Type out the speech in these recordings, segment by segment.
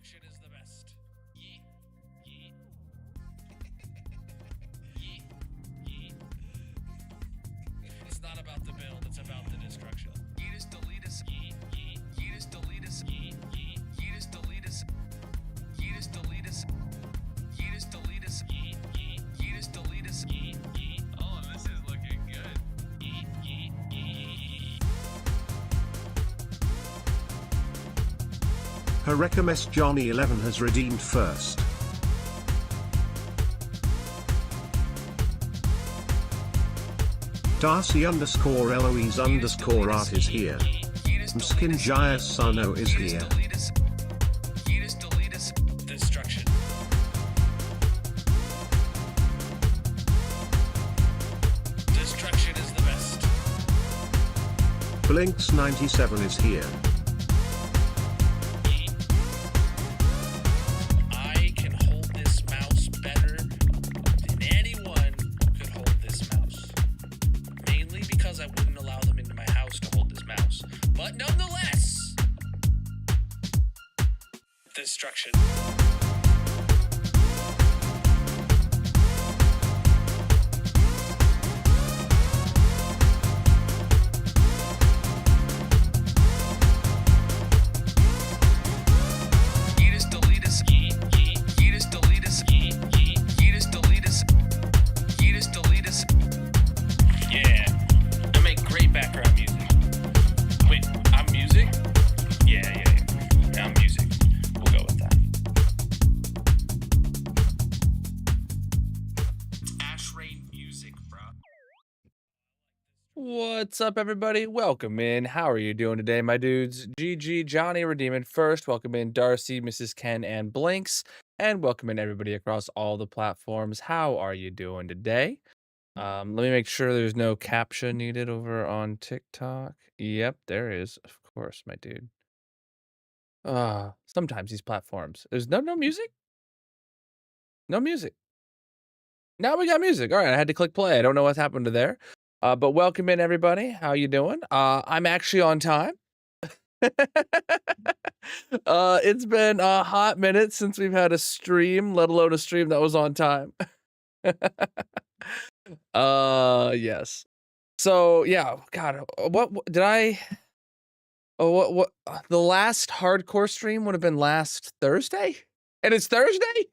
Destruction is the best. Yeet. Yeet. Yeet. Yeet. It's not about the build, it's about the destruction. Yeetus deletus. Yeet. Yeet. Yeetus deletus. Yeet. Yeet. Yeetus deletus. Yeetus deletus. Yeetus deletus. Yeet. Yeet. Yeetus deletus. Yeet. Yeet. Oh, this is looking good. Yeet. Yeet. Yeet. Herekames Johnny 11 has redeemed first. Darcy _ Eloise _ art is here. Mskin Jaya Sano is here. Destruction. Destruction is the best. Blinks 97 is here. I can hold this mouse better than anyone could hold this mouse. Mainly because I wouldn't allow them into my house to hold this mouse. But nonetheless, destruction. Yeetus deletus. Yeet. Yeet. Yeetus deletus. Yeet. Yeet. Yeetus deletus. Yeetus deletus. Yeah. I make great background music. Wait, I'm music? Yeah, I'm music. We'll go with that. Ash Rain music, bro. What's up, everybody? Welcome in. How are you doing today, my dudes? GG, Johnny Redeeming first. Welcome in Darcy, Mrs. Ken, and Blinks. And welcome in everybody across all the platforms. How are you doing today? Let me make sure there's no caption needed over on TikTok. Yep, there is. Of course, my dude. Sometimes these platforms. There's no music? No music. Now we got music. All right, I had to click play. I don't know what happened to there. But welcome in, everybody. How you doing? I'm actually on time. It's been a hot minute since we've had a stream, let alone a stream that was on time. Yes. So yeah, God, what did I? Oh, what? The last hardcore stream would have been last Thursday, and it's Thursday.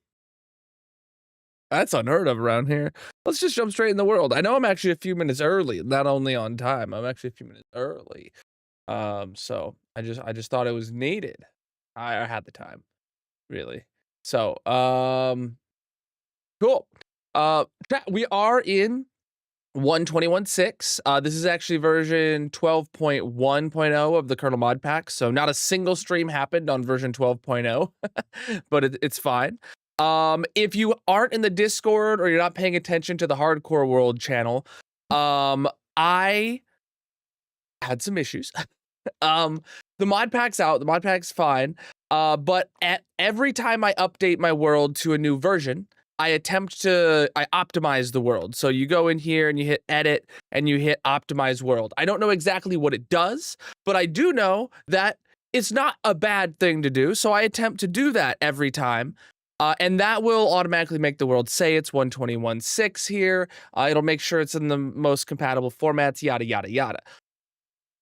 That's unheard of around here. Let's just jump straight in the world. I know I'm actually a few minutes early, not only on time. I'm actually a few minutes early. So I just thought it was needed. I had the time, really. So cool. We are in 121.6. This is actually version 12.1.0 of the Colonel mod pack. So not a single stream happened on version 12.0, but it's fine. If you aren't in the Discord or you're not paying attention to the Hardcore World channel, I had some issues. The mod pack's out. The mod pack's fine. But every time I update my world to a new version, I optimize the world. So you go in here and you hit edit and you hit optimize world. I don't know exactly what it does, but I do know that it's not a bad thing to do. So I attempt to do that every time. And that will automatically make the world say it's 121.6 here. It'll make sure it's in the most compatible formats, yada, yada, yada.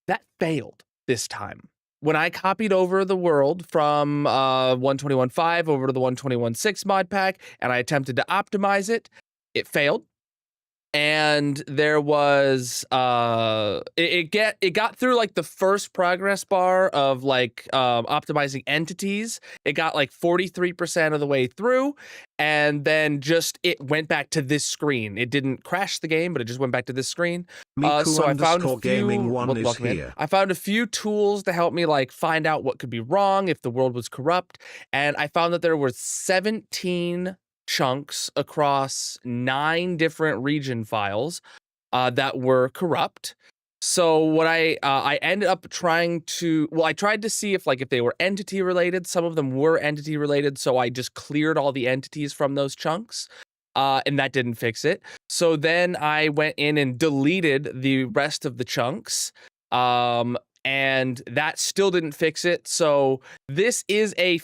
That failed this time. When I copied over the world from 121.5 over to the 121.6 mod pack, and I attempted to optimize it, it failed. And there was it got through like the first progress bar of like optimizing entities. It got like 43% of the way through, and then just it went back to this screen. It didn't crash the game, but it just went back to this screen. So I found a few, Gaming 1 is here. I found a few tools to help me like find out what could be wrong if the world was corrupt, and I found that there were 17 chunks across 9 different region files that were corrupt. So what I ended up trying to, I tried to see if they were entity related. Some of them were entity related, so I just cleared all the entities from those chunks, and that didn't fix it. So then I went in and deleted the rest of the chunks, and that still didn't fix it. So this is a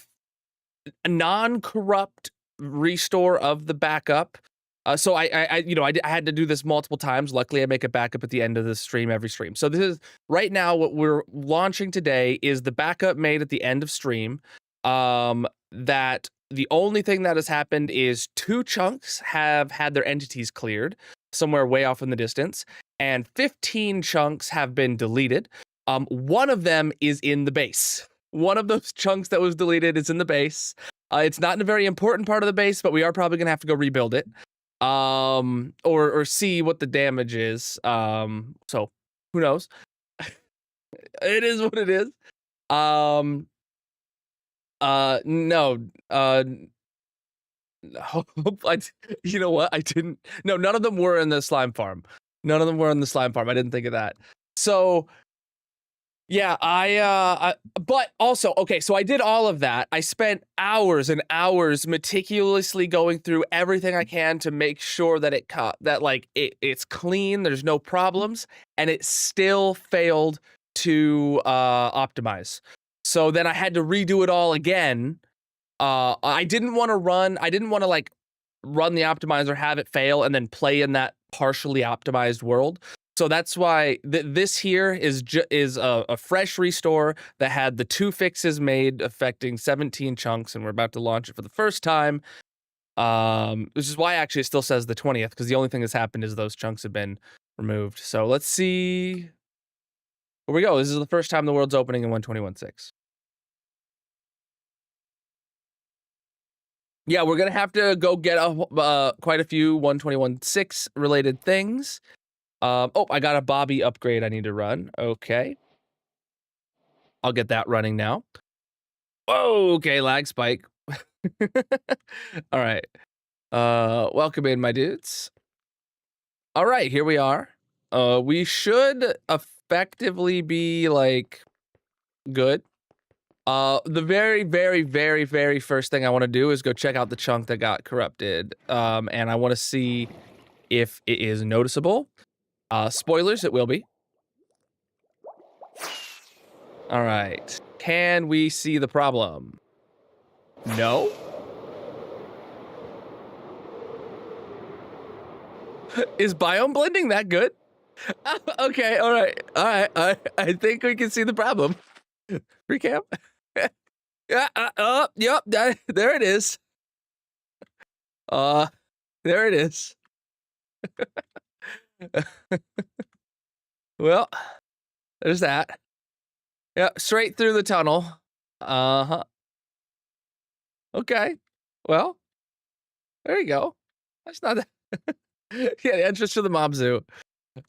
a non-corrupt restore of the backup. So I had to do this multiple times. Luckily, I make a backup at the end of the stream every stream. So this is right now what we're launching today is the backup made at the end of stream. That the only thing that has happened is 2 chunks have had their entities cleared somewhere way off in the distance, and 15 chunks have been deleted. One of them is in the base. One of those chunks that was deleted is in the base. It's not in a very important part of the base, but we are probably gonna have to go rebuild it. Or see what the damage is. So who knows? It is what it is. No. You know what? I didn't. No, none of them were in the slime farm. None of them were in the slime farm. I didn't think of that. So yeah, but also, okay, so I did all of that. I spent hours and hours meticulously going through everything I can to make sure that it's clean, there's no problems, and it still failed to optimize. So then I had to redo it all again. I didn't want to run the optimizer, have it fail, and then play in that partially optimized world. So that's why this here is a fresh restore that had the 2 fixes made affecting 17 chunks, and we're about to launch it for the first time. Which is why actually it still says the 20th, because the only thing that's happened is those chunks have been removed. So let's see. Here we go. This is the first time the world's opening in 121.6. Yeah, we're gonna have to go get quite a few 121.6 related things. Oh, I got a Bobby upgrade I need to run. Okay. I'll get that running now. Oh, okay, lag spike. All right. Welcome in, my dudes. All right, here we are. We should effectively be, like, good. The very, very, very, very first thing I want to do is go check out the chunk that got corrupted. And I want to see if it is noticeable. Spoilers, it will be. All right. Can we see the problem? No? Is biome blending that good? Okay, all right. I think we can see the problem. Recap. Yeah, yep, there it is. There it is. Well, there's that. Yeah, straight through the tunnel. Uh-huh. Okay. Well, there you go. That's not that. Yeah, the entrance to the mob zoo.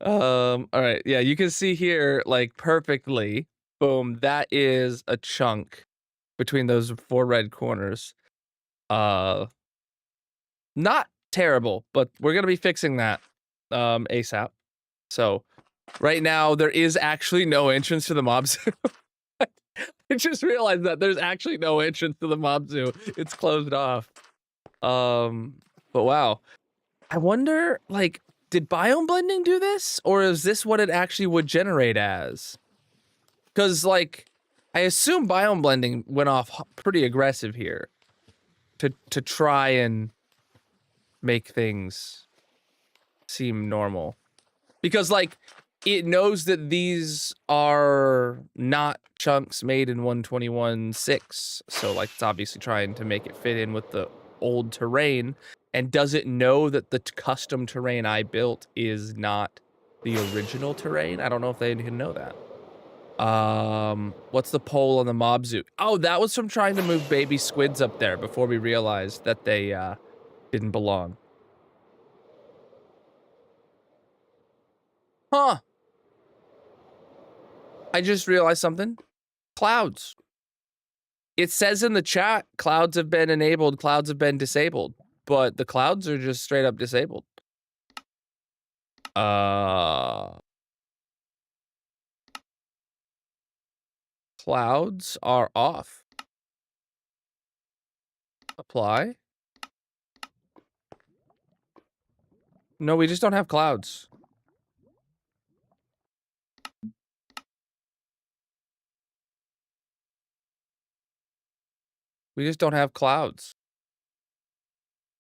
All right. Yeah, you can see here, like, perfectly. Boom. That is a chunk between those 4 red corners. Not terrible, but we're gonna be fixing that ASAP. So right now there is actually no entrance to the mob zoo. I just realized that there's actually no entrance to the mob zoo. It's closed off. But wow. I wonder, like, did biome blending do this? Or is this what it actually would generate as? Because, like, I assume biome blending went off pretty aggressive here. To try and make things seem normal. Because, like, it knows that these are not chunks made in 121.6. So, like, it's obviously trying to make it fit in with the old terrain. And does it know that the custom terrain I built is not the original terrain? I don't know if they can know that. What's the poll on the mob zoo? Oh, that was from trying to move baby squids up there before we realized that they didn't belong. Huh. I just realized something. Clouds. It says in the chat, clouds have been enabled, clouds have been disabled, but the clouds are just straight up disabled. Clouds are off. Apply. No, we just don't have clouds. We just don't have clouds.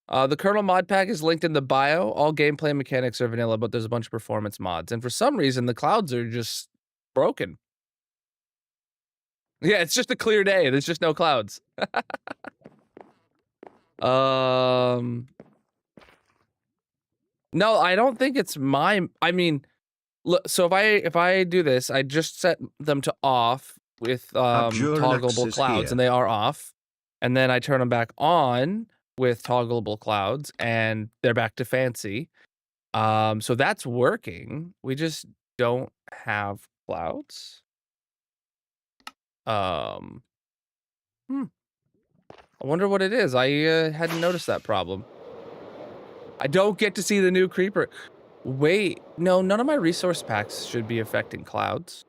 The Colonel mod pack is linked in the bio. All gameplay mechanics are vanilla, but there's a bunch of performance mods. And for some reason, the clouds are just broken. Yeah, it's just a clear day. There's just no clouds. No, I don't think it's I mean, look, so if I do this, I just set them to off with toggleable clouds, and they are off. And then I turn them back on with toggleable clouds, and they're back to fancy. So that's working. We just don't have clouds. I wonder what it is. I hadn't noticed that problem. I don't get to see the new creeper. Wait, no, none of my resource packs should be affecting clouds.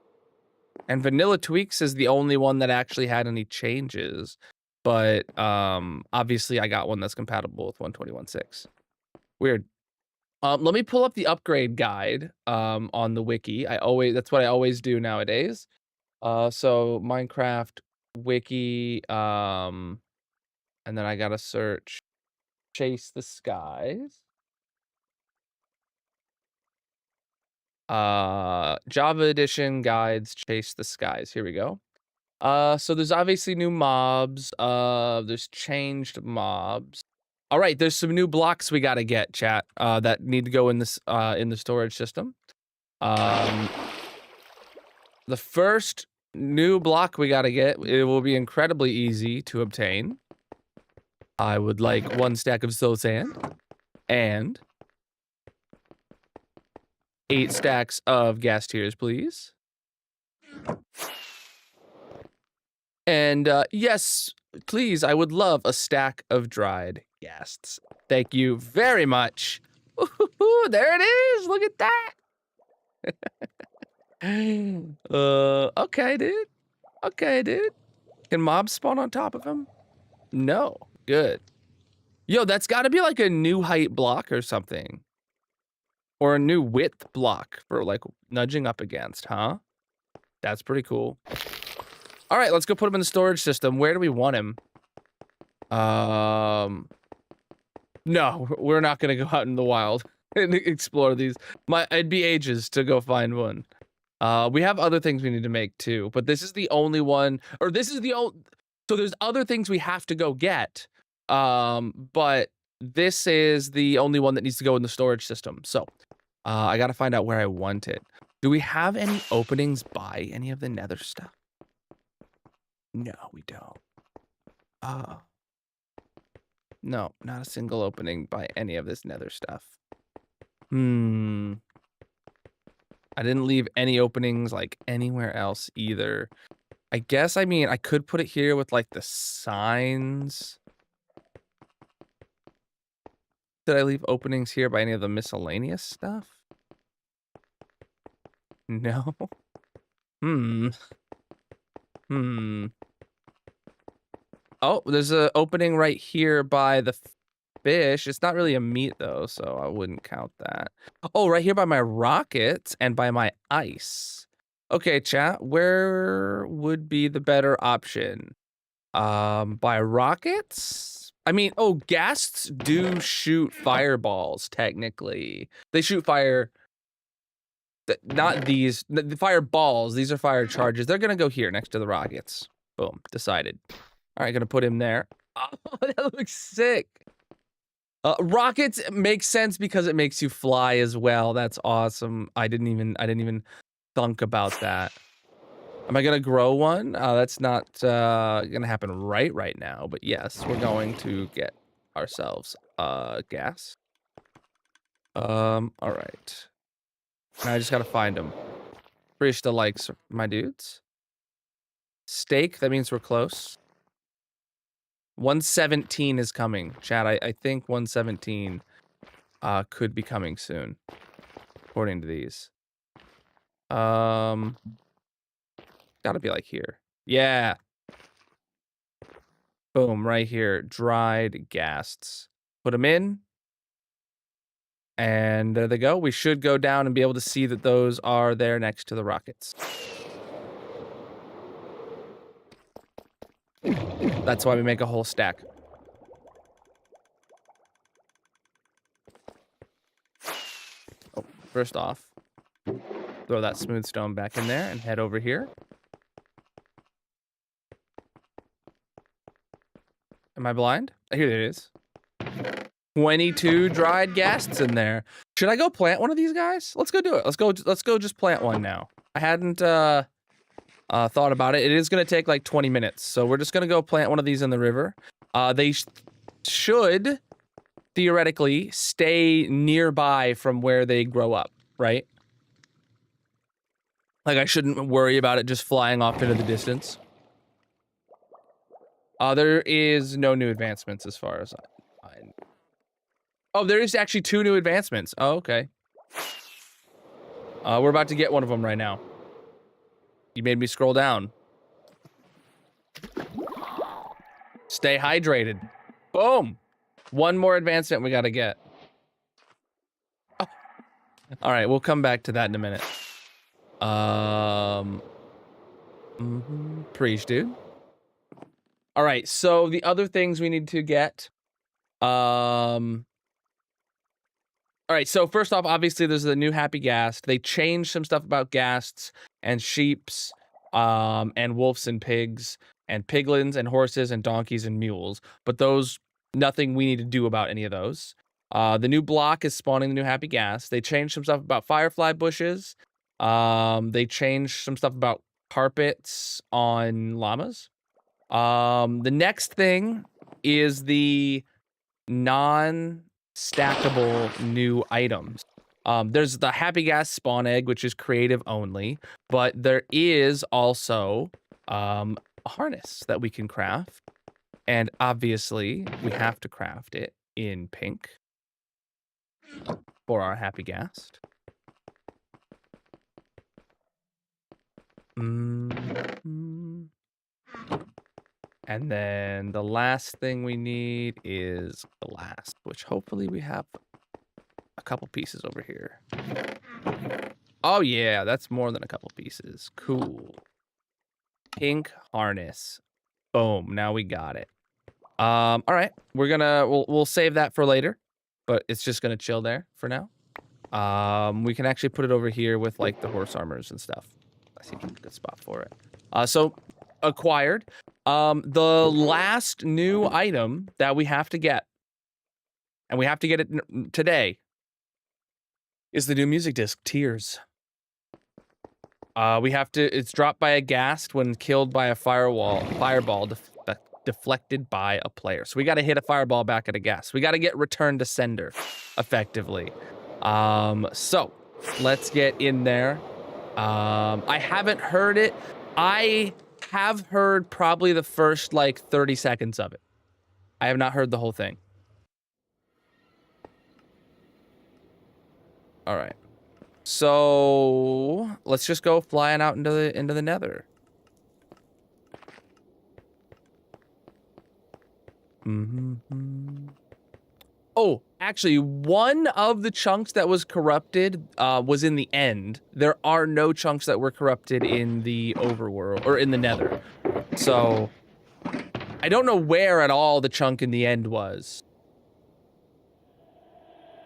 And Vanilla Tweaks is the only one that actually had any changes. But obviously I got one that's compatible with 121.6. Weird. Let me pull up the upgrade guide on the wiki. That's what I always do nowadays. So Minecraft wiki, and then I gotta search Chase the Skies. Java edition guides Chase the Skies. Here we go. So there's obviously new mobs. There's changed mobs. All right, there's some new blocks we gotta get, chat. That need to go in this in the storage system. The first new block we gotta get, it will be incredibly easy to obtain. I would like 1 stack of soul sand and 8 stacks of gas tiers, please. And yes, please, I would love a stack of dried ghasts. Thank you very much. Ooh, there it is. Look at that. Okay, dude. Okay, dude. Can mobs spawn on top of him? No. Good. Yo, that's got to be like a new height block or something. Or a new width block for like nudging up against, huh? That's pretty cool. All right, let's go put him in the storage system. Where do we want him? No, we're not gonna go out in the wild and explore these. It'd be ages to go find one. We have other things we need to make too, but this is the only one, or this is the only. So there's other things we have to go get, but this is the only one that needs to go in the storage system. So I gotta find out where I want it. Do we have any openings by any of the nether stuff? No, we don't. No, not a single opening by any of this nether stuff. I didn't leave any openings like anywhere else either. I guess, I mean, I could put it here with like the signs. Did I leave openings here by any of the miscellaneous stuff? No. Oh, there's an opening right here by the fish. It's not really a meat though, so I wouldn't count that. Oh, right here by my rockets and by my ice. Okay, chat, where would be the better option? By rockets? I mean, oh, ghasts do shoot fireballs, technically. They shoot fire. Not these, the fireballs. These are fire charges. They're gonna go here next to the rockets. Boom, decided. All right, gonna put him there. Oh, that looks sick. Rockets make sense because it makes you fly as well. That's awesome. I didn't even think about that. Am I gonna grow one? That's not gonna happen right now. But yes, we're going to get ourselves gas. All right. Now I just gotta find them. Appreciate the likes, my dudes. Steak. That means we're close. 117 is coming, chat. I think 117 could be coming soon, according to these. Gotta be like here. Yeah. Boom, right here. Dried ghasts. Put them in. And there they go. We should go down and be able to see that those are there next to the rockets. That's why we make a whole stack. Oh, first off, throw that smooth stone back in there and head over here. Am I blind? Here it is. 22 dried ghasts in there. Should I go plant one of these guys? Let's go do it. Let's go just plant one now. I hadn't thought about it. It is gonna take like 20 minutes. So we're just gonna go plant one of these in the river. They should theoretically stay nearby from where they grow up, right? Like I shouldn't worry about it just flying off into the distance. There is no new advancements as far as I know. Oh, there is actually 2 new advancements. Oh, okay. We're about to get one of them right now. You made me scroll down. Stay hydrated. Boom. One more advancement we gotta get. Oh. All right, we'll come back to that in a minute. Preach, dude. All right, so the other things we need to get. All right, so first off, obviously there's the new Happy Ghast. They changed some stuff about ghasts and sheeps, and wolves and pigs, and piglins and horses and donkeys and mules. But those, nothing we need to do about any of those. The new block is spawning the new Happy Ghast. They changed some stuff about firefly bushes. They changed some stuff about carpets on llamas. The next thing is the non-stackable new items. There's the Happy Ghast spawn egg, which is creative only, but there is also a harness that we can craft, and obviously we have to craft it in pink for our Happy Ghast. And then the last thing we need is glass, which hopefully we have a couple pieces over here. Oh yeah, that's more than a couple pieces. Cool. Pink harness. Boom, now we got it. All right, we'll save that for later, but it's just gonna chill there for now. We can actually put it over here with like the horse armors and stuff. That seems like a good spot for it. So acquired. The last new item that we have to get, and we have to get it today, is the new music disc, Tears. It's dropped by a ghast when killed by a fireball deflected by a player. So we got to hit a fireball back at a ghast. We got to get return to sender, effectively. So let's get in there. I haven't heard it. I have heard probably the first like 30 seconds of it. I have not heard the whole thing. All right. So let's just go flying out into the nether. Oh, actually, one of the chunks that was corrupted was in the end. There are no chunks that were corrupted in the overworld or in the nether. So I don't know where at all the chunk in the end was.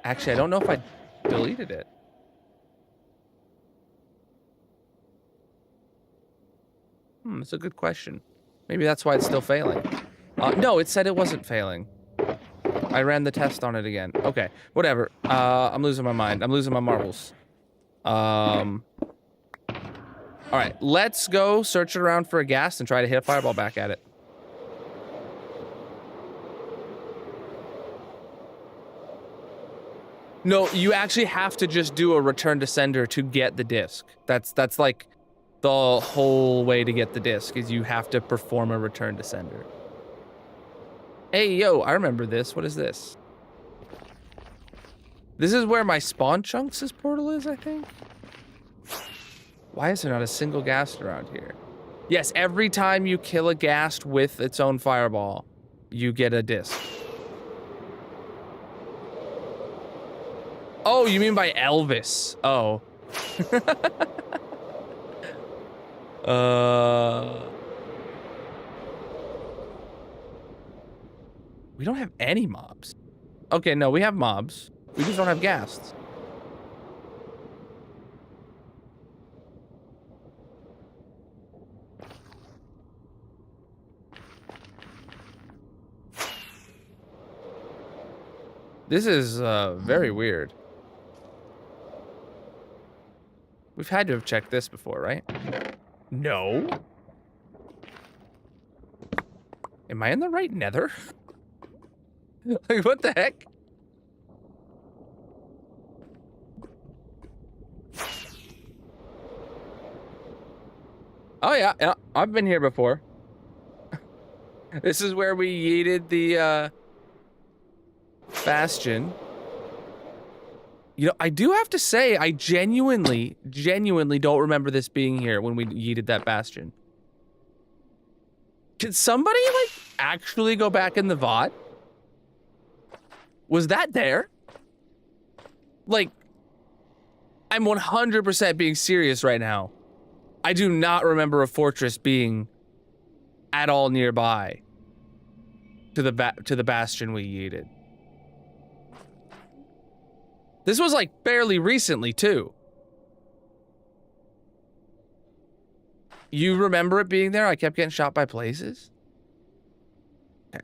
Actually, I don't know if I deleted it. That's a good question. Maybe that's why it's still failing. No, it said it wasn't failing. I ran the test on it again. Okay, whatever. I'm losing my mind. I'm losing my marbles. All right, let's go search around for a ghast and try to hit a fireball back at it. No, you actually have to just do a return to sender to get the disc. That's like the whole way to get the disc, is you have to perform a return to sender. Hey, yo, I remember this. What is this? This is where my spawn chunks' portal is, I think. Why is there not a single ghast around here? Yes, every time you kill a ghast with its own fireball, you get a disc. Oh, you mean by Elvis? Oh. We don't have any mobs. Okay, no, we have mobs. We just don't have ghasts. This is very weird. We've had to have checked this before, right? No. Am I in the right nether? Like, what the heck? Oh, yeah, I've been here before. This is where we yeeted the, bastion. You know, I do have to say, I genuinely don't remember this being here when we yeeted that bastion. Did somebody, like, actually go back in the VOD? Was that there? Like, I'm 100% being serious right now. I do not remember a fortress being at all nearby to the bastion we yeeted. This was like fairly recently too. You remember it being there? I kept getting shot by places. Okay.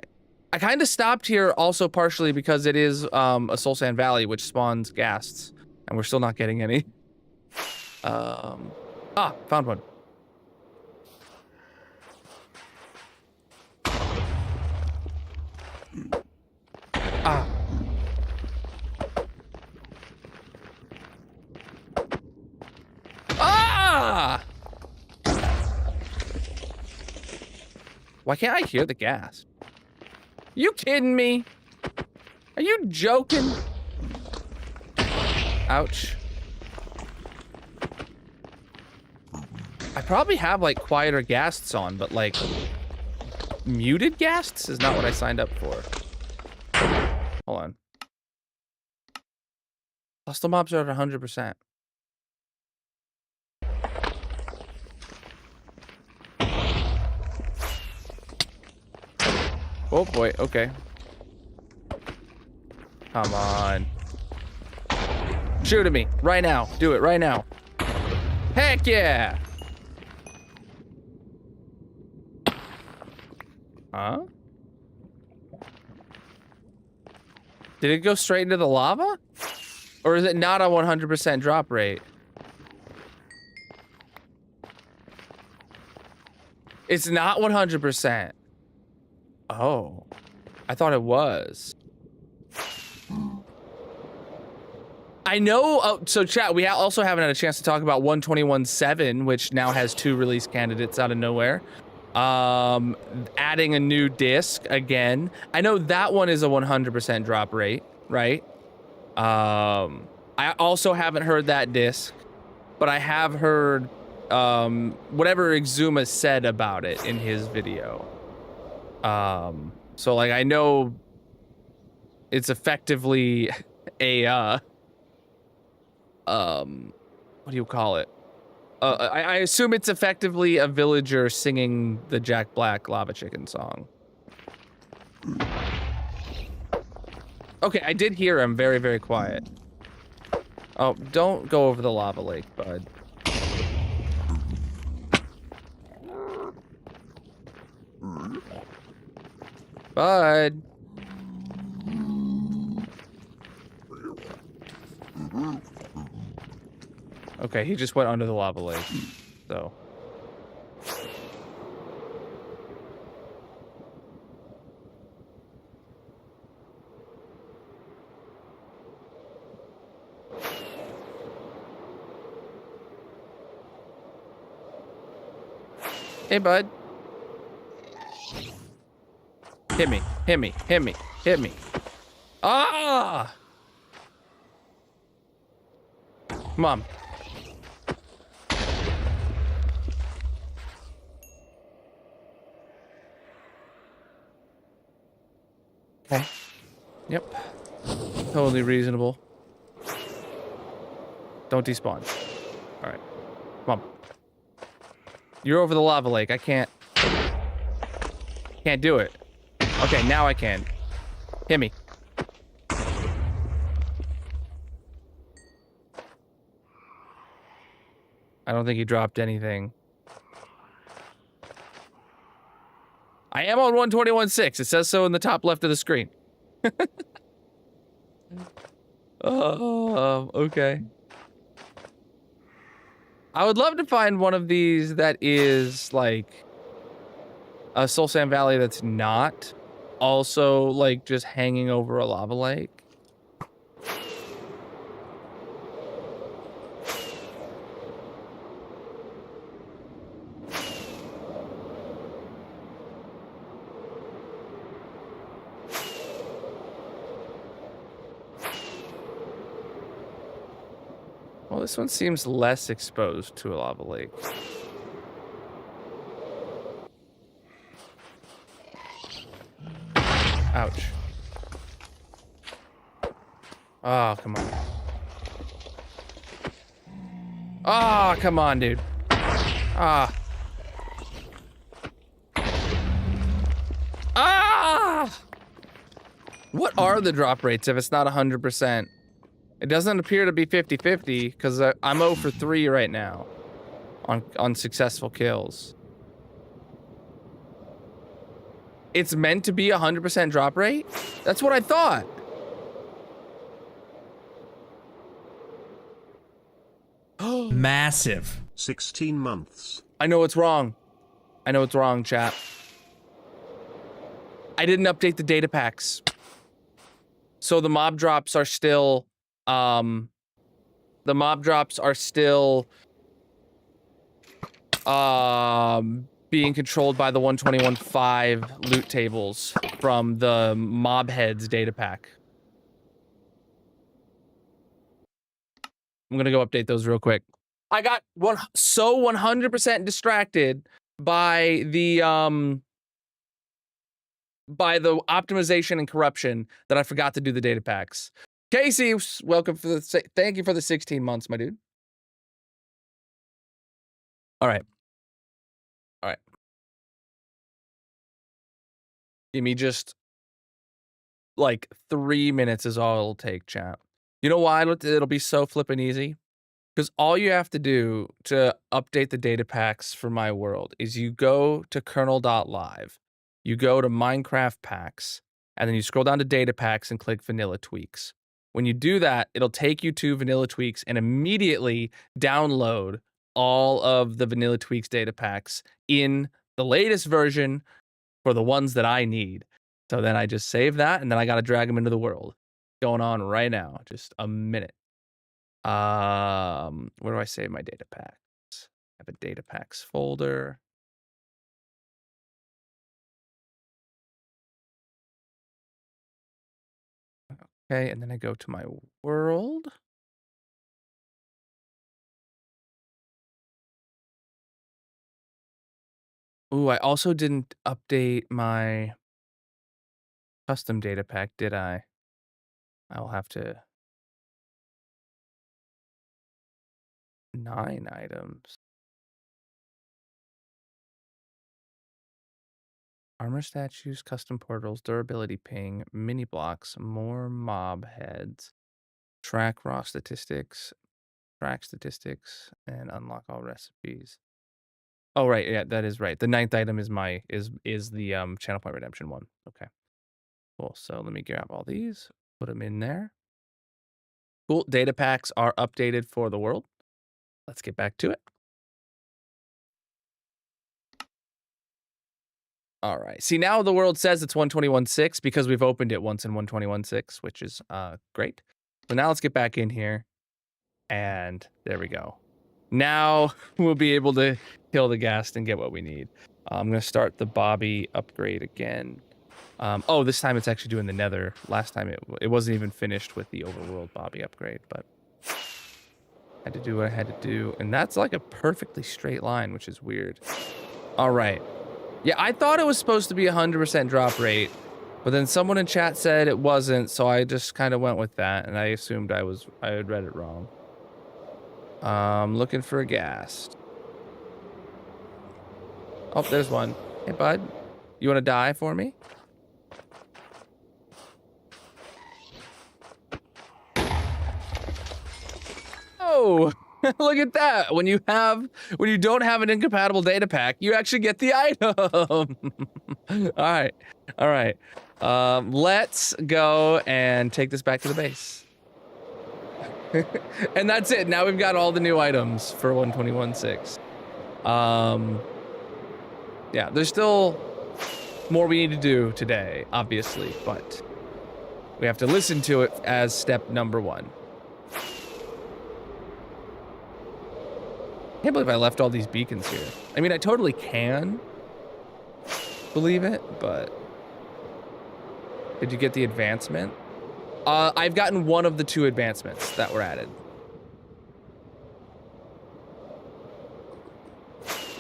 I kind of stopped here also partially because it is a Soul Sand Valley which spawns ghasts and we're still not getting any. Found one. Ah. Ah! Why can't I hear the gas? You kidding me? Are you joking? Ouch. I probably have like quieter ghasts on, but like muted ghasts is not what I signed up for. Hold on. Hostile mobs are at 100%. Oh boy, okay. Come on. Shoot at me, right now. Do it right now. Heck yeah! Huh? Did it go straight into the lava? Or is it not a 100% drop rate? It's not 100%. Oh, I thought it was. I know, so chat, we also haven't had a chance to talk about 121.7, which now has 2 release candidates out of nowhere. Adding a new disc again. I know that one is a 100% drop rate, right? I also haven't heard that disc, but I have heard whatever Exuma said about it in his video. So like I know it's effectively a what do you call it? I assume it's effectively a villager singing the Jack Black Lava Chicken song. Okay, I did hear him very, very quiet. Oh, don't go over the lava lake, bud. Bud. Okay, he just went under the lava lake, so. Hey, bud. Hit me, hit me, hit me, hit me. Ah! Come on. Okay. Yep. Totally reasonable. Don't despawn. All right. Come on. You're over the lava lake. I can't do it. Okay, now I can. Hit me. I don't think he dropped anything. I am on 121.6. It says so in the top left of the screen. Okay. I would love to find one of these that is like a Soul Sand Valley that's not also like just hanging over a lava lake. Well, this one seems less exposed to a lava lake. Ouch. Oh, come on. Oh, come on, dude. Ah. Ah! What are the drop rates if it's not 100%? It doesn't appear to be 50-50 because I'm 0 for 3 right now on successful kills. It's meant to be 100% drop rate? That's what I thought. Massive. 16 months. I know it's wrong. I know it's wrong, chat. I didn't update the data packs. So the mob drops are still, being controlled by the 121.5 loot tables from the mob heads data pack. I'm gonna go update those real quick. I got 100% distracted by the optimization and corruption that I forgot to do the data packs. Casey, welcome for the thank you for the 16 months, my dude. All right. All right. Give me just like 3 minutes is all it'll take, chat. You know why it'll be so flippin' easy? Because all you have to do to update the data packs for my world is you go to Colonal.live, you go to Minecraft packs, and then you scroll down to data packs and click vanilla tweaks. When you do that, it'll take you to vanilla tweaks and immediately download all of the vanilla tweaks data packs in the latest version for the ones that I need. So then I just save that and then I got to drag them into the world. Going on right now. Just a minute. Where do I save my data packs? I have a data packs folder. Okay, and then I go to my world. Ooh, I also didn't update my custom data pack, did I? I'll have to 9 items. Armor statues, custom portals, durability ping, mini blocks, more mob heads, track raw statistics, track statistics, and unlock all recipes. Oh right, yeah, that is right. The 9th item is my is the channel point redemption one. Okay. Cool. So let me grab all these, put them in there. Cool. Data packs are updated for the world. Let's get back to it. All right. See, now the world says it's 121.6 because we've opened it once in 121.6, which is great. So now let's get back in here. And there we go. Now we'll be able to kill the ghast and get what we need. I'm going to start the Bobby upgrade again. Oh, this time it's actually doing the nether. Last time it wasn't even finished with the overworld Bobby upgrade, but had to do what I had to do. And that's like a perfectly straight line, which is weird. All right. Yeah, I thought it was supposed to be 100% drop rate, but then someone in chat said it wasn't, so I just kind of went with that, and I assumed I had read it wrong. Looking for a ghast. Oh, there's one. Hey, bud. You want to die for me? go. Look at that. When you don't have an incompatible data pack, you actually get the item. All right. Let's go and take this back to the base. And that's it. Now we've got all the new items for 121.6. Yeah, there's still more we need to do today, obviously, but we have to listen to it as step number 1. I can't believe I left all these beacons here. I mean, I totally can believe it, but did you get the advancement? I've gotten one of the 2 advancements that were added.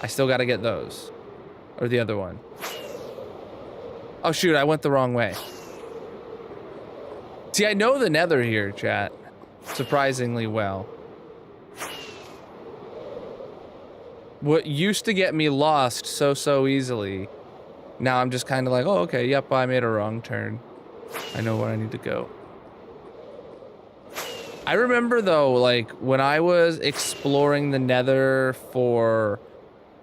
I still got to get those. Or the other one. Oh shoot, I went the wrong way. See, I know the nether here, chat. Surprisingly well. What used to get me lost so easily, now I'm just kind of like, oh, okay, yep, I made a wrong turn. I know where I need to go. I remember though, like when I was exploring the nether for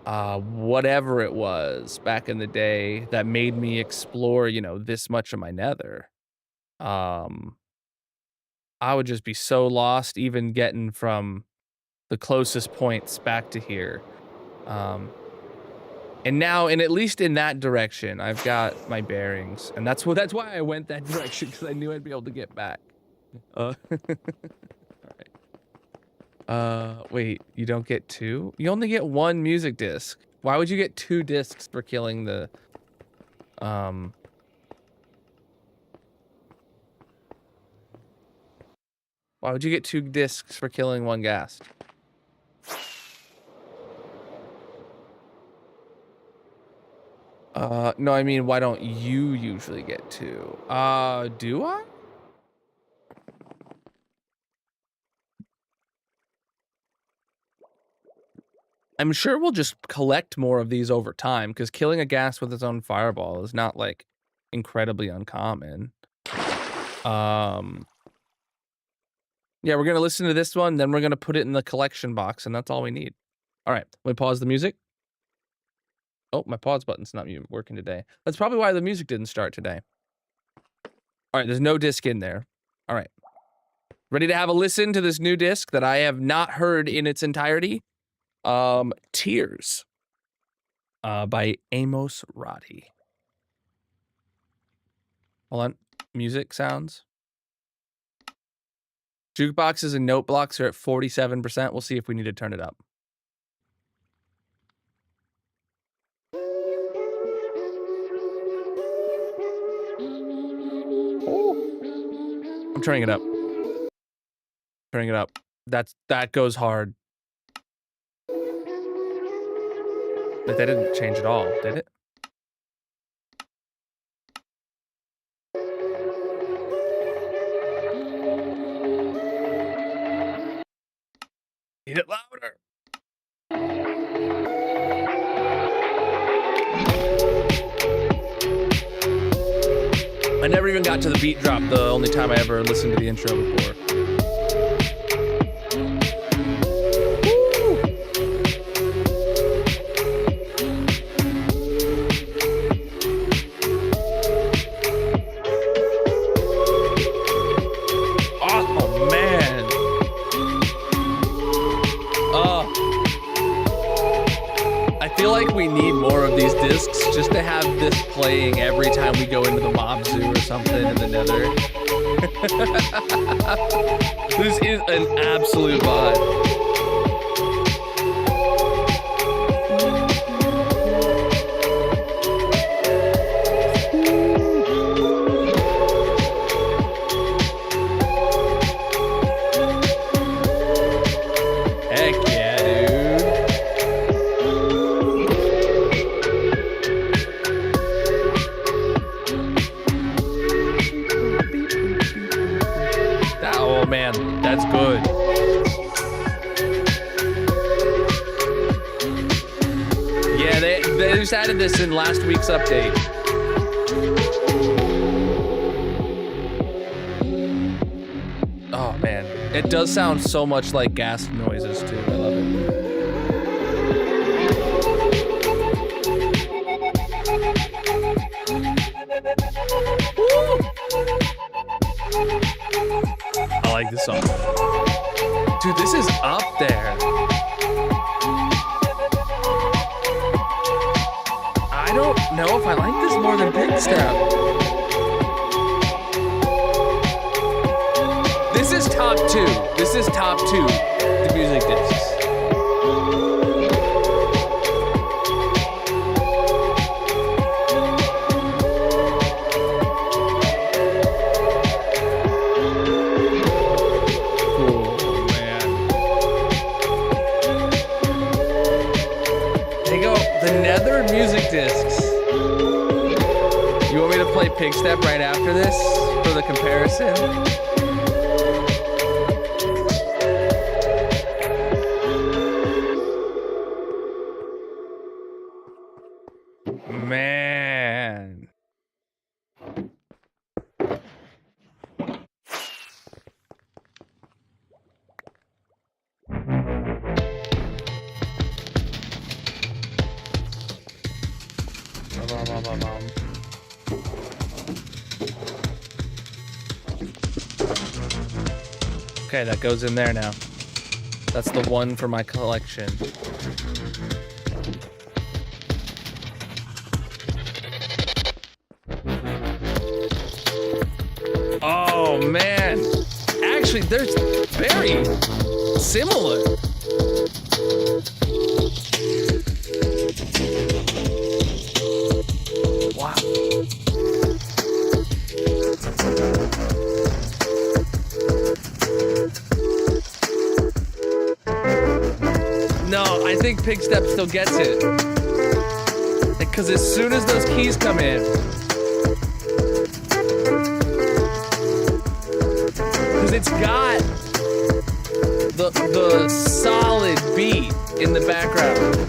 whatever it was back in the day that made me explore, you know, this much of my nether. I would just be so lost even getting from the closest points back to here. And now, and at least in that direction, I've got my bearings, and that's why I went that direction, because I knew I'd be able to get back. All right. Wait, you don't get 2? You only get 1 music disc. Why would you get 2 discs for killing the, Why would you get 2 discs for killing 1 ghast? No, I mean, why don't you usually get 2? Do I? I'm sure we'll just collect more of these over time, because killing a ghast with its own fireball is not, like, incredibly uncommon. Yeah, we're gonna listen to this one, then we're gonna put it in the collection box, and that's all we need. All right, let me pause the music. Oh, my pause button's not working today. That's probably why the music didn't start today. All right, there's no disc in there. All right. Ready to have a listen to this new disc that I have not heard in its entirety? Tears. By Amos Roddy. Hold on. Music sounds. Jukeboxes and note blocks are at 47%. We'll see if we need to turn it up. I'm turning it up. Turning it up. That goes hard. But that didn't change at all, did it? Need it louder. I never even got to the beat drop the only time I ever listened to the intro before. Oh, man. I feel like we need more of these discs just to have this playing every time we go into the mob zoo or something in the nether. This is an absolute vibe. That's good. Yeah, they just added this in last week's update. Oh man. It does sound so much like gas noises too. I love it. Woo! I like this song. Dude, this is up there. I don't know if I like this more than Big Step. This is top 2. This is top 2. The music discs. Music discs. You want me to play Pig Step right after this for the comparison? Man. Okay, that goes in there now. That's the one for my collection. Oh man. Actually, they're very similar. Wow. No, I think Pig Step still gets it. Because as soon as those keys come in, because it's got the solid beat in the background.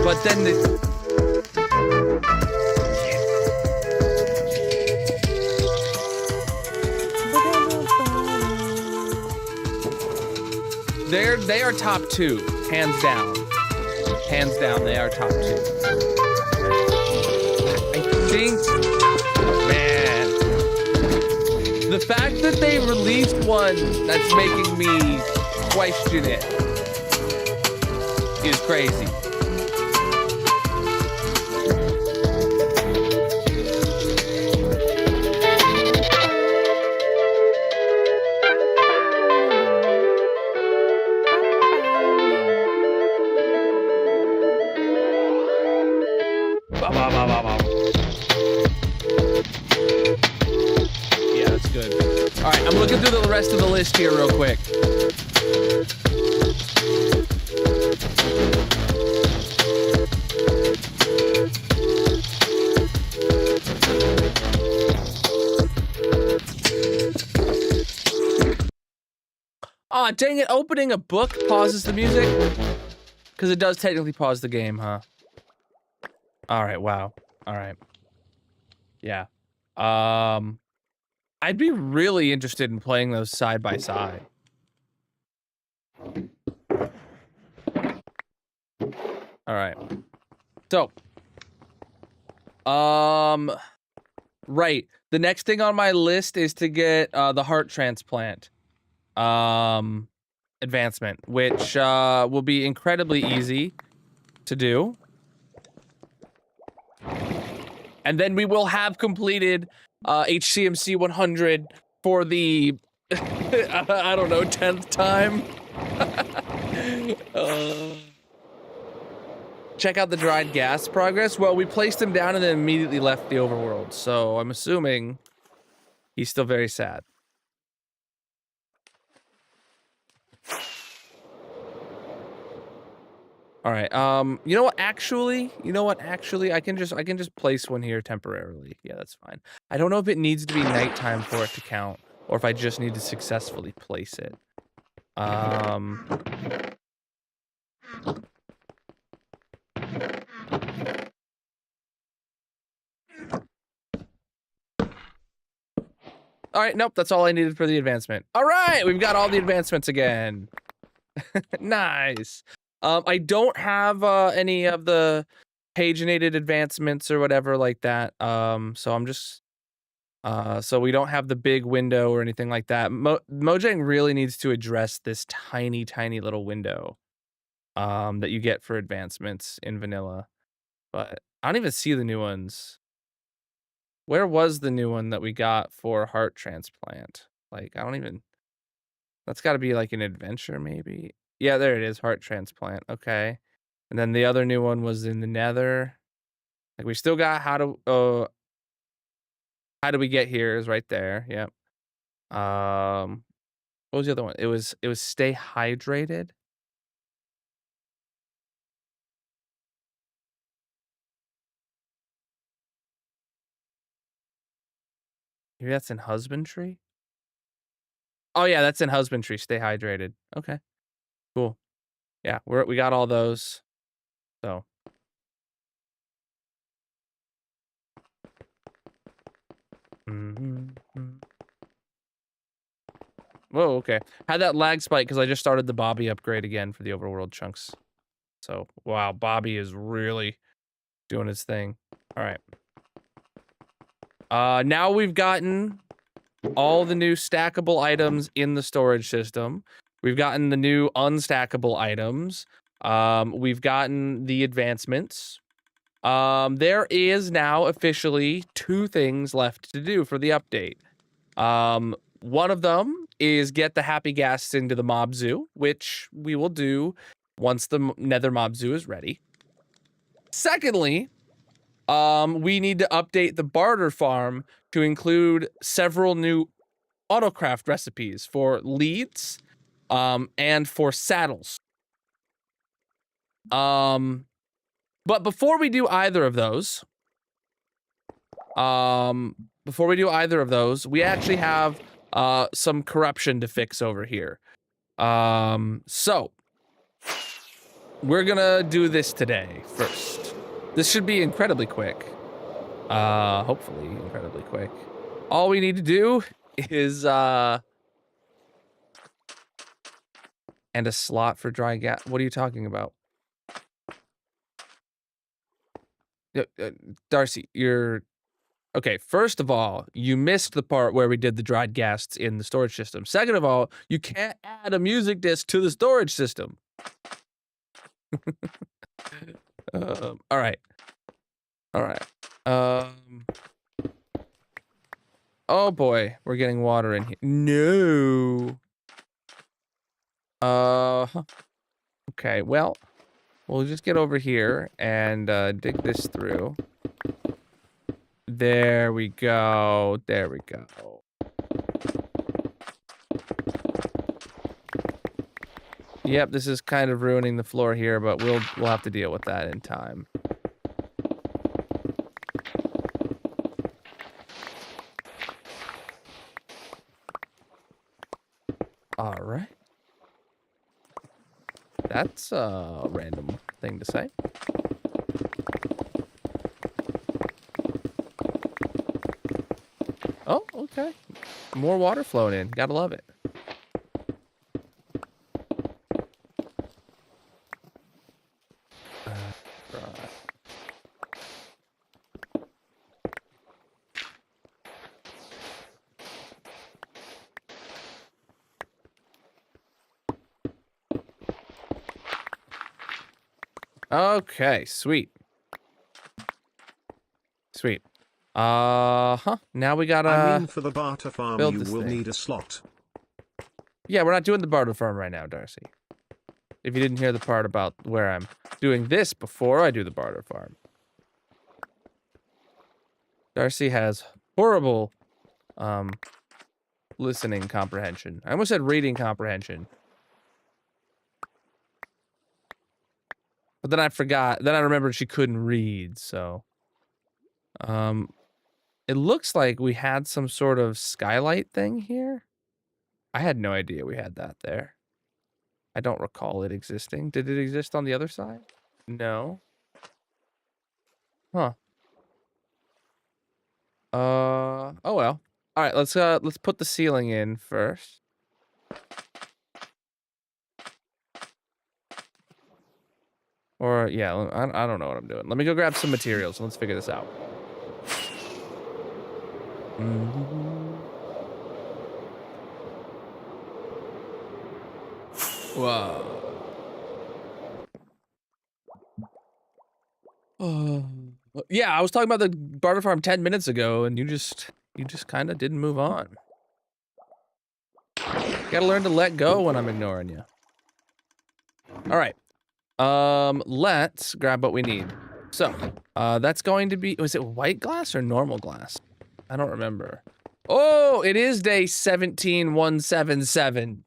But then they are top 2, hands down. Hands down, they are top 2. I think, man, the fact that they released one that's making me question it is crazy. Yeah, that's good. All right, I'm looking through the rest of the list here real quick. Aw, oh, dang it, opening a book pauses the music? Because it does technically pause the game, huh? Alright, wow. Alright. Yeah. I'd be really interested in playing those side by side. Alright. So. Right. The next thing on my list is to get the heart transplant. Advancement, which will be incredibly easy to do. And then we will have completed HCMC 100 for the, I don't know, 10th time. Check out the dried gas progress. Well, we placed him down and then immediately left the overworld. So I'm assuming he's still very sad. All right. You know what? Actually, I can just place one here temporarily. Yeah, that's fine. I don't know if it needs to be nighttime for it to count, or if I just need to successfully place it. All right, nope, that's all I needed for the advancement. All right, we've got all the advancements again. Nice. I don't have any of the paginated advancements or whatever like that. So I'm just so we don't have the big window or anything like that. Mojang really needs to address this tiny, tiny little window that you get for advancements in vanilla. But I don't even see the new ones. Where was the new one that we got for heart transplant? Like, I don't even. That's got to be like an adventure, maybe. Yeah, there it is, heart transplant. Okay, and then the other new one was in the Nether. Like, we still got how do we get here is right there. Yep. What was the other one? It was stay hydrated. Maybe that's in husbandry. Oh yeah, that's in husbandry. Stay hydrated. Okay, cool. Yeah, we got all those. So. Whoa, okay. Had that lag spike because I just started the Bobby upgrade again for the overworld chunks. So, wow, Bobby is really doing his thing. All right. Now we've gotten all the new stackable items in the storage system. We've gotten the new unstackable items. We've gotten the advancements. There is now officially 2 things left to do for the update. One of them is get the happy ghasts into the mob zoo, which we will do once the nether mob zoo is ready. Secondly, we need to update the barter farm to include several new autocraft recipes for leads, and for saddles. But before we do either of those, we actually have some corruption to fix over here. So we're gonna do this today first. This should be incredibly quick. Hopefully incredibly quick. All we need to do is and a slot for dry gas. What are you talking about? Darcy, you're okay. First of all, you missed the part where we did the dried ghasts in the storage system. Second of all, you can't add a music disc to the storage system. All right. Oh boy, we're getting water in here. No. Okay, well, we'll just get over here and dig this through. There we go. There we go. Yep, this is kind of ruining the floor here, but we'll have to deal with that in time. All right. That's a random thing to say. Oh, okay. More water flowing in. Gotta love it. Okay, sweet. Sweet. Now we gotta. I mean, for the barter farm, you will thing. need a slot. Yeah, we're not doing the barter farm right now, Darcy. If you didn't hear the part about where I'm doing this before I do the barter farm. Darcy has horrible, listening comprehension. I almost said reading comprehension. But then I forgot. Then I remembered she couldn't read, so. It looks like we had some sort of skylight thing here. I had no idea we had that there. I don't recall it existing. Did it exist on the other side? No. Huh. Oh well. All All right, let's put the ceiling in first. Or yeah, I don't know what I'm doing. Let me go grab some materials and let's figure this out. Whoa. Yeah, I was talking about the barter farm 10 minutes ago, and you just kind of didn't move on. Gotta learn to let go when I'm ignoring you. All right. Let's grab what we need. So, that's going to be, was it white glass or normal glass? I don't remember. Oh, it is day 17177.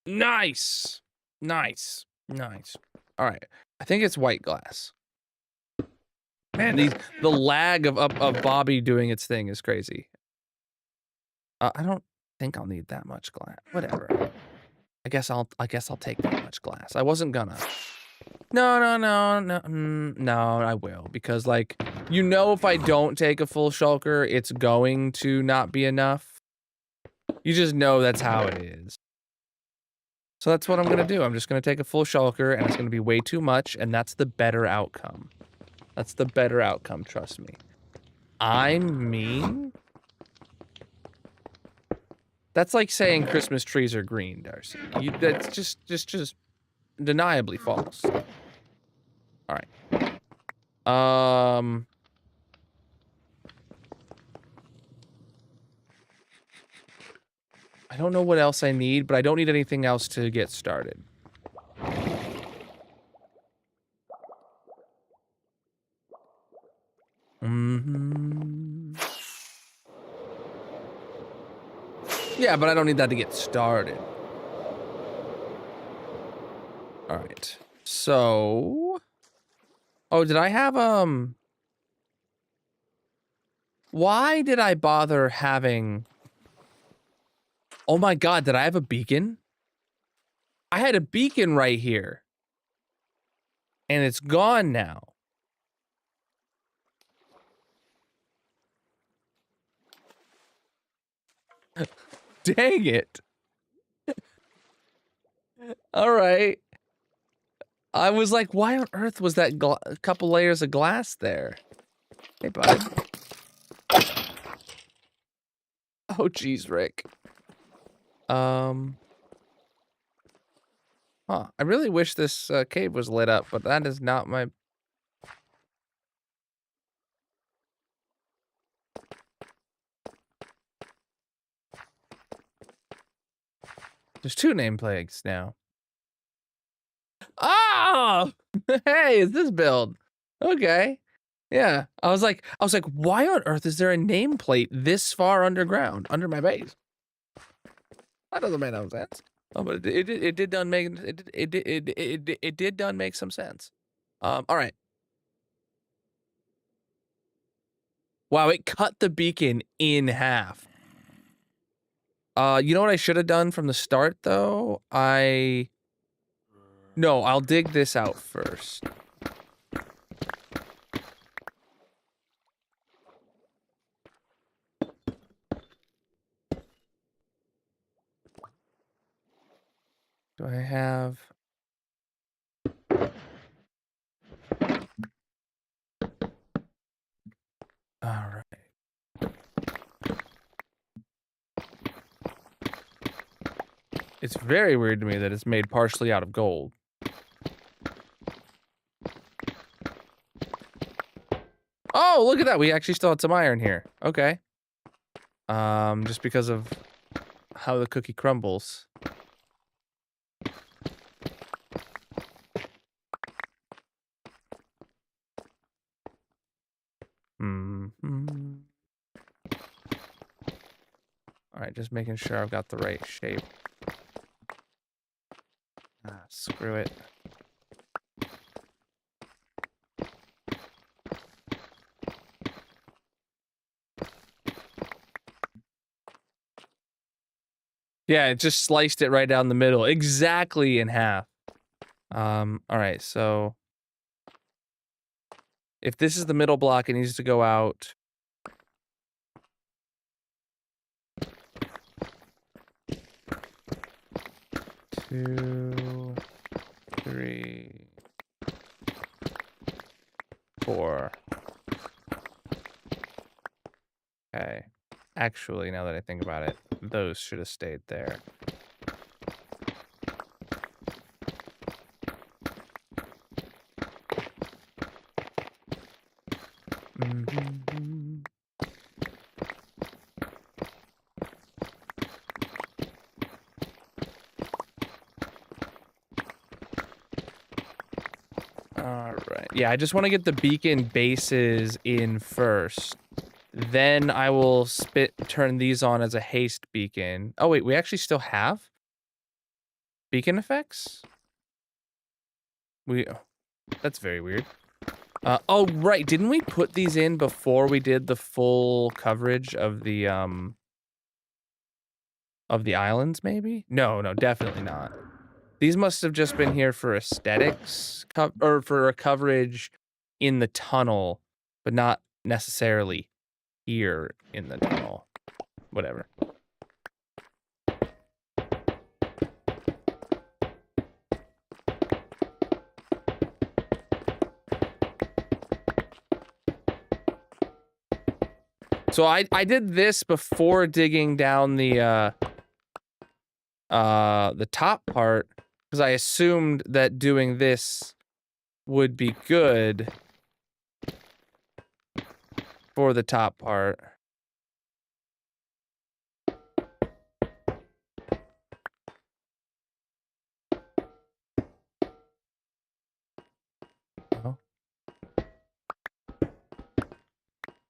Nice. Nice. Nice. All right. I think it's white glass. Man, the lag of Bobby doing its thing is crazy. I don't think I'll need that much glass. Whatever. I guess I'll take that much glass. I wasn't gonna. No, I will, because like, you know, if I don't take a full shulker, it's going to not be enough. You just know that's how it is. So that's what I'm gonna do. I'm just gonna take a full shulker, and it's gonna be way too much, and that's the better outcome. That's the better outcome, trust me. I'm mean? That's like saying Christmas trees are green, Darcy. That's just undeniably false. All right. I don't know what else I need, but I don't need anything else to get started. Yeah, but I don't need that to get started. All right. So, oh, did I have why did I bother having? Oh my God, did I have a beacon? I had a beacon right here. And it's gone now. Dang it. All right. I was like, why on earth was that couple layers of glass there? Hey, bud. Oh, geez, Rick. Huh. I really wish this cave was lit up, but that is not my... There's 2 nameplates now. Ah! Hey, it's this build. Okay. Yeah. I was like, why on earth is there a nameplate this far underground, under my base? That doesn't make no sense. Oh, but it did done make it did done make some sense. All right. Wow, it cut the beacon in half. You know what I should have done from the start though? No, I'll dig this out first. Do I have... All right. It's very weird to me that it's made partially out of gold. Oh, look at that. We actually still had some iron here. Okay. Just because of how the cookie crumbles. All right, just making sure I've got the right shape. Ah, screw it. Yeah, it just sliced it right down the middle, exactly in half. All right, so if this is the middle block, it needs to go out 2, 3, 4. Okay. Actually, now that I think about it, those should have stayed there. Mm-hmm. All right. Yeah, I just want to get the beacon bases in first. Then I will turn these on as a haste beacon. Oh, wait, we actually still have beacon effects? That's very weird. Oh, right. Didn't we put these in before we did the full coverage of the islands, maybe? No, definitely not. These must have just been here for aesthetics, or for a coverage in the tunnel, but not necessarily here in the tunnel. Whatever. So I did this before digging down the top part, because I assumed that doing this would be good for the top part. Oh.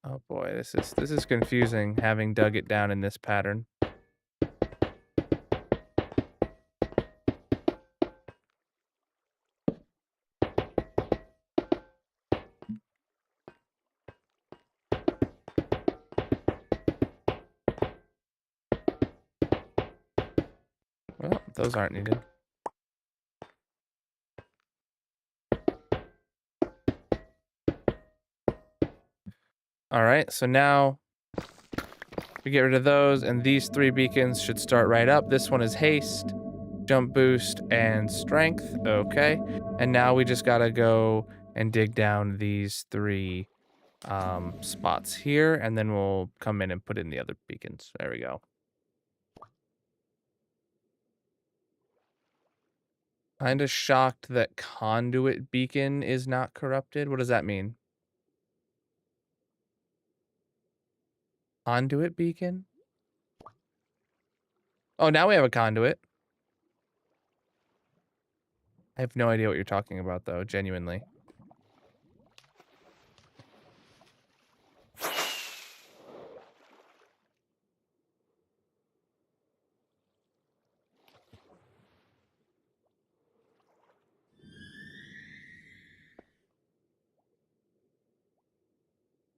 Oh boy, this is confusing, having dug it down in this pattern. Well, those aren't needed. All right, so now we get rid of those, and these 3 beacons should start right up. This one is haste, jump boost, and strength. Okay, and now we just gotta go and dig down these 3 spots here, and then we'll come in and put in the other beacons. There we go. Kinda shocked that conduit beacon is not corrupted. What does that mean? Conduit beacon? Oh, now we have a conduit. I have no idea what you're talking about, though, genuinely.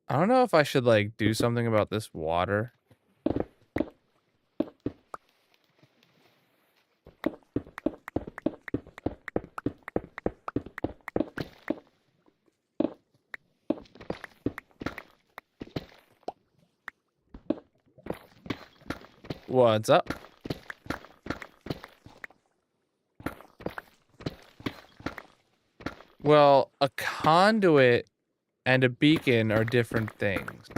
I don't know if I should, like, do something about this water. What's up? Well, a conduit and a beacon are different things.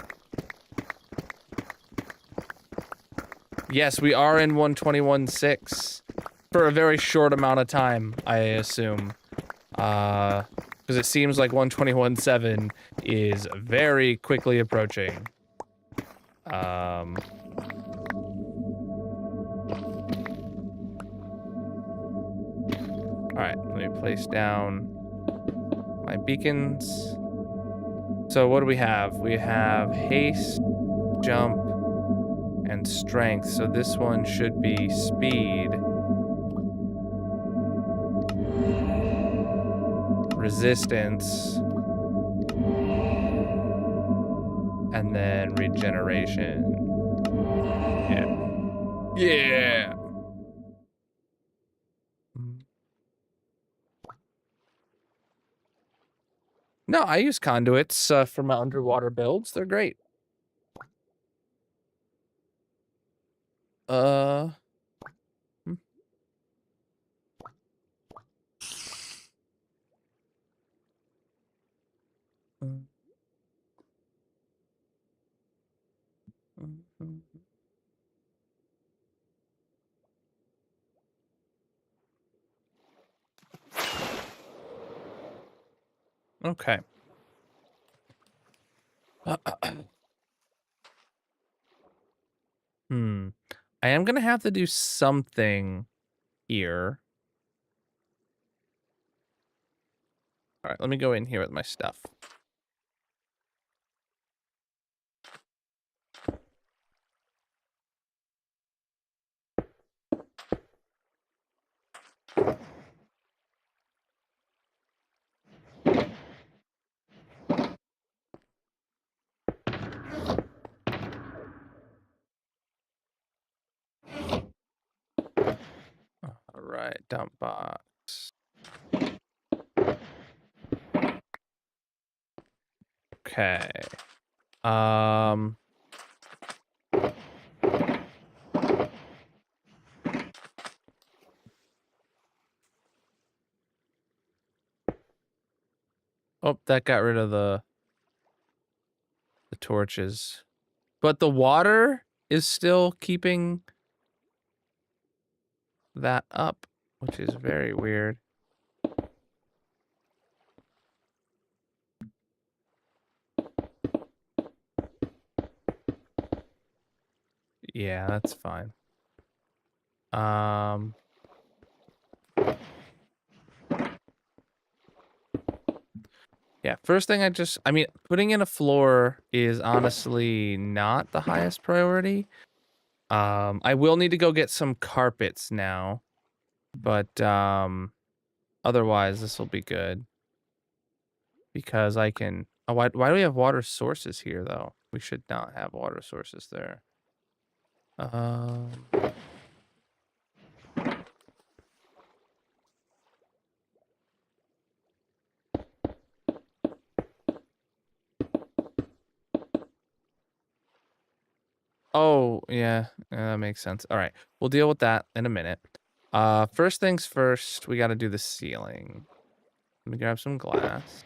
Yes, we are in 121.6 for a very short amount of time, I assume. Because it seems like 121.7 is very quickly approaching. Alright, let me place down my beacons. So what do we have? We have haste, jump, and strength. So this one should be speed, resistance, and then regeneration. Yeah. Yeah. No, I use conduits for my underwater builds. They're great. Okay. I am gonna have to do something here. All right, let me go in here with my stuff. All right, dump box. Okay. Oh, that got rid of the torches. But the water is still keeping that up, which is very weird. Yeah, that's fine. Yeah, first thing I mean, putting in a floor is honestly not the highest priority. I will need to go get some carpets now, but otherwise this will be good because I can. Oh, why do we have water sources here though? We should not have water sources there. Oh, yeah, that makes sense. All right, we'll deal with that in a minute. First things first, we got to do the ceiling. Let me grab some glass.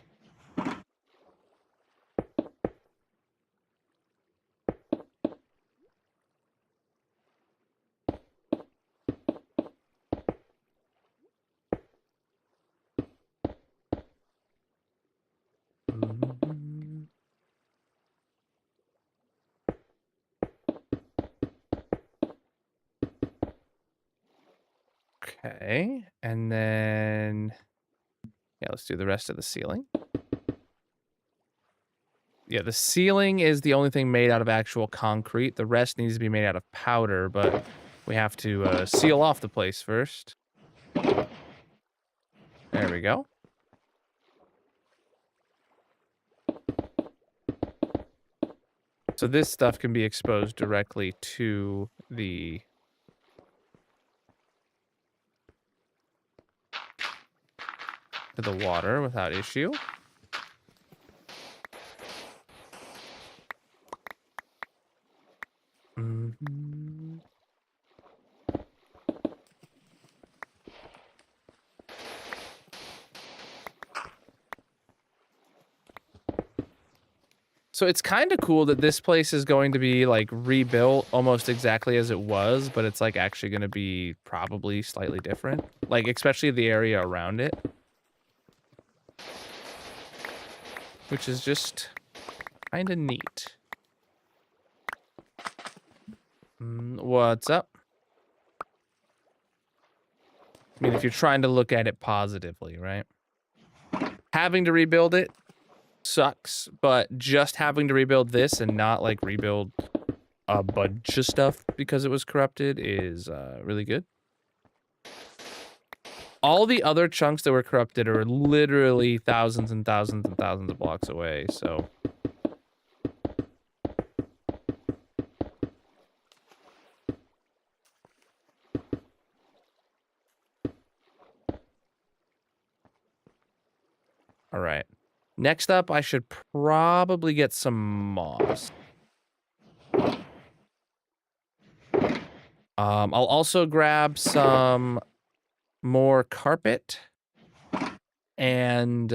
Mhm. Okay, and then yeah, let's do the rest of the ceiling. Yeah, the ceiling is the only thing made out of actual concrete. The rest needs to be made out of powder, but we have to seal off the place first. There we go. So this stuff can be exposed directly to the water without issue. Mhm. So it's kind of cool that this place is going to be like rebuilt almost exactly as it was, but it's like actually going to be probably slightly different, like especially the area around it, which is just kind of neat. What's up? I mean, if you're trying to look at it positively, right? Having to rebuild it sucks, but just having to rebuild this and not like rebuild a bunch of stuff because it was corrupted is really good. All the other chunks that were corrupted are literally thousands and thousands and thousands of blocks away, so. All right. Next up, I should probably get some moss. I'll also grab some more carpet and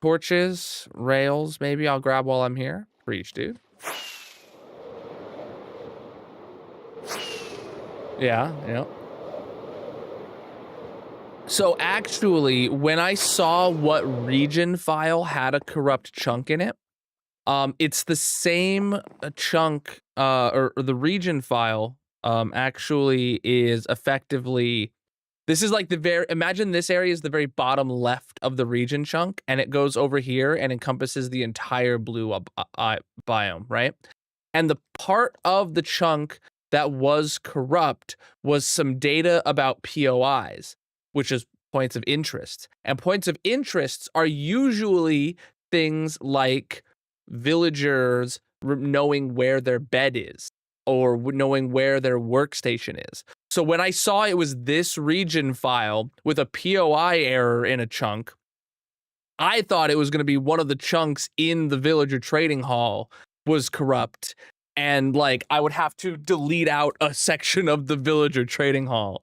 Torches, rails, maybe I'll grab while I'm here. Preach, dude. Yeah. So actually, when I saw what region file had a corrupt chunk in it, it's the same chunk, or the region file, actually is effectively, this is like imagine this area is the very bottom left of the region chunk, and it goes over here and encompasses the entire blue biome, right? And the part of the chunk that was corrupt was some data about POIs, which is points of interest. And points of interests are usually things like villagers knowing where their bed is or knowing where their workstation is. So when I saw it was this region file with a POI error in a chunk, I thought it was going to be one of the chunks in the villager trading hall was corrupt. And like I would have to delete out a section of the villager trading hall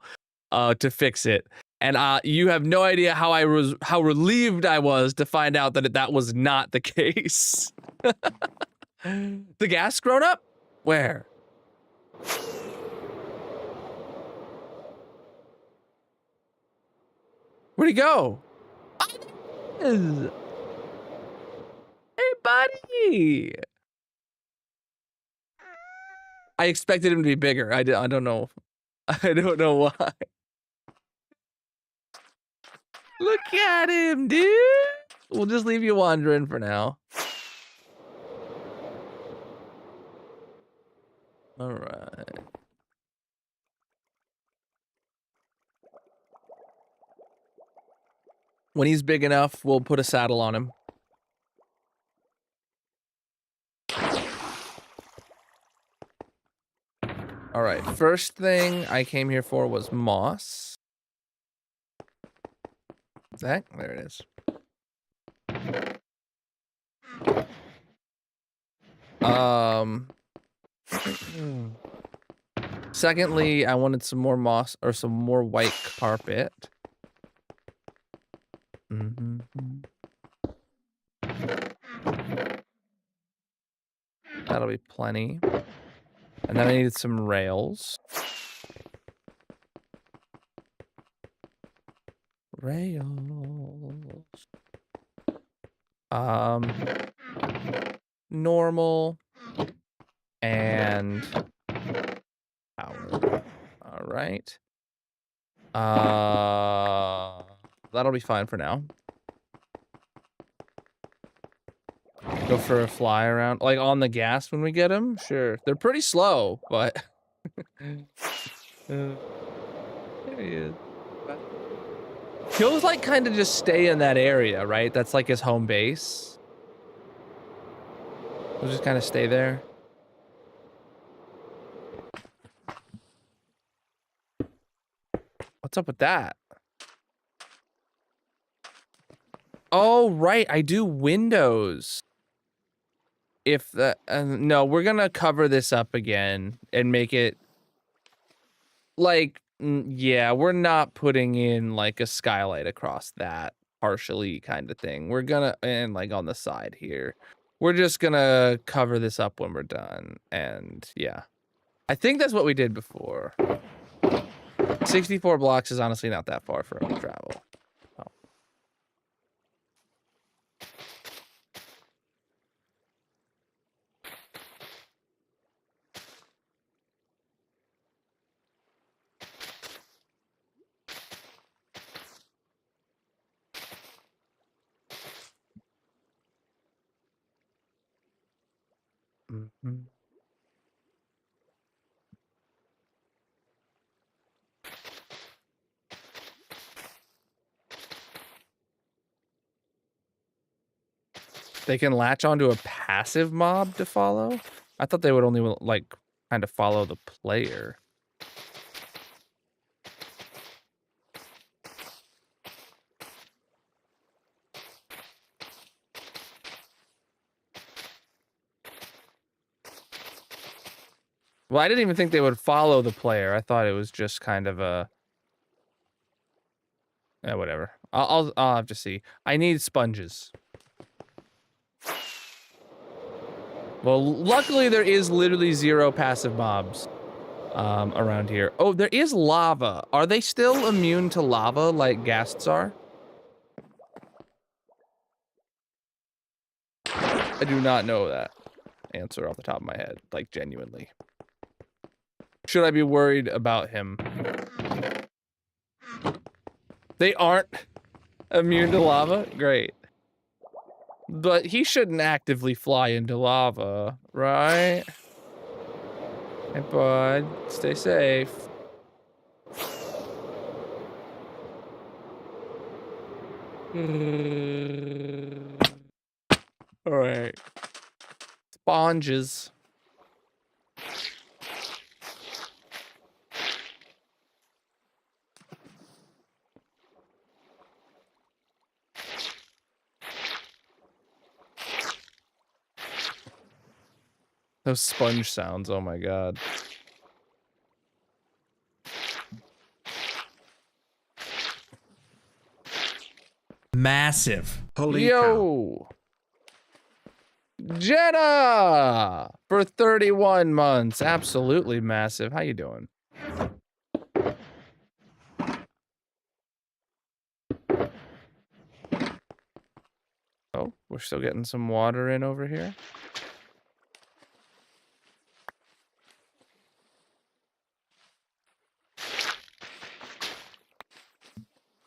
to fix it. And you have no idea how relieved I was to find out that that was not the case. The gas grown up? Where? Where'd he go? Hey, buddy. I expected him to be bigger. I don't know. I don't know why. Look at him, dude. We'll just leave you wandering for now. All right. When he's big enough, we'll put a saddle on him. All right, first thing I came here for was moss. There it is. Secondly, I wanted some more moss or some more white carpet. That'll be plenty. And then I needed some rails. Rails. Normal. And power. All right. That'll be fine for now. Go for a fly around, like on the gas when we get them. Sure, they're pretty slow, but there he is. He'll like kind of just stay in that area, right? That's like his home base. He'll just kind of stay there. What's up with that? Oh, right. I do windows. If the no, we're gonna cover this up again and make it like, yeah, we're not putting in like a skylight across that partially kind of thing. We're gonna, and like on the side here, we're just gonna cover this up when we're done. And yeah, I think that's what we did before. 64 blocks is honestly not that far for him to travel. They can latch onto a passive mob to follow? I thought they would only like kind of follow the player. Well, I didn't even think they would follow the player. I thought it was just kind of a... whatever. I'll have to see. I need sponges. Well, luckily there is literally 0 passive mobs around here. Oh, there is lava. Are they still immune to lava like ghasts are? I do not know that answer off the top of my head, like genuinely. Should I be worried about him? They aren't immune to lava? Great. But he shouldn't actively fly into lava, right? Hey, bud, stay safe. All right. Sponges. Those sponge sounds, oh my god. Massive. Holy cow. Yo! Jenna! For 31 months. Absolutely massive. How you doing? Oh, we're still getting some water in over here.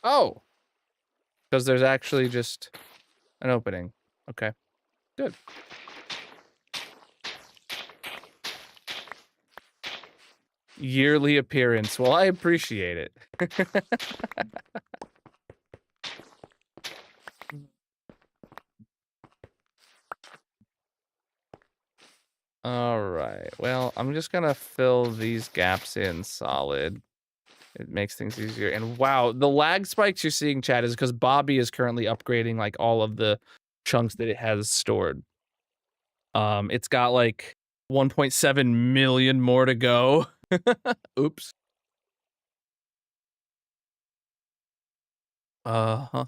Oh! Because there's actually just an opening. Okay. Good. Yearly appearance. Well, I appreciate it. All right. Well, I'm just gonna fill these gaps in solid. It makes things easier. And wow, the lag spikes you're seeing, chat, is because Bobby is currently upgrading like all of the chunks that it has stored. It's got like 1.7 million more to go. Oops. Uh-huh.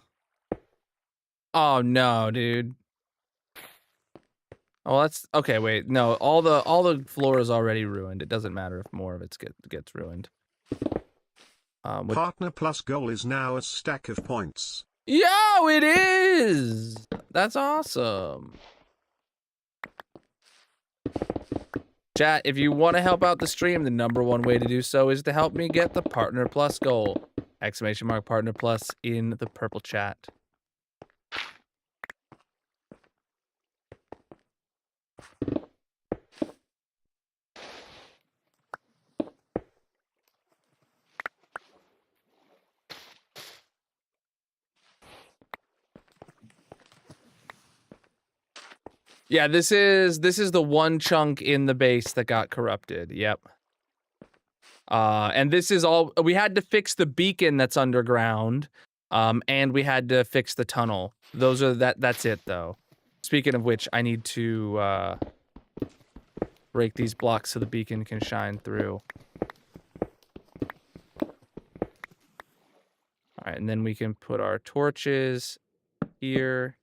Oh no, dude. Oh, that's okay. Wait, no, all the floor is already ruined. It doesn't matter if more of it gets ruined. Partner Plus goal is now a stack of points. Yo, it is. That's awesome. Chat, if you want to help out the stream, the #1 way to do so is to help me get the Partner Plus goal. Exclamation mark Partner Plus in the purple chat. Yeah, this is the one chunk in the base that got corrupted. Yep. And this is all we had to fix the beacon that's underground. And we had to fix the tunnel. That's it though. Speaking of which, I need to break these blocks so the beacon can shine through. All right, and then we can put our torches here.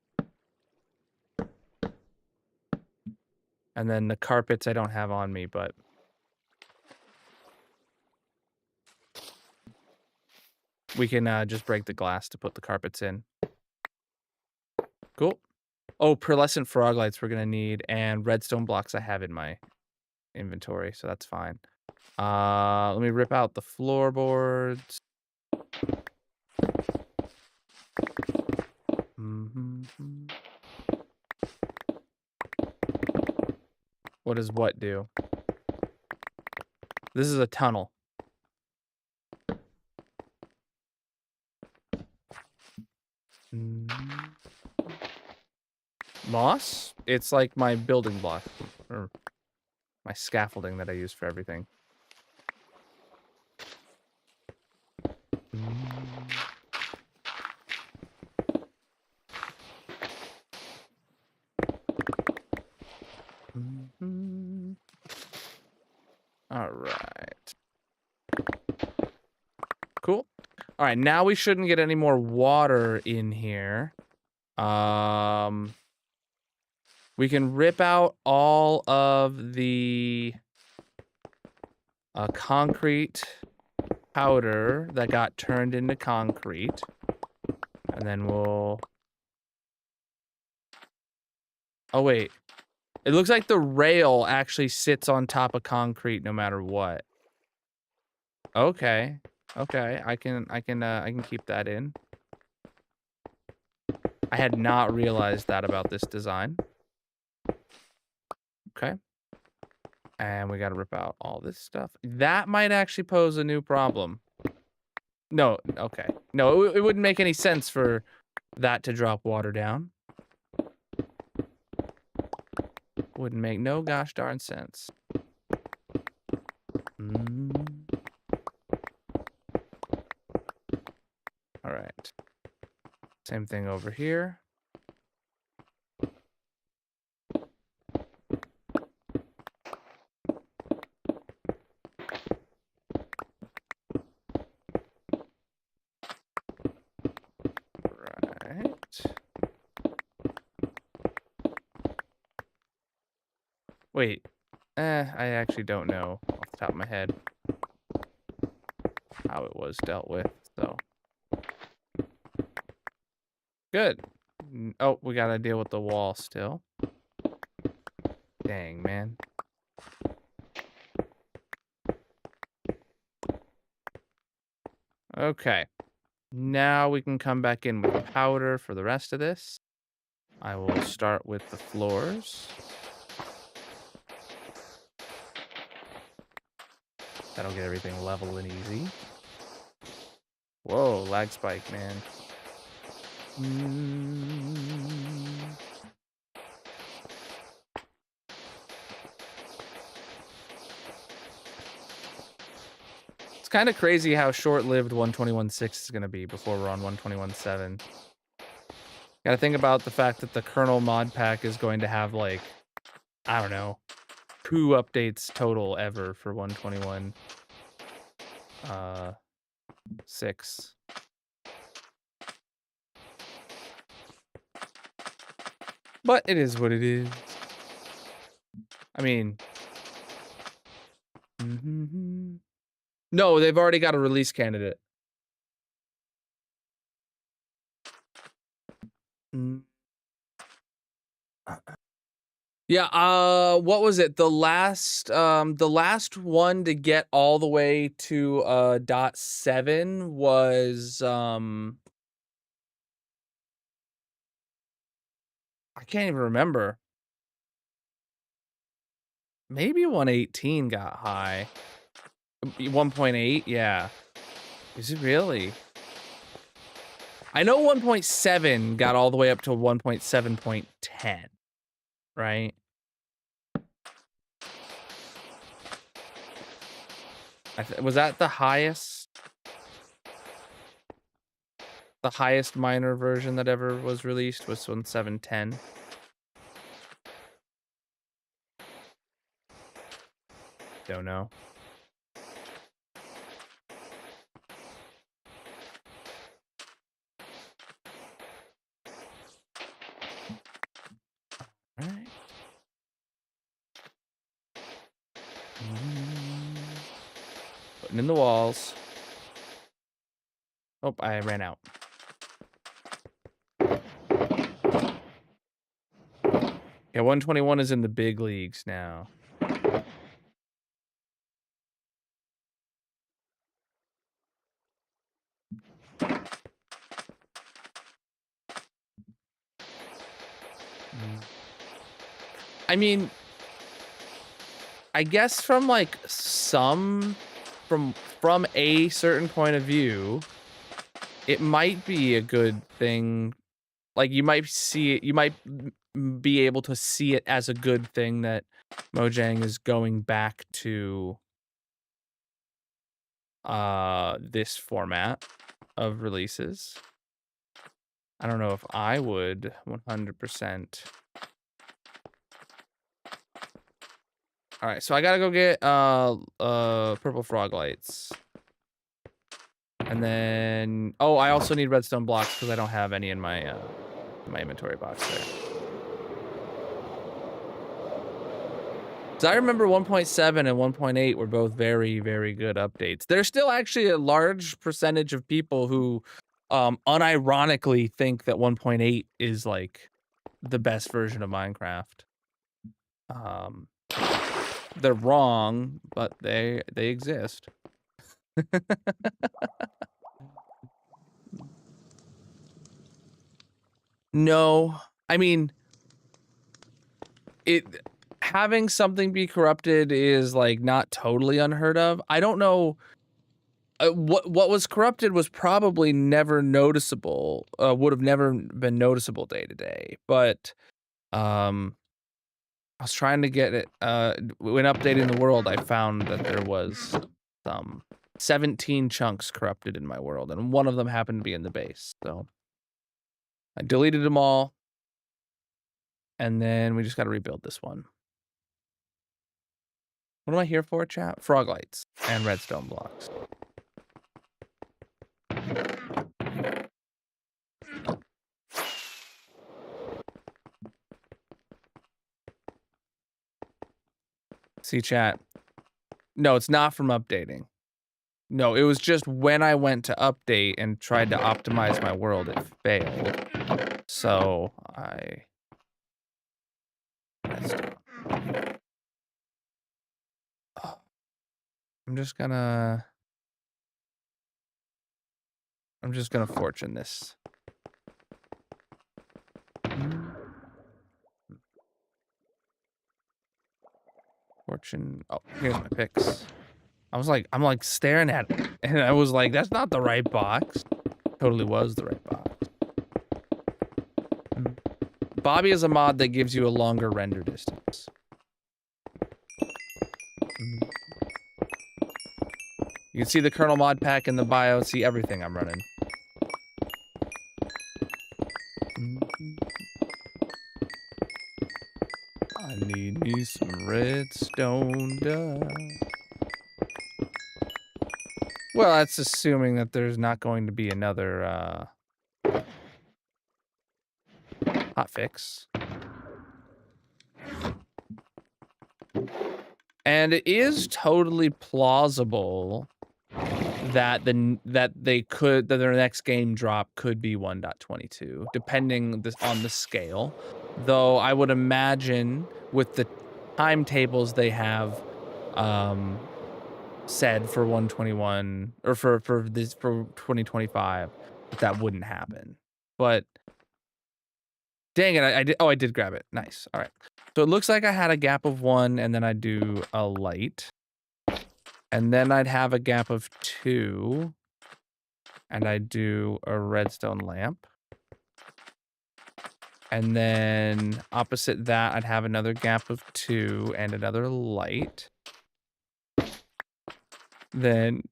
And then the carpets I don't have on me, but we can just break the glass to put the carpets in. Cool. Oh, pearlescent frog lights we're gonna need, and redstone blocks I have in my inventory, so that's fine. Let me rip out the floorboards. What does what do? This is a tunnel. Moss? It's like my building block, or my scaffolding that I use for everything. All right. Cool. All right, now we shouldn't get any more water in here. We can rip out all of the concrete powder that got turned into concrete. And then we'll... Oh, wait. It looks like the rail actually sits on top of concrete no matter what. Okay. Okay. I can keep that in. I had not realized that about this design. Okay. And we gotta rip out all this stuff. That might actually pose a new problem. No, okay. No, it wouldn't make any sense for that to drop water down. Wouldn't make no gosh darn sense. All right. Same thing over here. Right. Wait. I actually don't know off the top of my head how it was dealt with, so. Good. Oh, we gotta deal with the wall still. Dang, man. Okay. Now we can come back in with powder for the rest of this. I will start with the floors. That'll get everything level and easy. Whoa, lag spike, man. It's kind of crazy how short-lived 121.6 is going to be before we're on 121.7. Gotta think about the fact that the Colonel mod pack is going to have, like, I don't know, 2 updates total ever for 121.6. But it is what it is. I mean... No, they've already got a release candidate. Yeah, what was it? The last one to get all the way to .7 was I can't even remember. Maybe 118 got high. 1.8, yeah. Is it really? I know 1.7 got all the way up to 1.7.10, right? Was that the highest? The highest minor version that ever was released was 1.7.10. Don't know. All right. Putting in the walls. Oh, I ran out. Yeah, 121 is in the big leagues now. I mean, I guess from like from a certain point of view, it might be a good thing. Like you might see it, you might be able to see it as a good thing that Mojang is going back to this format of releases. I don't know if I would 100%. All right, so I gotta go get purple frog lights. And then, oh, I also need redstone blocks because I don't have any in my my inventory box there. So I remember 1.7 and 1.8 were both very, very good updates. There's still actually a large percentage of people who unironically think that 1.8 is like the best version of Minecraft. They're wrong, but they exist. No, I mean, having something be corrupted is like not totally unheard of. I don't know. What was corrupted was probably never noticeable. Would have never been noticeable day to day. But I was trying to get it. When updating the world, I found that there was 17 chunks corrupted in my world, and one of them happened to be in the base. So I deleted them all, and then we just got to rebuild this one. What am I here for, chat? Frog lights and redstone blocks. See, chat. No, it's not from updating. No, it was just when I went to update and tried to optimize my world, it failed. So I'm just gonna fortune this. Fortune. Oh, here's my picks. I'm like staring at it, and I was like, that's not the right box. Totally was the right box. Bobby is a mod that gives you a longer render distance. You can see the Colonel mod pack in the bio, see everything I'm running. I need me some redstone dust. Well, that's assuming that there's not going to be another hotfix. And it is totally plausible that their next game drop could be 1.22, depending on the scale. Though I would imagine with the timetables they have said for 121 or for 2025, that wouldn't happen. But dang it, I did grab it. Nice. All right. So it looks like I had a gap of 1, and then I'd do a light. And then I'd have a gap of 2, and I'd do a redstone lamp. And then opposite that, I'd have another gap of 2 and another light. Then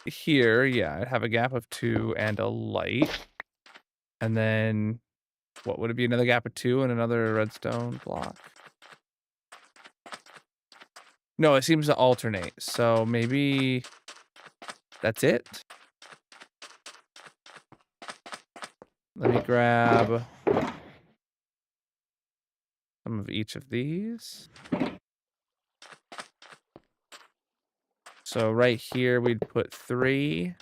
here, yeah, I'd have a gap of 2 and a light. And then what would it be? Another gap of 2 and another redstone block? No, it seems to alternate. So maybe that's it. Let me grab some of each of these. So right here, we'd put 3.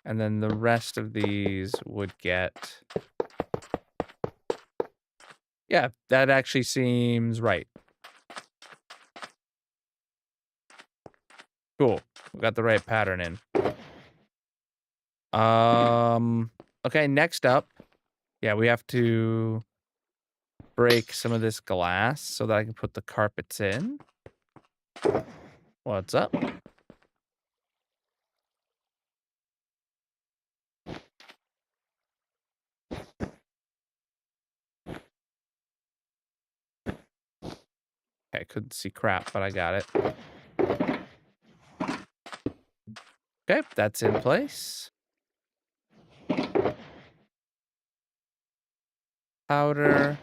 And then the rest of these would get... Yeah, that actually seems right. Cool. We got the right pattern in. Okay, next up. Yeah, we have to break some of this glass so that I can put the carpets in. What's up? Okay, couldn't see crap, but I got it. Okay, that's in place. Powder,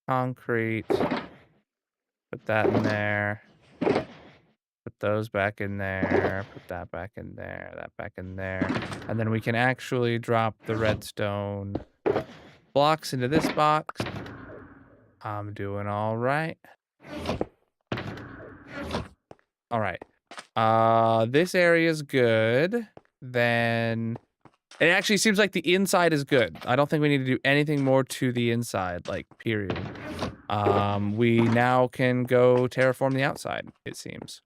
concrete, put that in there. Put those back in there, put that back in there, that back in there. And then we can actually drop the redstone blocks into this box. I'm doing all right. All right. This area is good. Then it actually seems like the inside is good. I don't think we need to do anything more to the inside, like, period. We now can go terraform the outside, it seems.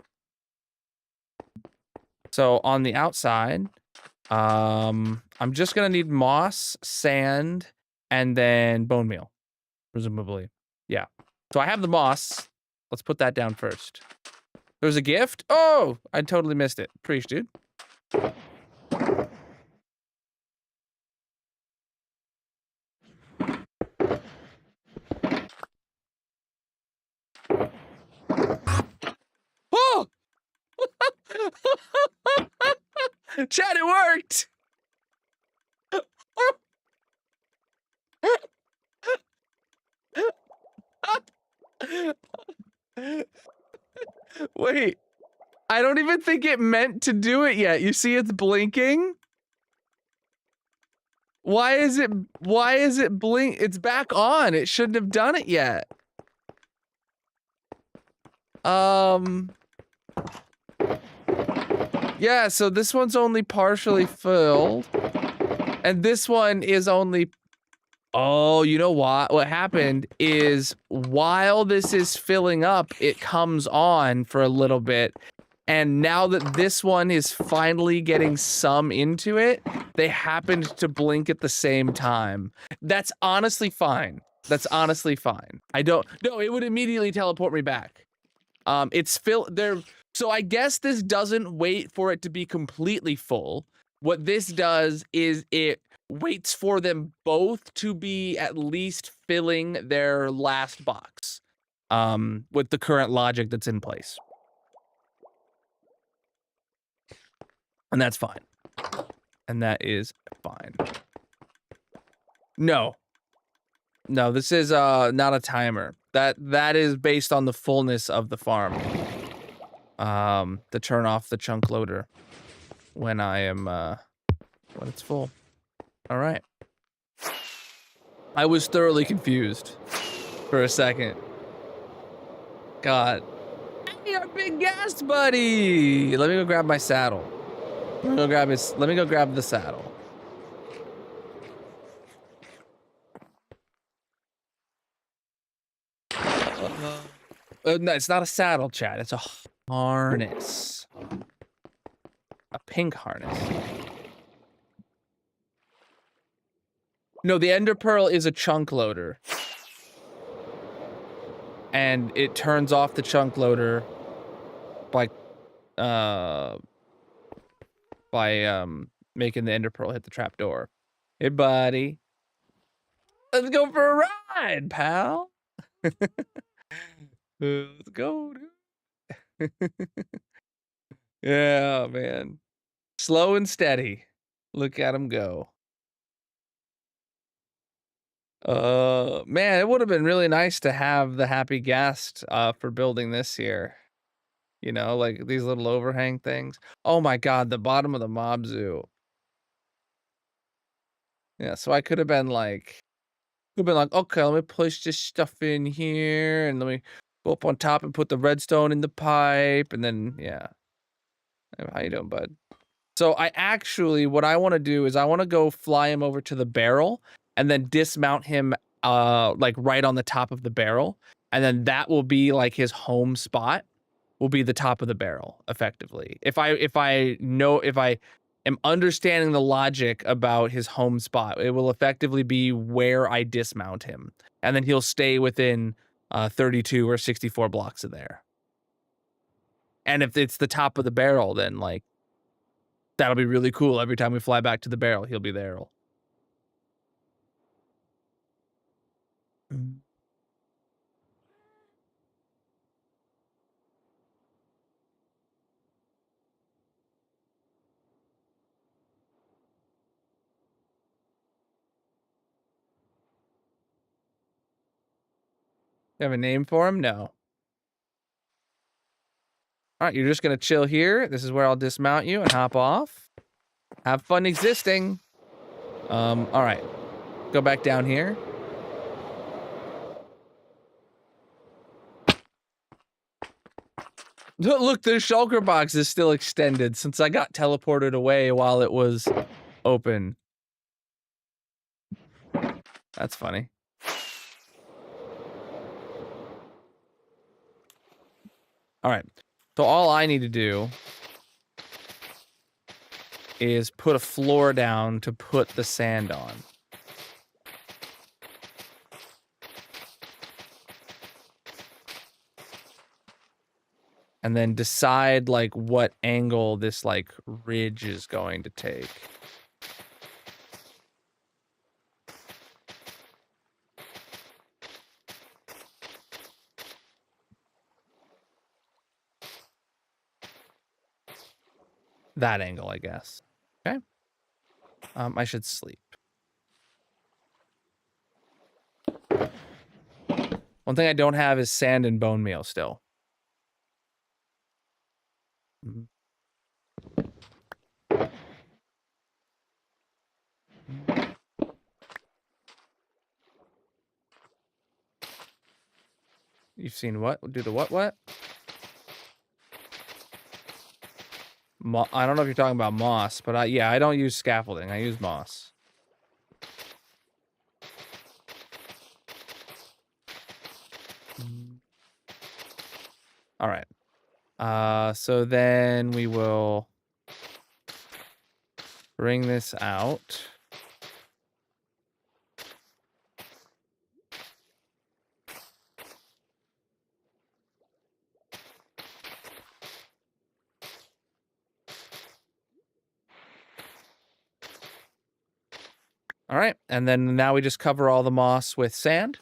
So on the outside, I'm just gonna need moss, sand, and then bone meal, presumably. Yeah. So I have the moss. Let's put that down first. There's a gift? Oh, I totally missed it. Preach, dude. Oh! Chad, it worked! Wait, I don't even think it meant to do it yet. You see it's blinking? Why is it blink? It's back on. It shouldn't have done it yet. Yeah, so this one's only partially filled. And this one is only... Oh, you know what? What happened is while this is filling up, it comes on for a little bit. And now that this one is finally getting some into it, they happened to blink at the same time. That's honestly fine. That's honestly fine. No, it would immediately teleport me back. It's there. So I guess this doesn't wait for it to be completely full. What this does is it waits for them both to be at least filling their last box, with the current logic that's in place. And that's fine. And that is fine. No, this is not a timer. That is based on the fullness of the farm. To turn off the chunk loader when I am when it's full. All right. I was thoroughly confused for a second. God. Hey, our big gas buddy. Let me go grab my saddle. Let me go grab the saddle. No, it's not a saddle, Chad. It's a harness. A pink harness. No, the ender pearl is a chunk loader. And it turns off the chunk loader by making the ender pearl hit the trap door. Hey, buddy. Let's go for a ride, pal. Let's go, dude. Yeah, man. Slow and steady. Look at him go. Man, it would have been really nice to have the happy guest for building this here. You know, like these little overhang things. Oh my god, the bottom of the mob zoo. Yeah, so I could have been like, okay, let me push this stuff in here and let me go up on top and put the redstone in the pipe and then, yeah. How you doing, bud? So what I want to do is I want to go fly him over to the barrel and then dismount him like right on the top of the barrel. And then that will be like his home spot will be the top of the barrel effectively. If I am understanding the logic about his home spot, it will effectively be where I dismount him. And then he'll stay within 32 or 64 blocks of there. And if it's the top of the barrel, then like that'll be really cool. Every time we fly back to the barrel, he'll be there. You have a name for him? No. All right, you're just gonna chill here. This is where I'll dismount you and hop off. Have fun existing. All right. Go back down here. Look, the shulker box is still extended since I got teleported away while it was open. That's funny. All right. So all I need to do is put a floor down to put the sand on. And then decide like what angle this like ridge is going to take. That angle, I guess. Okay. I should sleep. One thing I don't have is sand and bone meal still. You've seen what? Do the what? I don't know if you're talking about moss, but yeah, I don't use scaffolding. I use moss. All right. So then we will bring this out. All right, and then now we just cover all the moss with sand.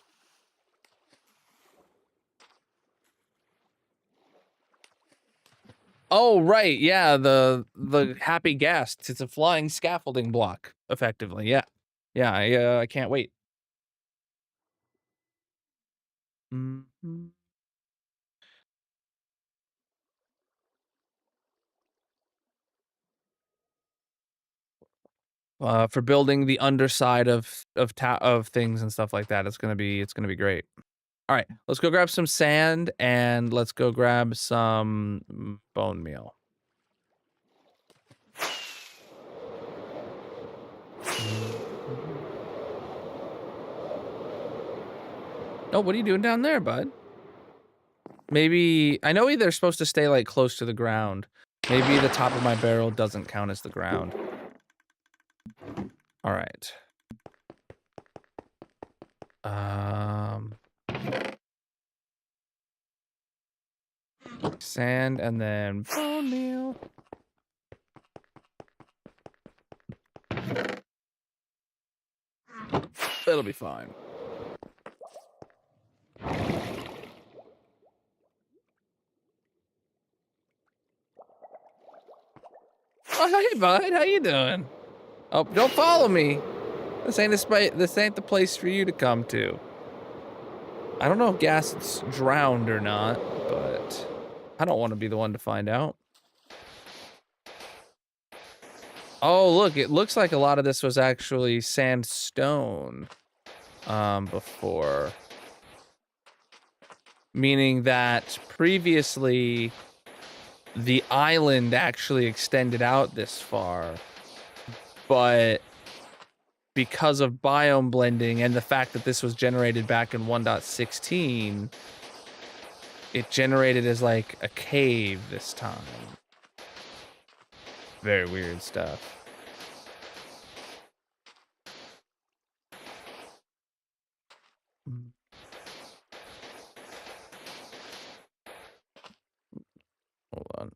Oh, right, yeah, the happy guest. It's a flying scaffolding block, effectively. Yeah, yeah, I can't wait. Mm-hmm. For building the underside of things and stuff like that, it's gonna be great. All right, let's go grab some sand and let's go grab some bone meal. Oh, what are you doing down there, bud? Maybe I know they're supposed to stay like close to the ground. Maybe the top of my barrel doesn't count as the ground. All right. Sand and then bone meal. It'll be fine. Oh, hey, bud. How you doing? Oh, don't follow me. This ain't the place for you to come to. I don't know if Gas is drowned or not, but I don't want to be the one to find out. Oh, look, it looks like a lot of this was actually sandstone before. Meaning that previously the island actually extended out this far, but because of biome blending and the fact that this was generated back in 1.16, it generated as like a cave this time. Very weird stuff. Hold on.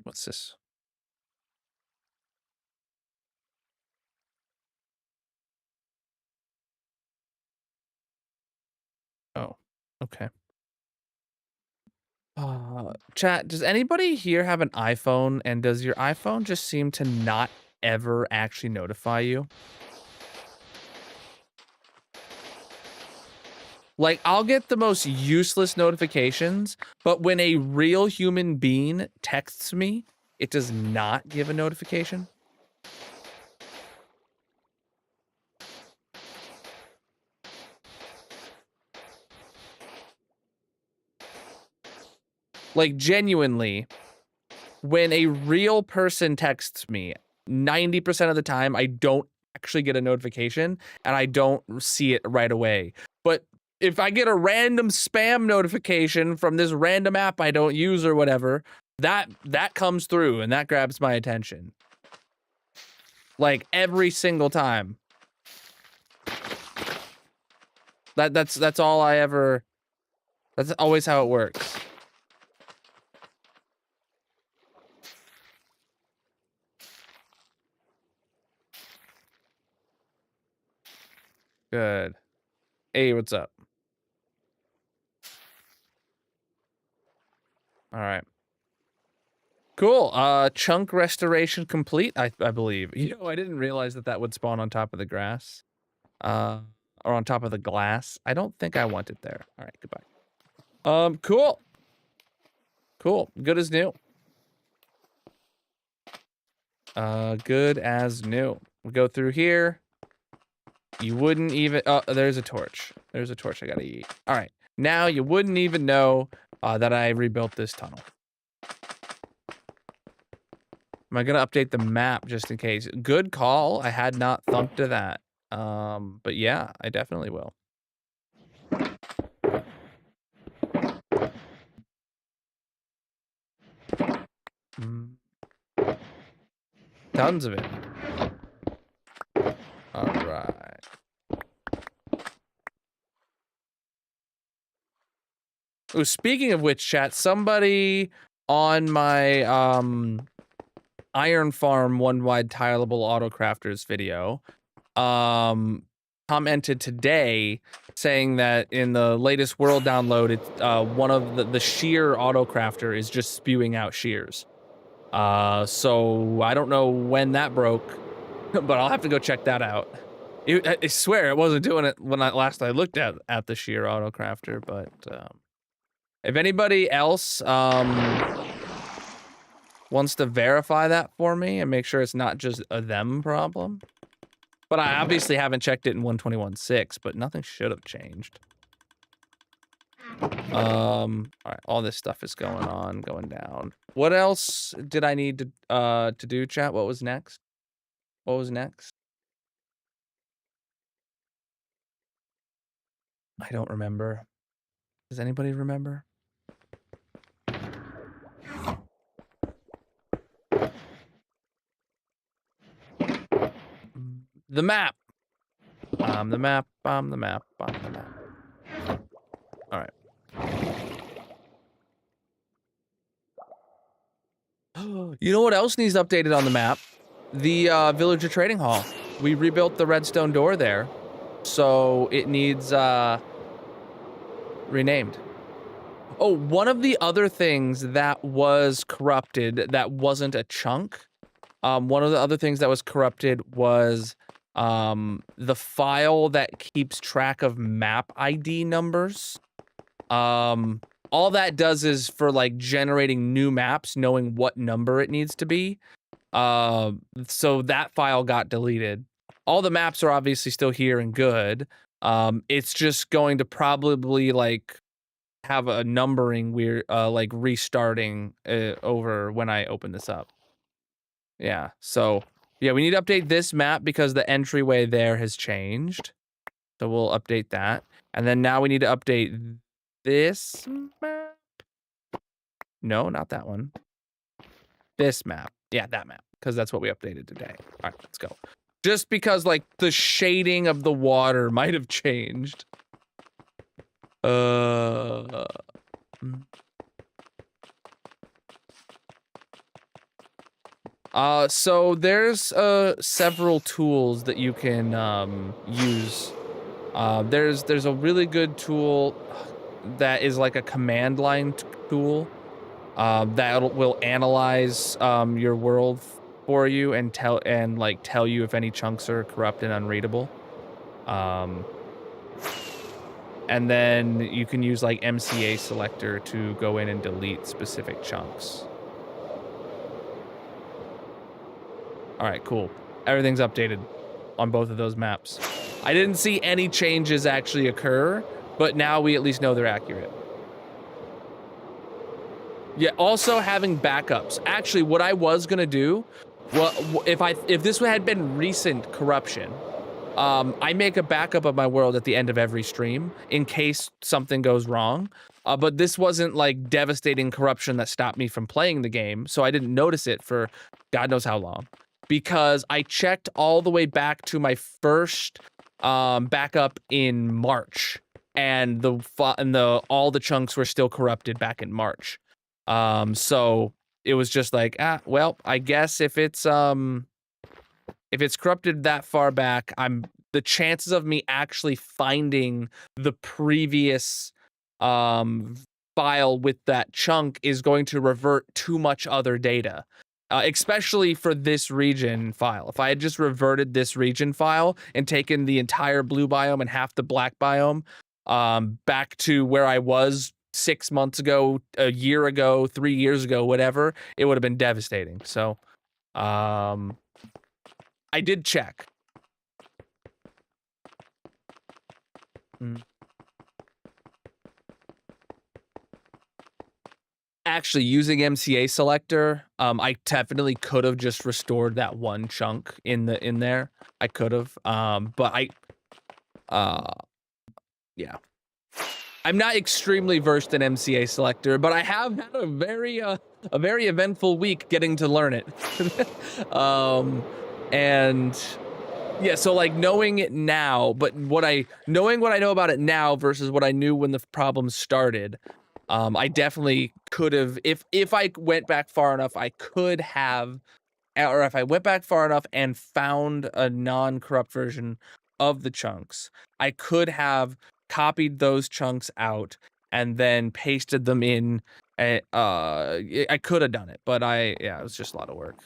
What's this? Oh, okay. Chat, does anybody here have an iPhone, and does your iPhone just seem to not ever actually notify you? Like, I'll get the most useless notifications, but when a real human being texts me, it does not give a notification. Like, genuinely, when a real person texts me, 90% of the time, I don't actually get a notification, and I don't see it right away. But if I get a random spam notification from this random app I don't use or whatever, that comes through, and that grabs my attention. Like, every single time. That's all I ever... That's always how it works. Good. Hey, what's up? All right. Cool. Chunk restoration complete, I believe. You know, I didn't realize that would spawn on top of the grass. Or on top of the glass. I don't think I want it there. All right, goodbye. Cool. Cool. Good as new. Good as new. We go through here. You wouldn't even... Oh, there's a torch. There's a torch I gotta eat. All right. Now you wouldn't even know that I rebuilt this tunnel. Am I gonna update the map just in case? Good call. I had not thunk to that. But yeah, I definitely will. Tons of it. All right. Oh, speaking of which, chat, somebody on my Iron Farm one wide tileable autocrafters video commented today saying that in the latest world download, it's one of the shear autocrafter is just spewing out shears. So I don't know when that broke, but I'll have to go check that out. I swear it wasn't doing it when last I looked at the shear autocrafter, but if anybody else wants to verify that for me and make sure it's not just a them problem. But I obviously haven't checked it in 121.6, but nothing should have changed. All right, all this stuff is going down. What else did I need to do, chat? What was next? What was next? I don't remember. Does anybody remember? The map. The map. The map. The map. All right. You know what else needs updated on the map? The Villager Trading Hall. We rebuilt the redstone door there, so it needs renamed. Oh, one of the other things that was corrupted that wasn't a chunk. One of the other things that was corrupted was the file that keeps track of map ID numbers. All that does is for like generating new maps, knowing what number it needs to be. So that file got deleted. All the maps are obviously still here and good. It's just going to probably like have a numbering weird, like restarting over when I open this up. Yeah, so yeah, we need to update this map because the entryway there has changed. So we'll update that. And then now we need to update this map. No, not that one. This map. Yeah, that map. Because that's what we updated today. All right, let's go. Just because, like, the shading of the water might have changed. So there's several tools that you can use. There's a really good tool that is like a command line tool that will analyze your world for you and tell you if any chunks are corrupt and unreadable. And then you can use like MCA selector to go in and delete specific chunks. All right, cool. Everything's updated on both of those maps. I didn't see any changes actually occur, but now we at least know they're accurate. Yeah, also having backups. Actually, what I was gonna do, well, if this had been recent corruption, I make a backup of my world at the end of every stream in case something goes wrong. But this wasn't like devastating corruption that stopped me from playing the game, so I didn't notice it for God knows how long. Because I checked all the way back to my first backup in March, and all the chunks were still corrupted back in March. So it was just like, well, I guess if it's corrupted that far back, the chances of me actually finding the previous file with that chunk is going to revert too much other data. Especially for this region file. If I had just reverted this region file and taken the entire blue biome and half the black biome back to where I was 6 months ago, a year ago, 3 years ago, whatever, it would have been devastating. So, I did check. Actually, using MCA selector, I definitely could have just restored that one chunk in there. I could have, but yeah. I'm not extremely versed in MCA selector, but I have had a very eventful week getting to learn it. And yeah, so like knowing it now, but knowing what I know about it now versus what I knew when the problem started, I definitely could have, if I went back far enough, I could have, or if I went back far enough and found a non-corrupt version of the chunks, I could have copied those chunks out and then pasted them in. I could have done it, but it was just a lot of work.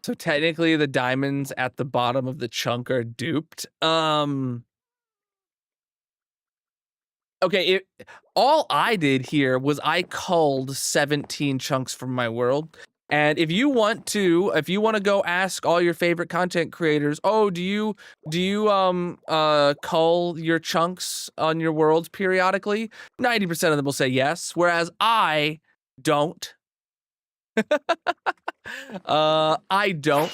So technically the diamonds at the bottom of the chunk are duped. Okay, all I did here was I culled 17 chunks from my world. And if you want to go ask all your favorite content creators, oh, do you cull your chunks on your worlds periodically? 90% of them will say yes, whereas I don't. I don't.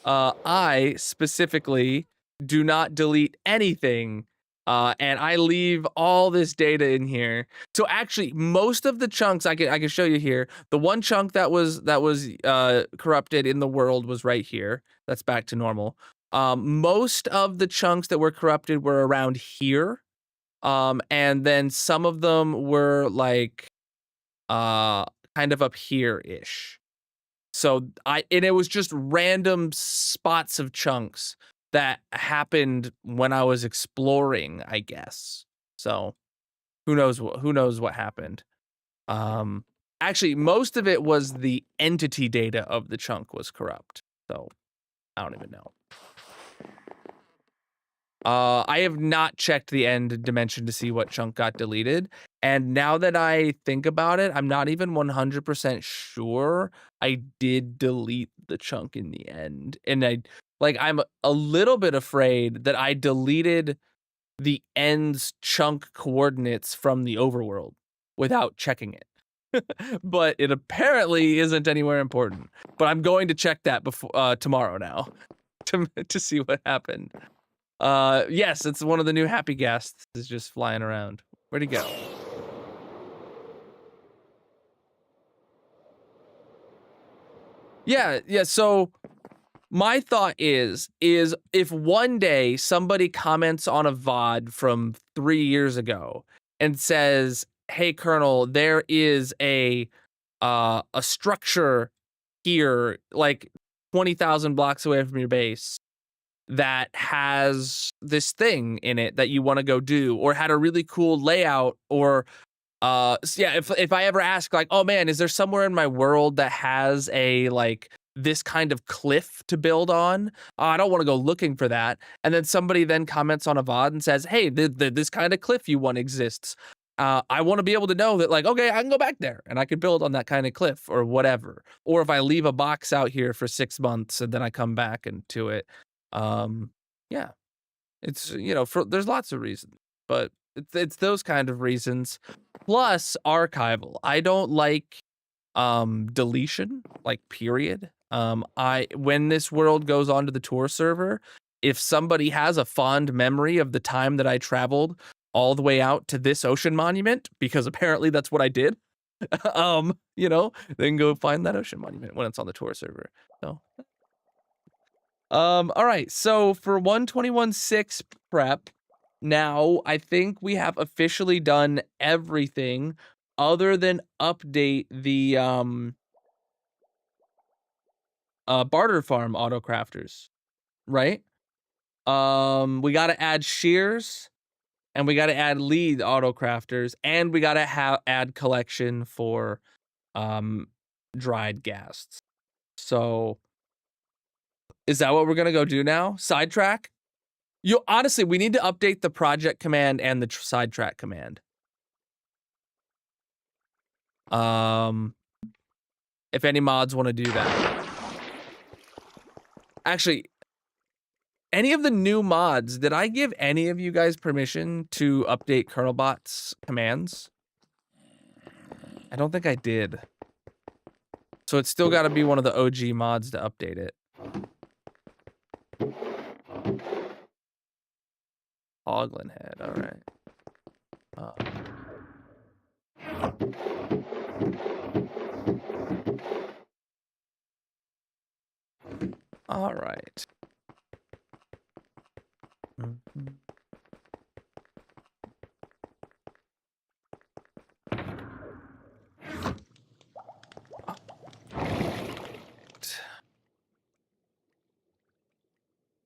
I specifically do not delete anything. And I leave all this data in here. So actually, most of the chunks I can show you here. The one chunk that was corrupted in the world was right here. That's back to normal. Most of the chunks that were corrupted were around here. And then some of them were like kind of up here-ish. So and it was just random spots of chunks that happened when I was exploring, I guess. So who knows what happened. Actually, most of it was the entity data of the chunk was corrupt. So I don't even know. I have not checked the end dimension to see what chunk got deleted. And now that I think about it, I'm not even 100% sure I did delete the chunk in the end. And I'm a little bit afraid that I deleted the end's chunk coordinates from the overworld without checking it. But it apparently isn't anywhere important. But I'm going to check that before tomorrow now to see what happened. Yes, it's one of the new happy guests is just flying around. Where'd he go? Yeah, so my thought is if one day somebody comments on a VOD from 3 years ago and says, "Hey Colonel, there is a structure here like 20,000 blocks away from your base that has this thing in it that you want to go do, or had a really cool layout, or if I ever ask like, oh man, is there somewhere in my world that has a like this kind of cliff to build on? I don't want to go looking for that." And then somebody then comments on a VOD and says, "Hey, this kind of cliff you want exists." I want to be able to know that, like, okay, I can go back there and I could build on that kind of cliff or whatever. Or if I leave a box out here for 6 months and then I come back and to it. Yeah, it's, there's lots of reasons, but It's those kind of reasons. Plus archival. I don't like deletion, like period. When this world goes onto the tour server, if somebody has a fond memory of the time that I traveled all the way out to this ocean monument, because apparently that's what I did, then go find that ocean monument when it's on the tour server. So all right, so for 121.6 prep, now I think we have officially done everything other than update the barter farm autocrafters, right? We got to add shears, and we got to add lead autocrafters, and we got to add collection for dried ghasts. So is that what we're gonna go do now? Sidetrack? Honestly, we need to update the project command and the sidetrack command. If any mods want to do that. Actually, any of the new mods, did I give any of you guys permission to update KernelBot's commands? I don't think I did. So it's still got to be one of the OG mods to update it. Hoglin head, all right. All right.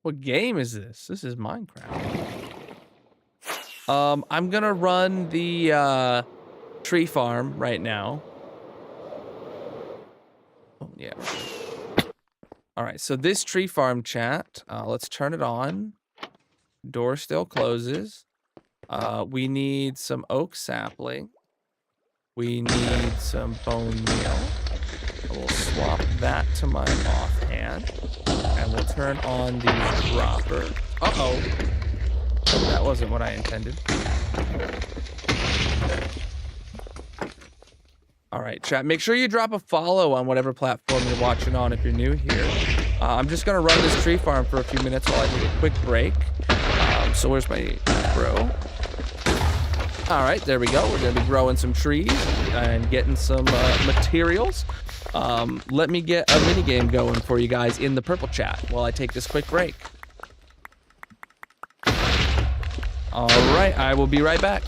What game is this? This is Minecraft. I'm gonna run the tree farm right now. Oh yeah. All right, so this tree farm chat, let's turn it on. Door still closes. We need some oak sapling. We need some bone meal. We'll swap that to my moth hand. And we'll turn on the dropper. Uh-oh. That wasn't what I intended. All right, chat. Make sure you drop a follow on whatever platform you're watching on if you're new here. I'm just going to run this tree farm for a few minutes while I take a quick break. So where's my bro? All right, there we go. We're going to be growing some trees and getting some materials. Let me get a mini game going for you guys in the purple chat while I take this quick break. All right, I will be right back.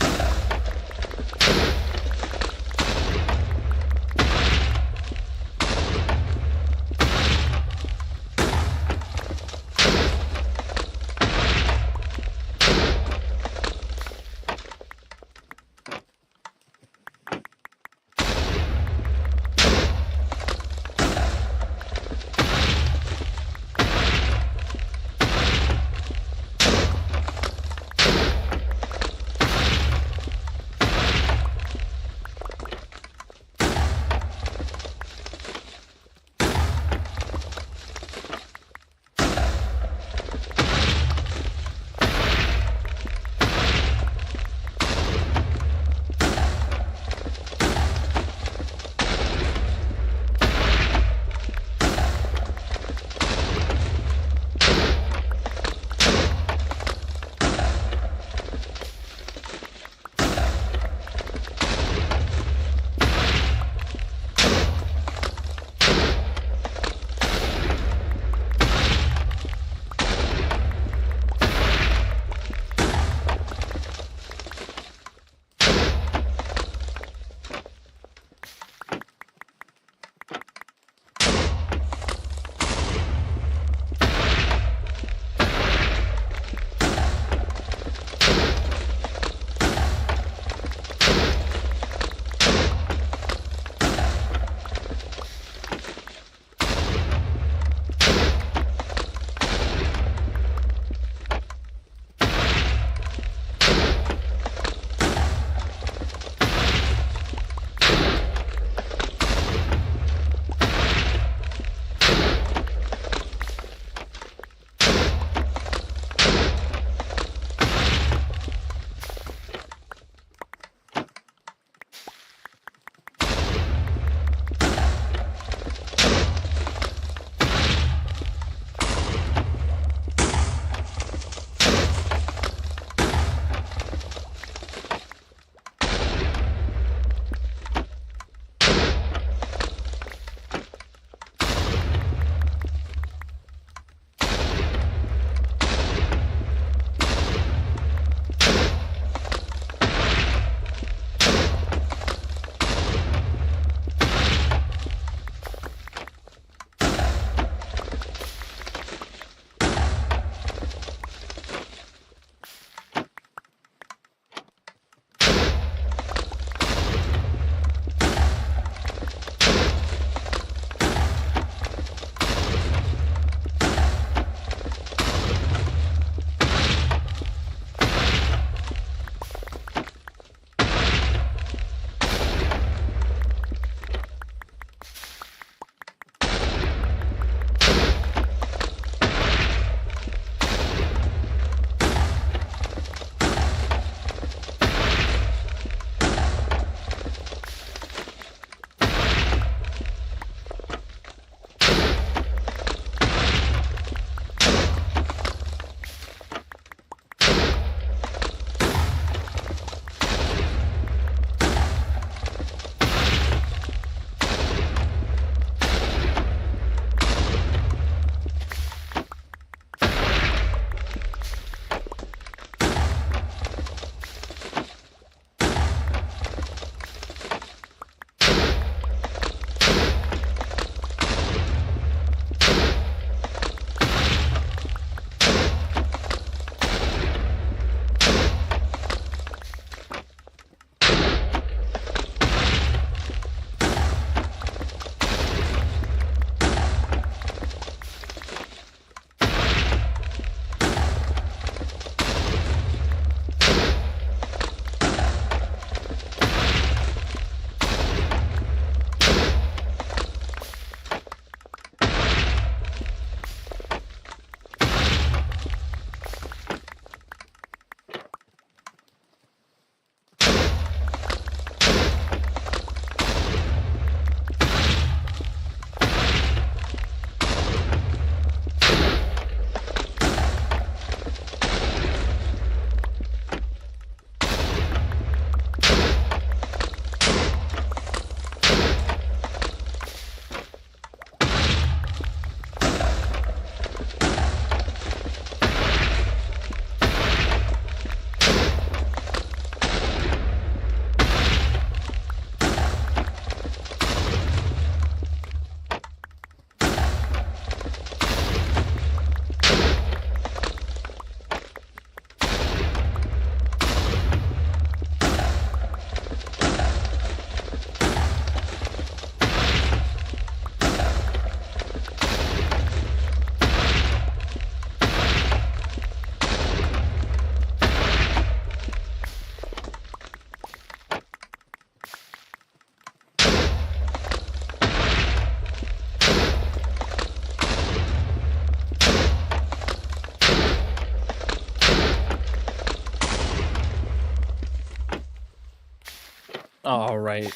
All right,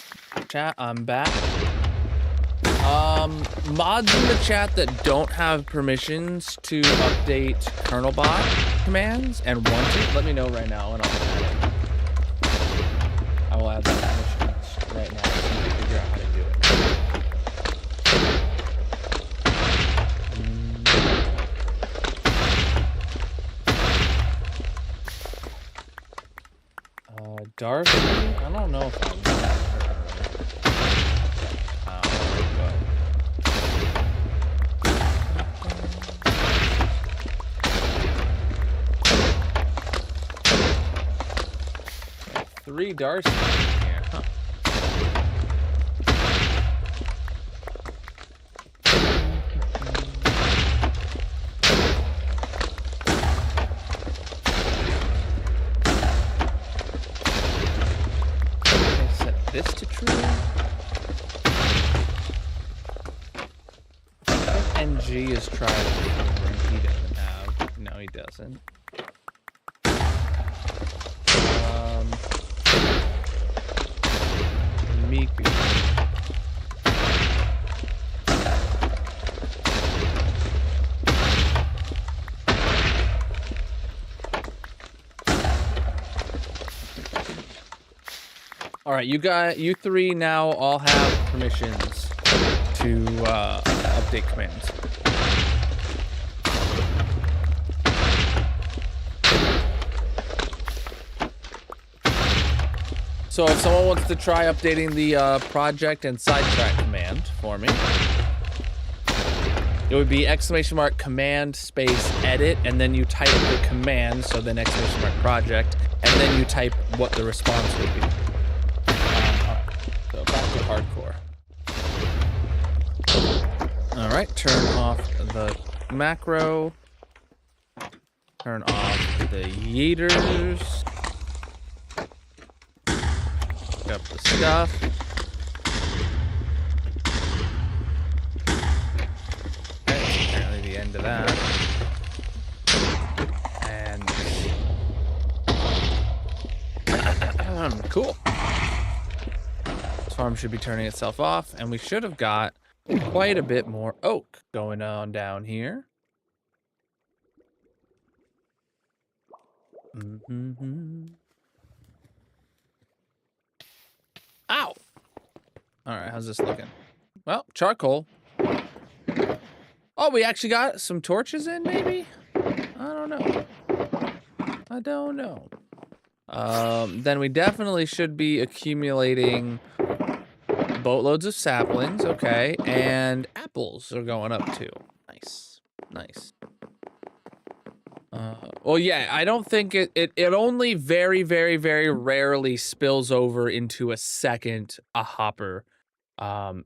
chat, I'm back. Mods in the chat that don't have permissions to update kernel bot commands and want it, let me know right now and I'll add it. I will add that permissions right now so you can figure out how to do it. Darcy? I don't know if I'm three Darcy in here, huh? Set this to true. NG is tried before and he doesn't have. No, he doesn't. Miku. All right, you three now all have permissions to update commands. So if someone wants to try updating the project and sidetrack command for me, it would be ! command space edit, and then you type the command, so then ! project, and then you type what the response would be. So back to hardcore. All right, turn off the macro. Turn off the yeeters. Up the stuff. Okay, that's apparently the end of that. And cool. This farm should be turning itself off, and we should have got quite a bit more oak going on down here. Ow! Alright, how's this looking? Well, charcoal. Oh, we actually got some torches in, maybe? I don't know. I don't know. Then we definitely should be accumulating boatloads of saplings, okay, and apples are going up too. Nice, nice. Well, yeah, I don't think it only very, very, very rarely spills over into a second hopper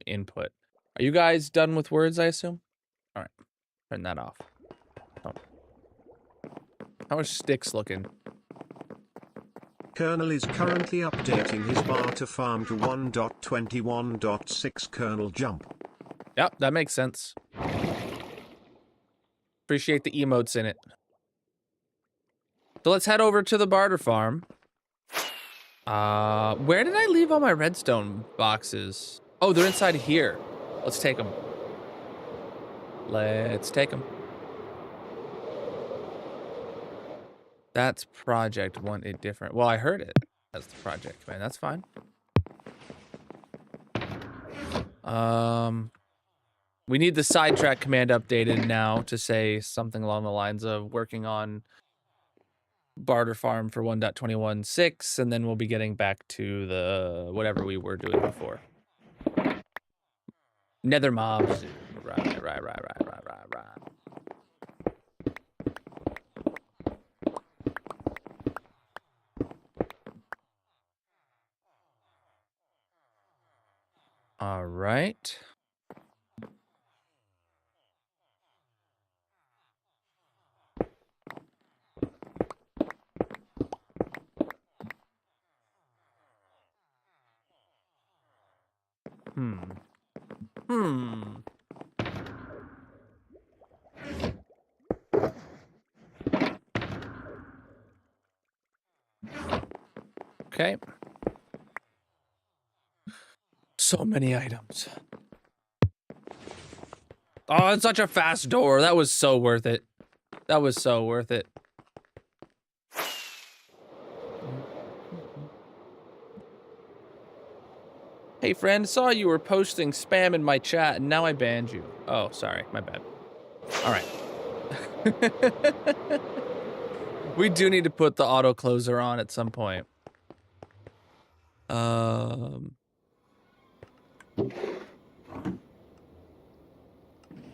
input. Are you guys done with words, I assume? All right, turn that off. Oh. How are sticks looking? Colonel is currently updating his barter farm to 1.21.6 kernel jump. Yep, that makes sense. Appreciate the emotes in it. So let's head over to the barter farm. Where did I leave all my redstone boxes? Oh, they're inside here. Let's take them. Let's take them. That's project want it different. Well, I heard it as the project, man. That's fine. We need the sidetrack command updated now to say something along the lines of working on barter farm for 1.21.6, and then we'll be getting back to the whatever we were doing before. Nether mobs. Right. All right. Okay. So many items. Oh, it's such a fast door. That was so worth it. That was so worth it. Hey friend, saw you were posting spam in my chat and now I banned you. Oh, sorry, my bad. All right. We do need to put the auto closer on at some point.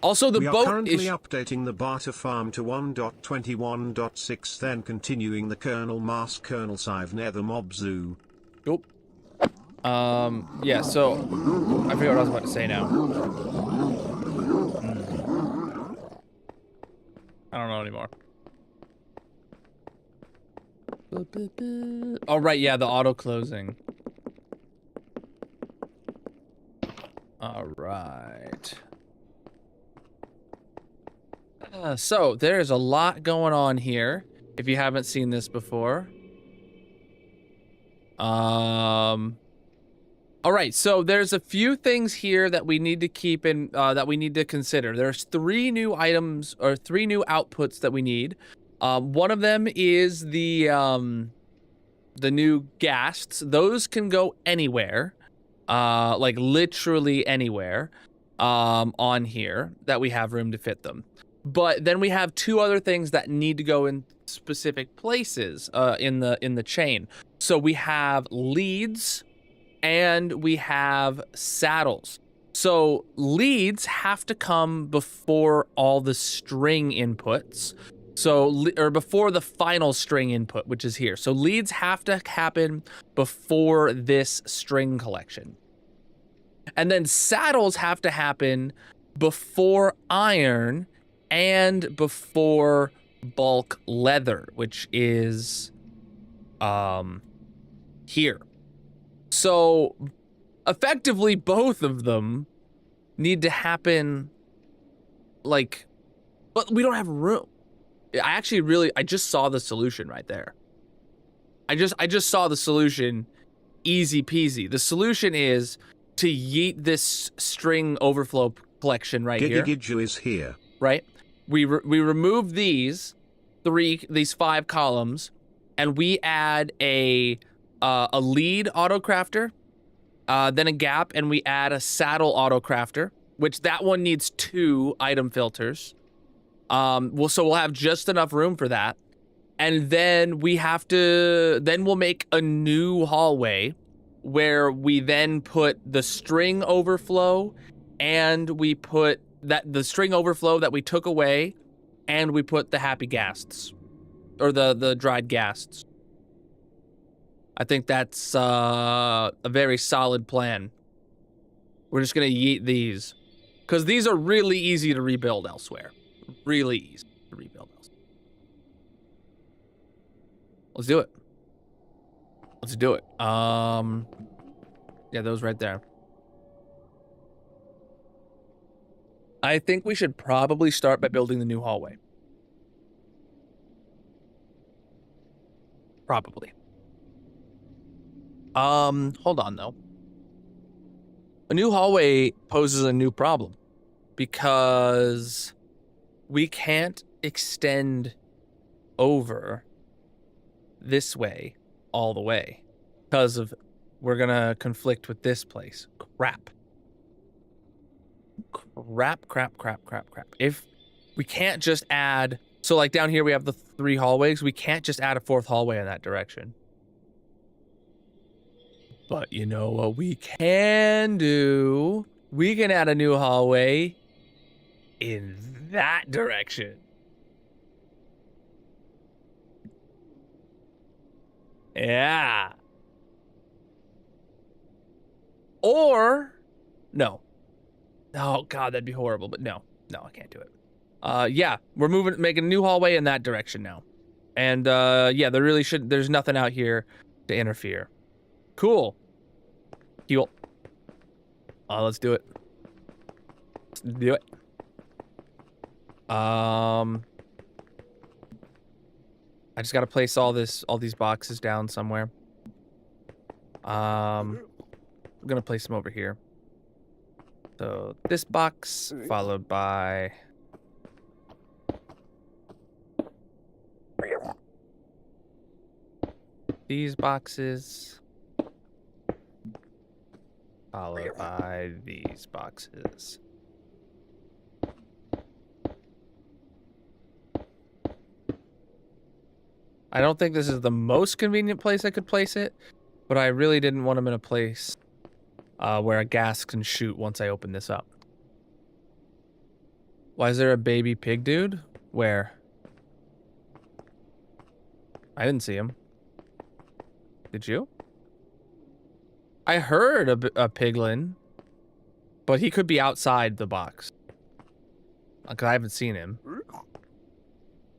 Also, the we are boat currently is updating the beta farm to 1.21.6, then continuing the Colonel Mask Colonel Sive near the mob zoo. Nope. Yeah, so I forget what I was about to say now. I don't know anymore. Oh, right, yeah, the auto closing. All right. So there's a lot going on here. If you haven't seen this before. All right, so there's a few things here that we need to keep in, that we need to consider. There's 3 new items, or 3 new outputs that we need. One of them is the new ghasts. Those can go anywhere, like literally anywhere, on here that we have room to fit them. But then we have 2 other things that need to go in specific places, in the chain. So we have leads, and we have saddles. So leads have to come before all the string inputs. So, or before the final string input, which is here. So leads have to happen before this string collection. And then saddles have to happen before iron and before bulk leather, which is here. So effectively both of them need to happen, like, but we don't have room. I just saw the solution right there. I just saw the solution, easy peasy. The solution is to yeet this string overflow collection right here. Gigigiju is here. Right? We remove these 5 columns, and we add a lead autocrafter, then a gap, and we add a saddle autocrafter, which that one needs 2 item filters. So we'll have just enough room for that. And then we'll make a new hallway where we then put the string overflow, and we put the string overflow that we took away, and we put the happy ghasts, or the dried ghasts. I think that's a very solid plan. We're just gonna yeet these, because these are really easy to rebuild elsewhere. Really easy to rebuild elsewhere. Let's do it. Let's do it. Yeah, those right there. I think we should probably start by building the new hallway. Probably. Hold on though. A new hallway poses a new problem, because we can't extend over this way all the way, because we're gonna conflict with this place. Crap. If we can't just add, so like down here we have the 3 hallways, we can't just add a 4th hallway in that direction. But you know what we can do? We can add a new hallway in that direction. Yeah. Or, no. Oh God, that'd be horrible, but no, I can't do it. Yeah, we're making a new hallway in that direction now. And yeah, there's nothing out here to interfere. Cool. Heal. Let's do it. Let's do it. I just gotta place all these boxes down somewhere. I'm gonna place them over here. So this box followed by these boxes, followed by these boxes. I don't think this is the most convenient place I could place it, but I really didn't want them in a place where a gas can shoot once I open this up. Why is there a baby pig dude? Where? I didn't see him. Did you? I heard a piglin, but he could be outside the box. Because I haven't seen him.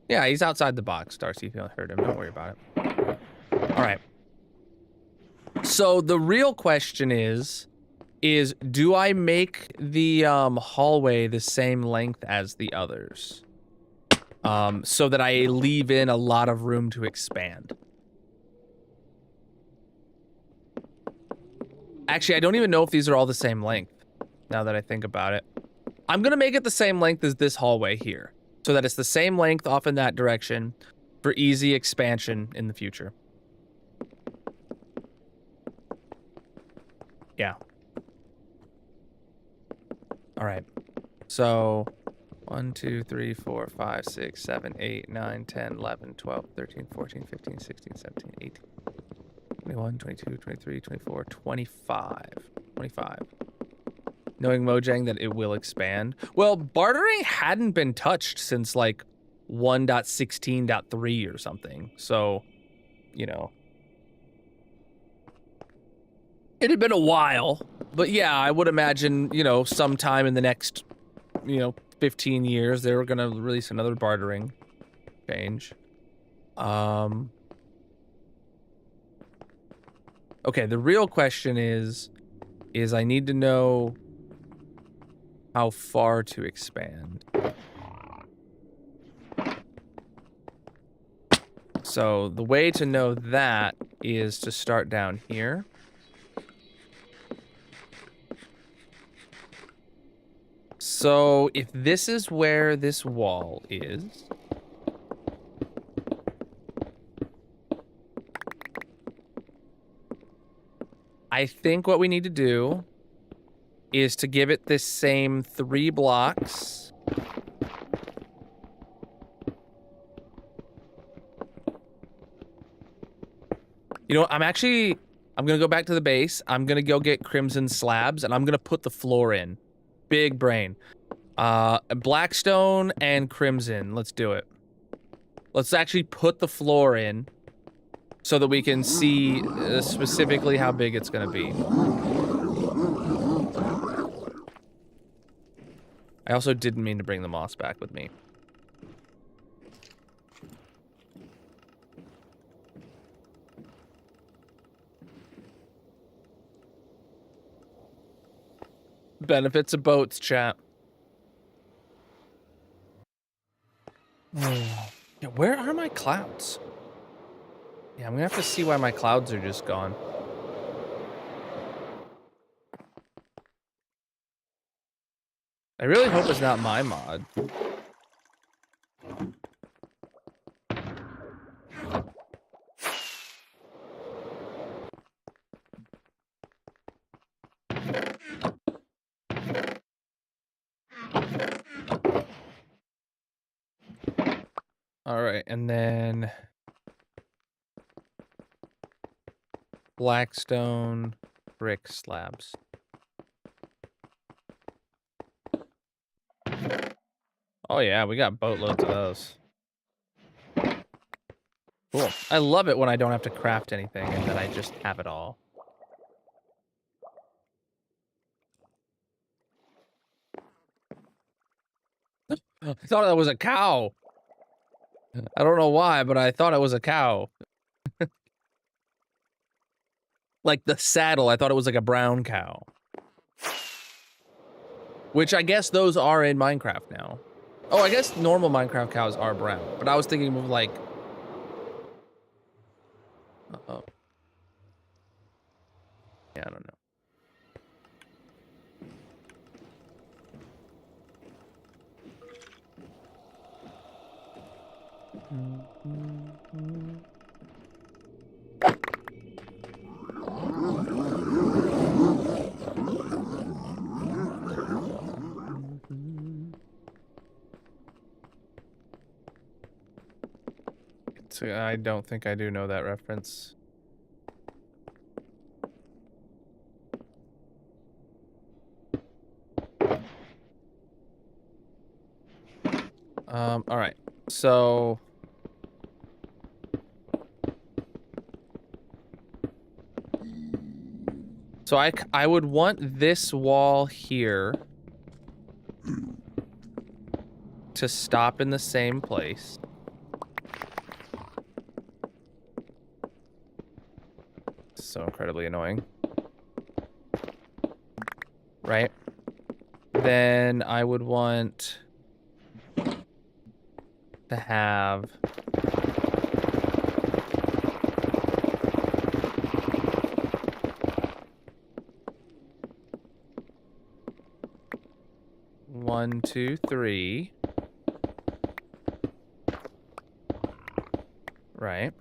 Yeah, he's outside the box, Darcy, if you heard him. Don't worry about it. All right. So the real question is do I make the hallway the same length as the others? So that I leave in a lot of room to expand. Actually, I don't even know if these are all the same length, now that I think about it. I'm gonna make it the same length as this hallway here, so that it's the same length off in that direction for easy expansion in the future. Yeah. All right. So 1, 2, 3, 4, 5, 6, 7, 8, 9, 10, 11, 12, 13, 14, 15, 16, 17, 18, 21, 22, 23, 24, 25. 25. Knowing Mojang that it will expand. Well, bartering hadn't been touched since like 1.16.3 or something. So, you know. It had been a while. But yeah, I would imagine, you know, sometime in the next, 15 years, they were going to release another bartering change. Okay, the real question is I need to know how far to expand. So the way to know that is to start down here. So if this is where this wall is, I think what we need to do is to give it this same 3 blocks. You know what? I'm gonna go back to the base. I'm gonna go get crimson slabs, and I'm gonna put the floor in. Big brain. Blackstone and crimson. Let's do it. Let's actually put the floor in so that we can see specifically how big it's gonna be. I also didn't mean to bring the moss back with me. Benefits of boats, chat. Yeah, where are my clouds? Yeah, I'm gonna have to see why my clouds are just gone. I really hope it's not my mod. All right, and then Blackstone brick slabs. Oh yeah, we got boatloads of those. Cool. I love it when I don't have to craft anything and then I just have it all. I thought that was a cow. I don't know why, but I thought it was a cow. Like the saddle, I thought it was like a brown cow. Which I guess those are in Minecraft now. Oh, I guess normal Minecraft cows are brown, but I was thinking of like... Uh-oh. Yeah, I don't know. So I don't think I do know that reference. All right. So I would want this wall here to stop in the same place. So incredibly annoying. Right? Then I would want to have one, two, three. Right.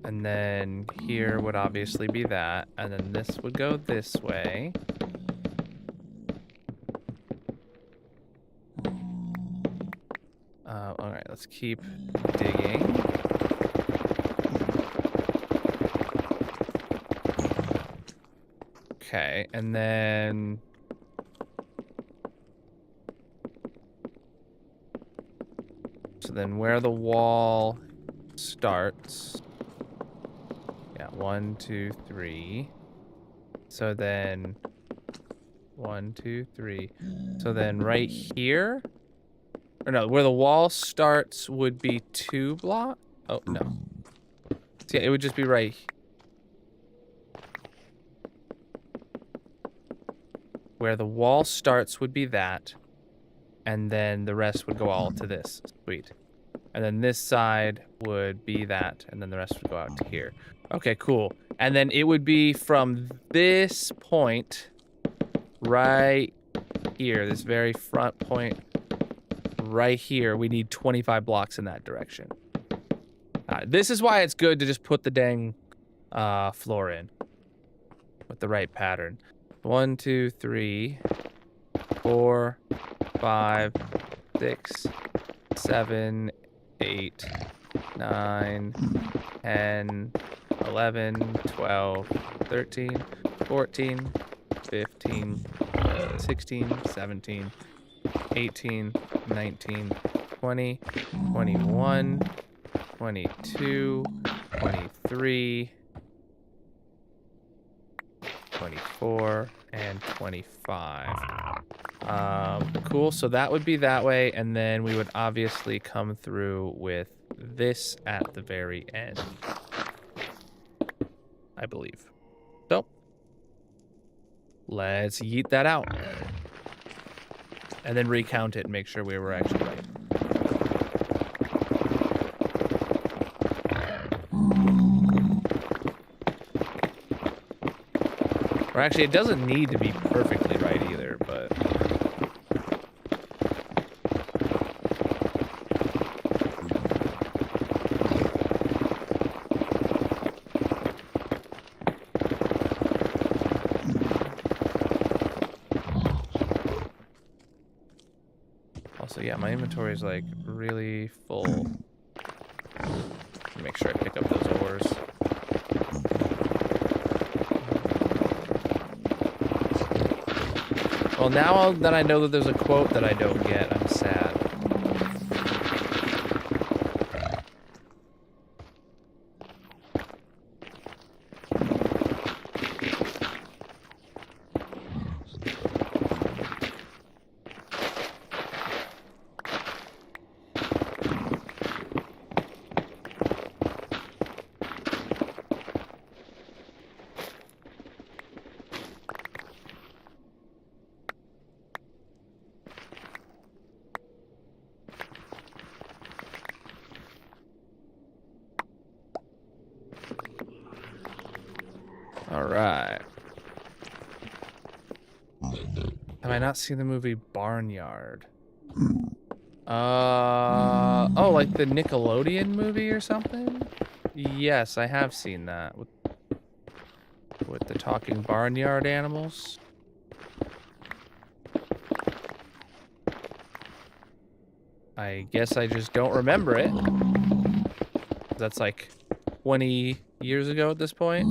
And then here would obviously be that, and then this would go this way. All right, let's keep digging. Okay, and then so then where the wall starts. Yeah, 1, 2, 3. So then 1, 2, 3. So then right here, or no, where the wall starts would be 2 blocks. Oh no. So yeah, it would just be right. Where the wall starts would be that, and then the rest would go all to this. Sweet. And then this side would be that, and then the rest would go out to here. Okay, cool. And then it would be from this point right here, this very front point right here. We need 25 blocks in that direction. This is why it's good to just put the dang floor in with the right pattern. 1, 2, 3, 4, 5, 6, 7, 8, 9, 10, 11, 12, 13, 14, 15, 16, 17, 18, 19, 20, 21, 22, 23, 24, and 25. Cool, so that would be that way, and then we would obviously come through with this at the very end, I believe. So, let's yeet that out. And then recount it and make sure we were actually right. Or actually, it doesn't need to be perfectly right either, but... Also, yeah, my inventory is like really full. Make sure I pick up those ores. Well, now that I know that there's a quote that I don't get, I'm sad. All right. Have I not seen the movie Barnyard? Oh, like the Nickelodeon movie or something? Yes, I have seen that with the talking barnyard animals. I guess I just don't remember it. That's like 20 years ago at this point.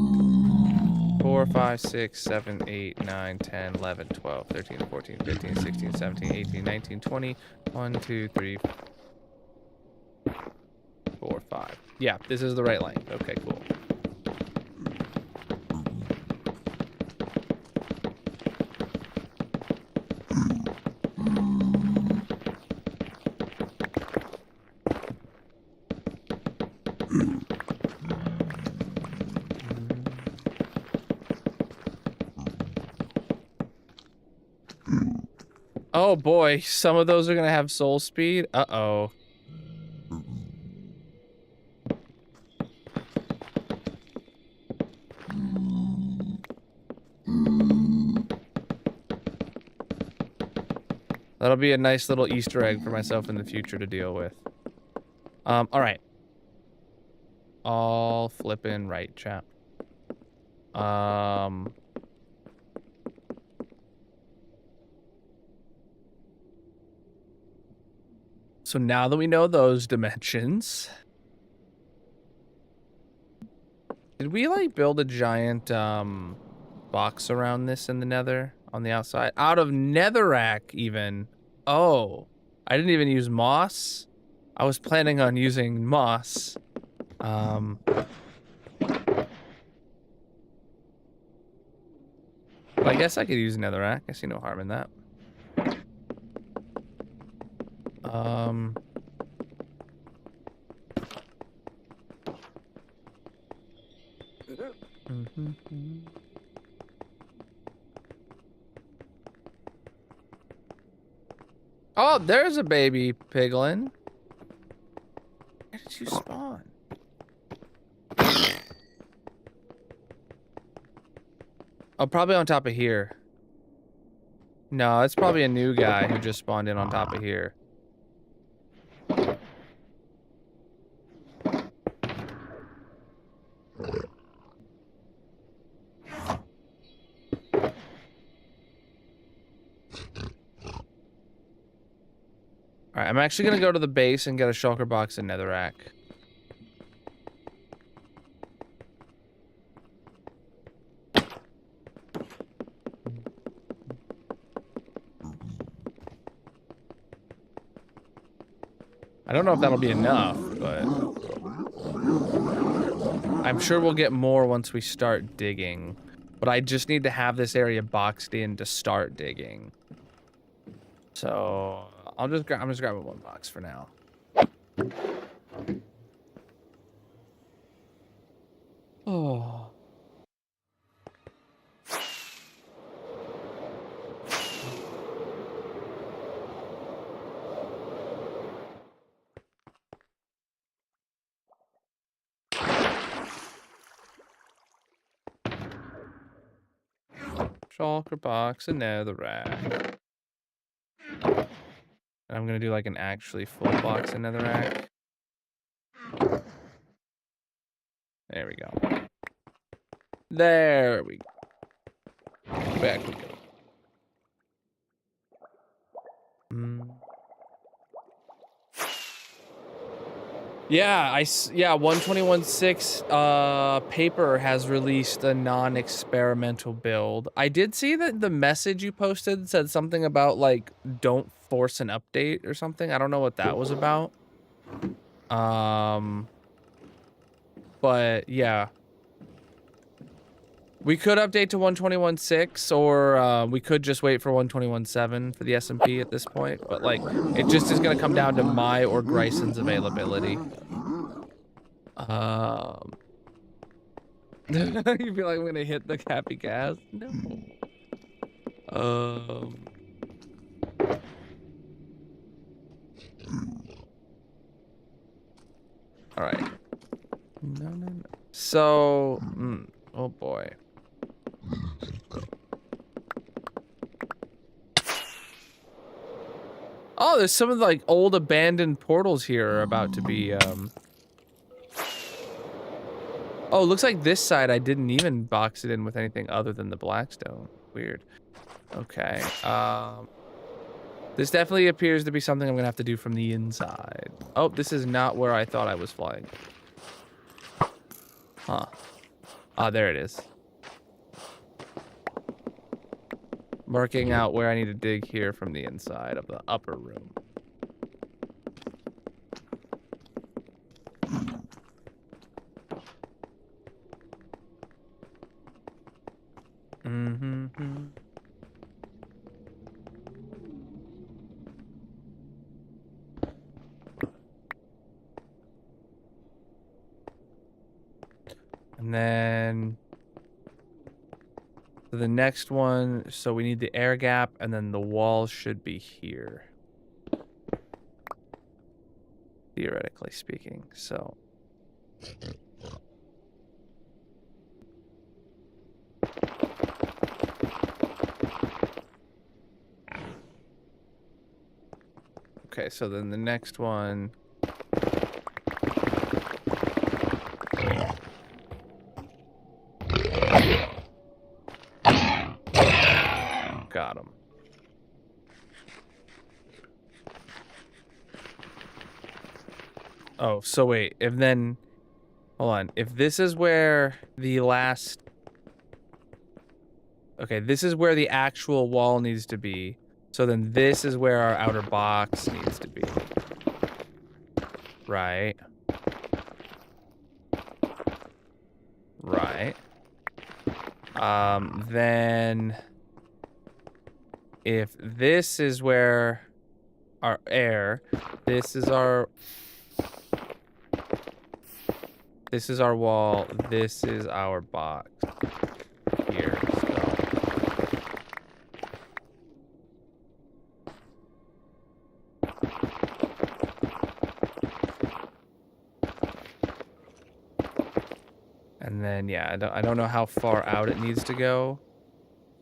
4, 5, 6, 7, 8, 9, 10, 11, 12, 13, 14, 15, 16, 17, 18, 19, 20. 1, 2, 3, 4, 5. Yeah, this is the right length. Okay, cool. Oh boy, some of those are gonna have soul speed. Uh-oh. That'll be a nice little Easter egg for myself in the future to deal with. All right. All flippin' right, chap. So now that we know those dimensions, did we like build a giant box around this in the nether on the outside? Out of netherrack even. Oh, I didn't even use moss. I was planning on using moss. But I guess I could use netherrack. I see no harm in that. Oh, there's a baby piglin. Where did you spawn? Oh, probably on top of here. No, it's probably a new guy who just spawned in on top of here. Alright, I'm actually gonna go to the base and get a shulker box and netherrack. I don't know if that'll be enough, but I'm sure we'll get more once we start digging. But I just need to have this area boxed in to start digging. So I'm just grabbing one box for now. Oh. Shulker box and netherrack. And I'm gonna do like an actually full box of netherrack. There we go. There we go. Back we go. Yeah, 121.6 paper has released a non-experimental build. I did see that the message you posted said something about like don't force an update or something. I don't know what that was about. But yeah. We could update to 121.6 or we could just wait for 121.7 for the SMP at this point, but like it just is going to come down to my or Grayson's availability. You feel like I'm gonna hit the happy gas? No. All right. No. So, oh boy. Oh, there's some of the, like, old abandoned portals here are about to be, Oh, looks like this side I didn't even box it in with anything other than the blackstone. Weird. Okay. This definitely appears to be something I'm gonna have to do from the inside. Oh, this is not where I thought I was flying. Huh. Ah, there it is. Marking out where I need to dig here from the inside of the upper room. Mm-hmm. And then the next one, so we need the air gap, and then the wall should be here. Theoretically speaking, so. Okay, so then the next one. Got him. Oh, so wait, if then, hold on. If this is where the last, okay, this is where the actual wall needs to be. So then this is where our outer box needs to be. Right. Right. Then if this is where our air, this is our wall, this is our box here. So and then yeah, I don't know how far out it needs to go,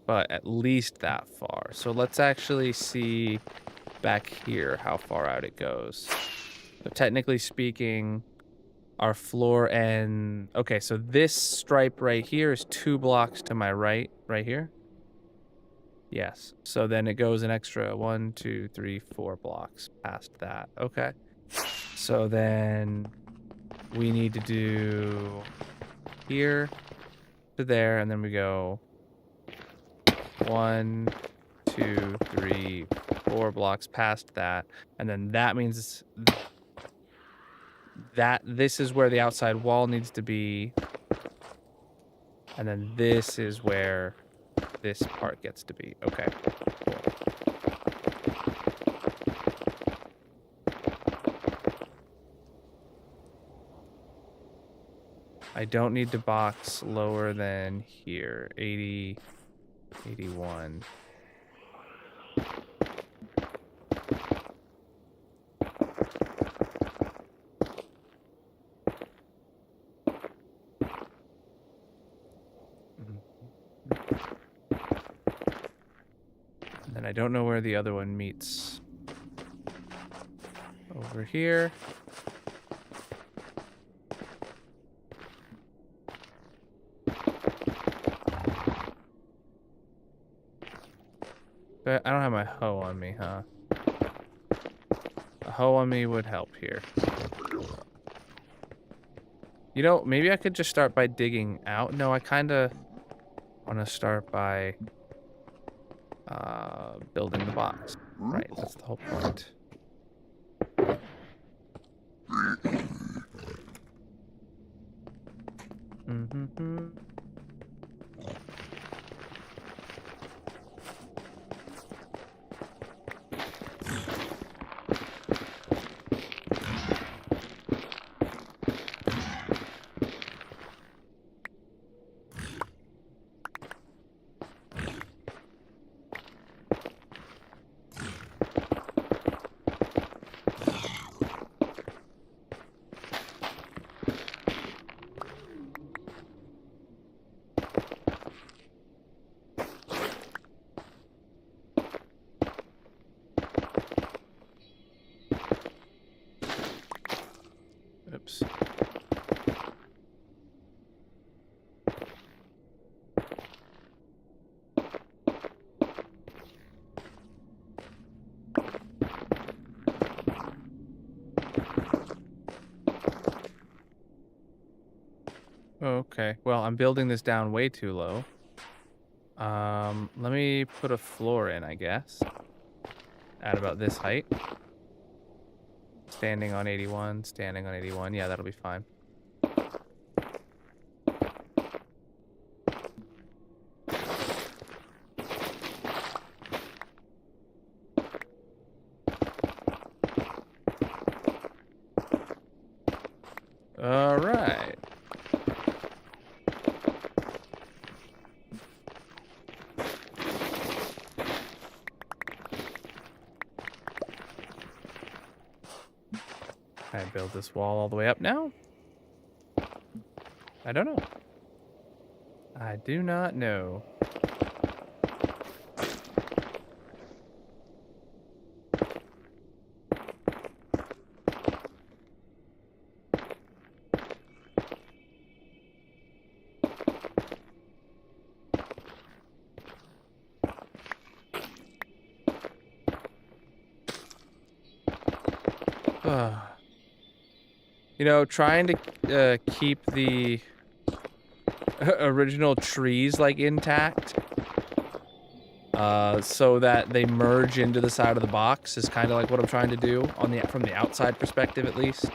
but at least that far. So let's actually see back here how far out it goes. So technically speaking, our floor end. Okay, so this stripe right here is 2 blocks to my right here. Yes. So then it goes an extra 1, 2, 3, 4 blocks past that. Okay. So then we need to do here to there, and then we go 1, 2, 3, 4 blocks past that, and then that means that this is where the outside wall needs to be, and then this is where this part gets to be. Okay, cool. I don't need to box lower than here. 80, 81. And I don't know where the other one meets. Over here. But I don't have my hoe on me, huh? A hoe on me would help here. You know, maybe I could just start by digging out. No, I kind of want to start by building the box. Right, that's the whole point. Mm-hmm. Okay. Well, I'm building this down way too low. Let me put a floor in, I guess. At about this height. Standing on 81, standing on 81. Yeah, that'll be fine. All right. Can I build this wall all the way up now? I don't know. I do not know. You know, trying to keep the original trees like intact, so that they merge into the side of the box is kind of like what I'm trying to do on the from the outside perspective, at least. You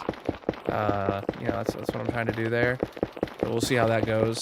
know, that's what I'm trying to do there. But we'll see how that goes.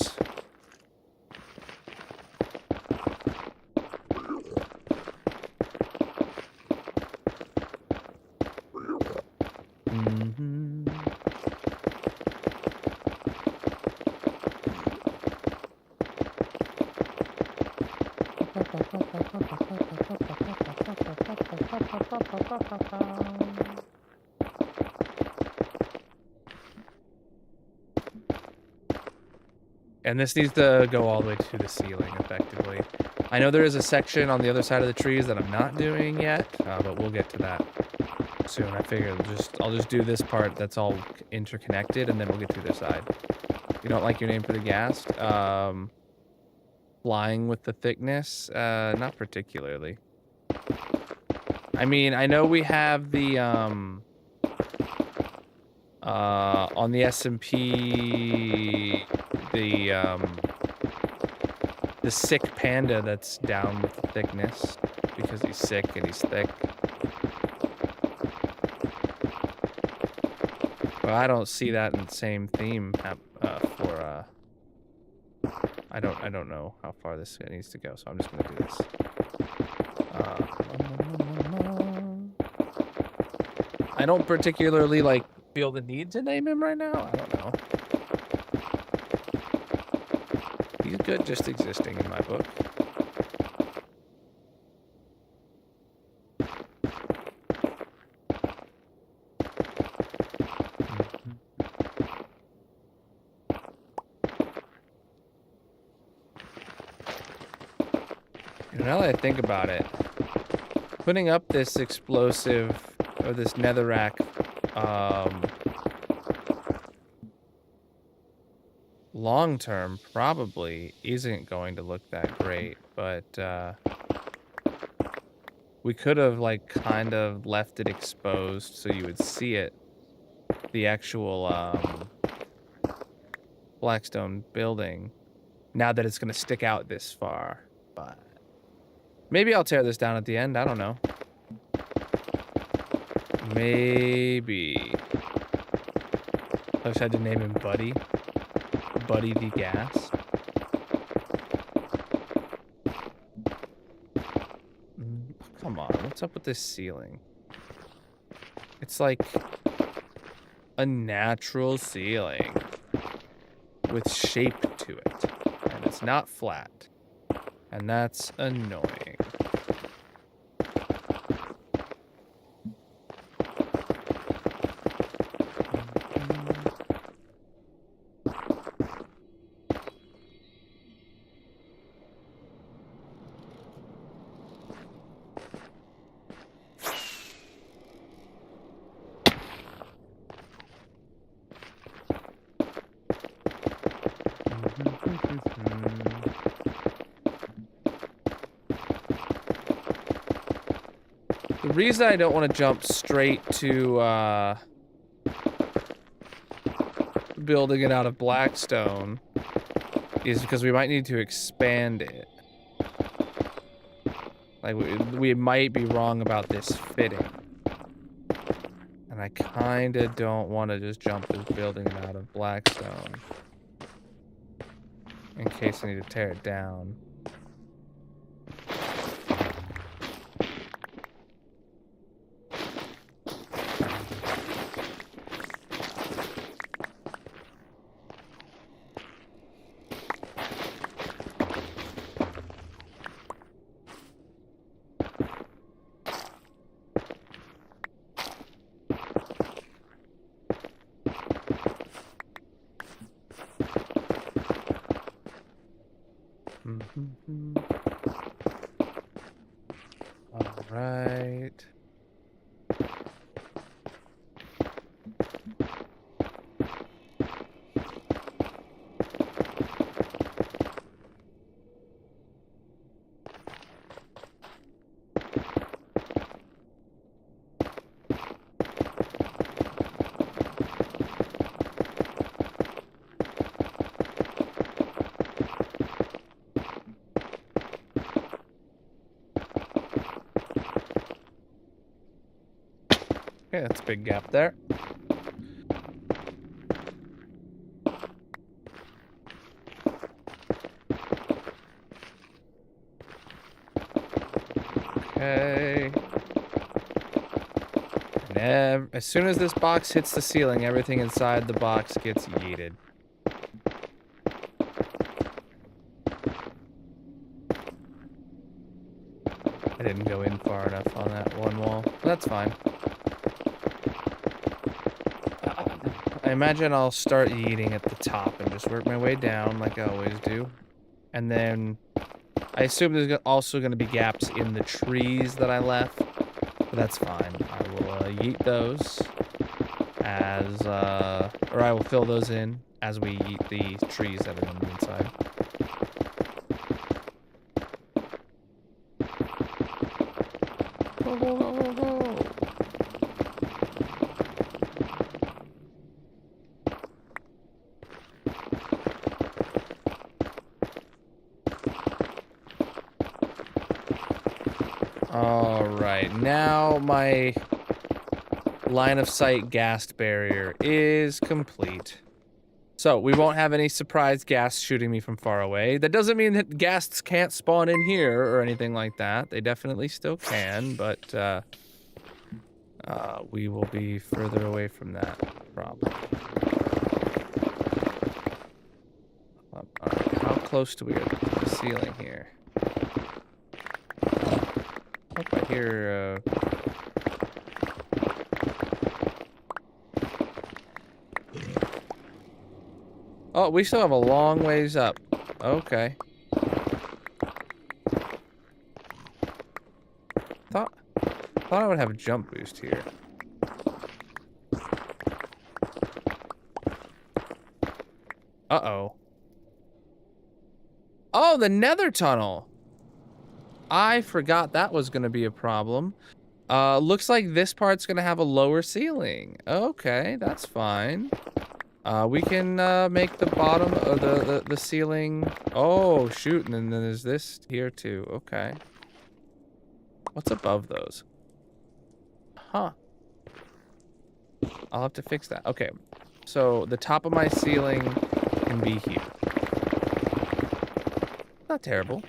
And this needs to go all the way to the ceiling, effectively. I know there is a section on the other side of the trees that I'm not doing yet, but we'll get to that soon. I figure I'll just do this part that's all interconnected, and then we'll get to the other side. You don't like your name pretty gassed? Flying with the thickness? Not particularly. I mean, I know we have the, on the SMP, the sick panda that's down with the thickness because he's sick and he's thick. But I don't see that in the same theme for I don't know how far this needs to go, so I'm just gonna do this. I don't particularly like feel the need to name him right now. I don't know. He's good just existing in my book. Now that I think about it, putting up this explosive or this netherrack long term probably isn't going to look that great, but we could have like kind of left it exposed so you would see it, the actual Blackstone building, now that it's going to stick out this far. But maybe I'll tear this down at the end. I don't know. Maybe. I just had to name him Buddy. Buddy the Gas. Come on, what's up with this ceiling? It's like a natural ceiling with shape to it. And it's not flat. And that's annoying. The reason I don't want to jump straight to building it out of blackstone is because we might need to expand it. Like, we might be wrong about this fitting. And I kind of don't want to just jump this building it out of blackstone. In case I need to tear it down. All right. Okay, that's a big gap there. Okay. And as soon as this box hits the ceiling, everything inside the box gets yeeted. I didn't go in far enough on that one wall. That's fine. I imagine I'll start yeeting at the top and just work my way down like I always do. And then I assume there's also going to be gaps in the trees that I left. But that's fine. I will yeet those as, or I will fill those in as we yeet the trees that are on the inside. Go, go, go, go, go. All right, now my line of sight gas barrier is complete. So we won't have any surprise gas shooting me from far away. That doesn't mean that ghasts can't spawn in here or anything like that. They definitely still can, but we will be further away from that problem. All right, how close do we get to the ceiling here? Hope I hear, Oh, we still have a long ways up. Okay. Thought I would have a jump boost here. Uh-oh. Oh, the nether tunnel. I forgot that was going to be a problem. Looks like this part's going to have a lower ceiling. Okay, that's fine. We can make the bottom of the ceiling. Oh, shoot, and then there's this here too. Okay. What's above those? Huh. I'll have to fix that. Okay. So the top of my ceiling can be here. Not terrible.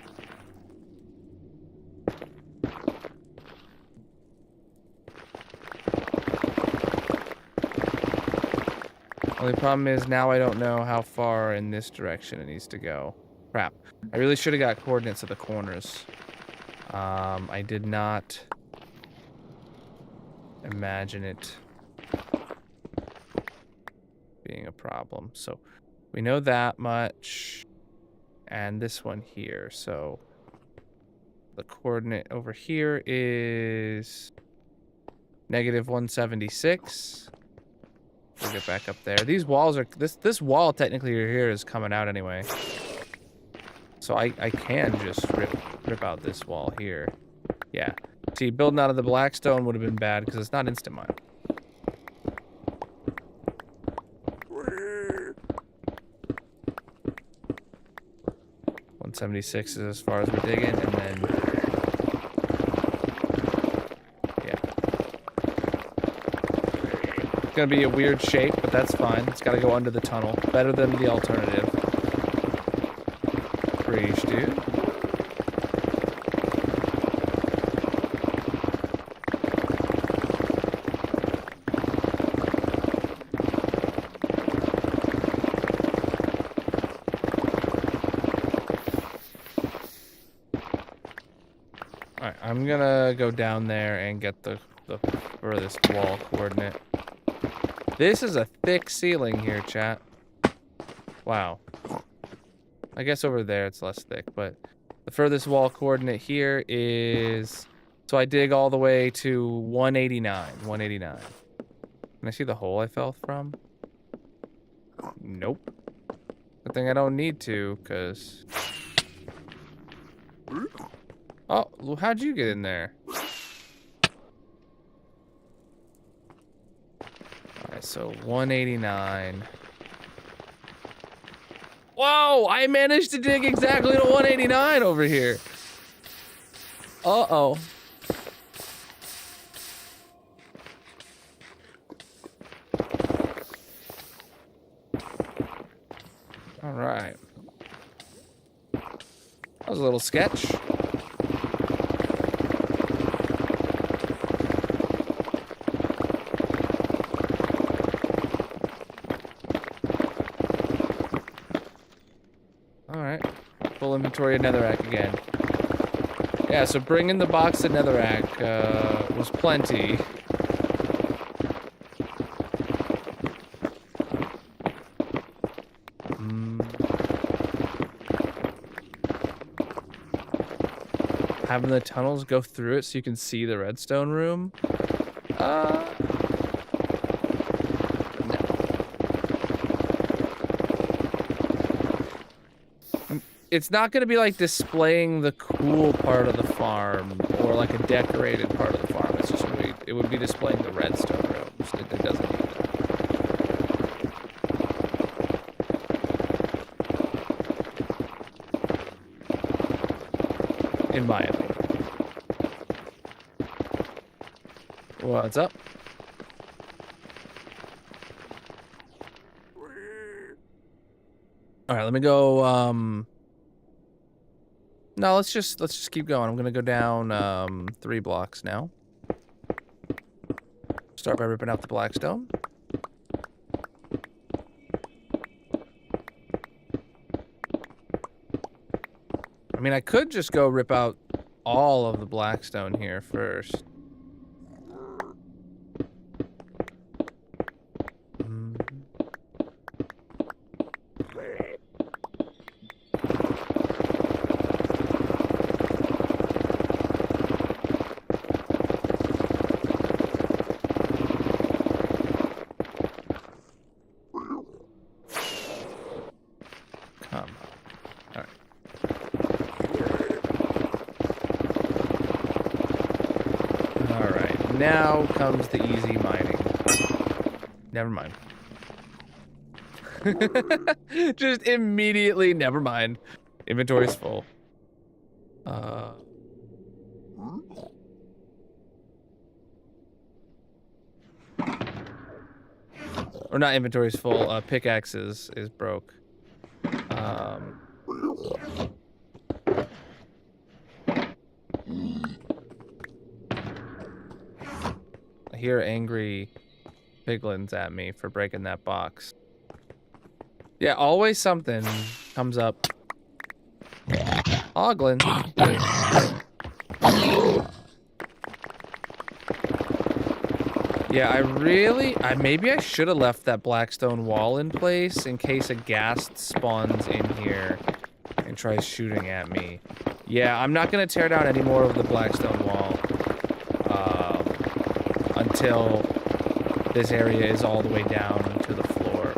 Only problem is now I don't know how far in this direction it needs to go. Crap. I really should have got coordinates of the corners. I did not imagine it being a problem. So we know that much. And this one here. So the coordinate over here is -176. We'll get back up there. These walls are this wall technically here is coming out anyway. So I can just rip out this wall here. Yeah. See, building out of the blackstone would have been bad because it's not instant mine. 176 is as far as we're digging, and then yeah. It's gonna be a weird shape, but that's fine. It's gotta go under the tunnel. Better than the alternative. Preach, dude. Alright, I'm gonna go down there and get the furthest wall coordinate. This is a thick ceiling here, chat. Wow. I guess over there it's less thick, but the furthest wall coordinate here is... So I dig all the way to 189. 189. Can I see the hole I fell from? Nope. Good thing I don't need to, because... Oh, how'd you get in there? Alright, so 189. Whoa! I managed to dig exactly to 189 over here. Uh-oh. Alright. That was a little sketch. Alright. Full inventory of netherrack again. Yeah, so bringing the box of netherrack was plenty. Having the tunnels go through it so you can see the redstone room. No. It's not going to be like displaying the cool part of the farm or like a decorated part of the farm. It's just really, it would be displaying the redstone rooms. It doesn't need that. In my opinion. What's up? All right, let me go. No, let's just keep going. I'm gonna go down 3 blocks now. Start by ripping out the blackstone. I mean, I could just go rip out all of the blackstone here first. Now comes the easy mining. Never mind. Just immediately, never mind. Inventory's full. Or not inventory's full, pickaxe is broke. I hear angry piglins at me for breaking that box. Yeah, always something comes up. Oglin. Yeah, maybe I should have left that blackstone wall in place in case a ghast spawns in here and tries shooting at me. Yeah, I'm not gonna tear down any more of the blackstone wall until this area is all the way down to the floor.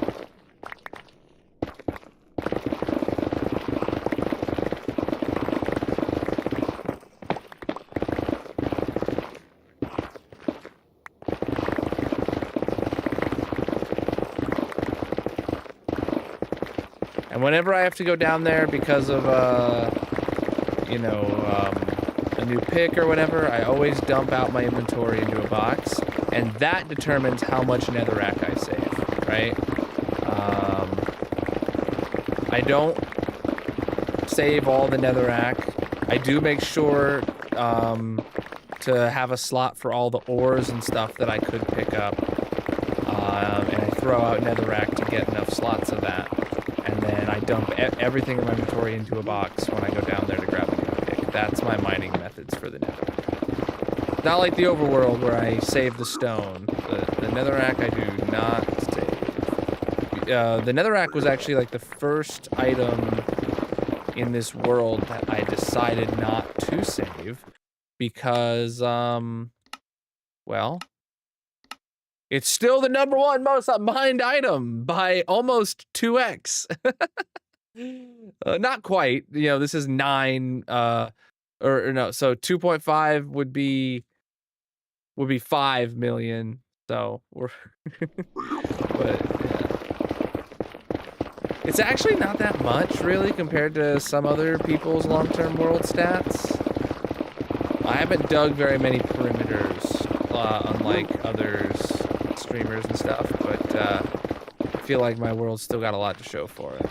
And And whenever I have to go down there because of, you know, a new pick or whatever, I always dump out my inventory into a box, and that determines how much netherrack I save, right? I don't save all the netherrack. I do make sure to have a slot for all the ores and stuff that I could pick up, and I throw out netherrack to get enough slots of that, and then I dump everything in my inventory into a box when I go down there to grab a new pick. That's my mining methods for the netherrack. Not like the overworld where I save the stone. The netherrack I do not save. The netherrack was actually like the first item in this world that I decided not to save because, well, it's still the #1 most mined item by almost 2x. Not quite. You know, this is 9, or no, so 2.5 would be 5 million. So we're, but yeah. It's actually not that much, really, compared to some other people's long-term world stats. I haven't dug very many perimeters, unlike others, streamers and stuff, but I feel like my world's still got a lot to show for it.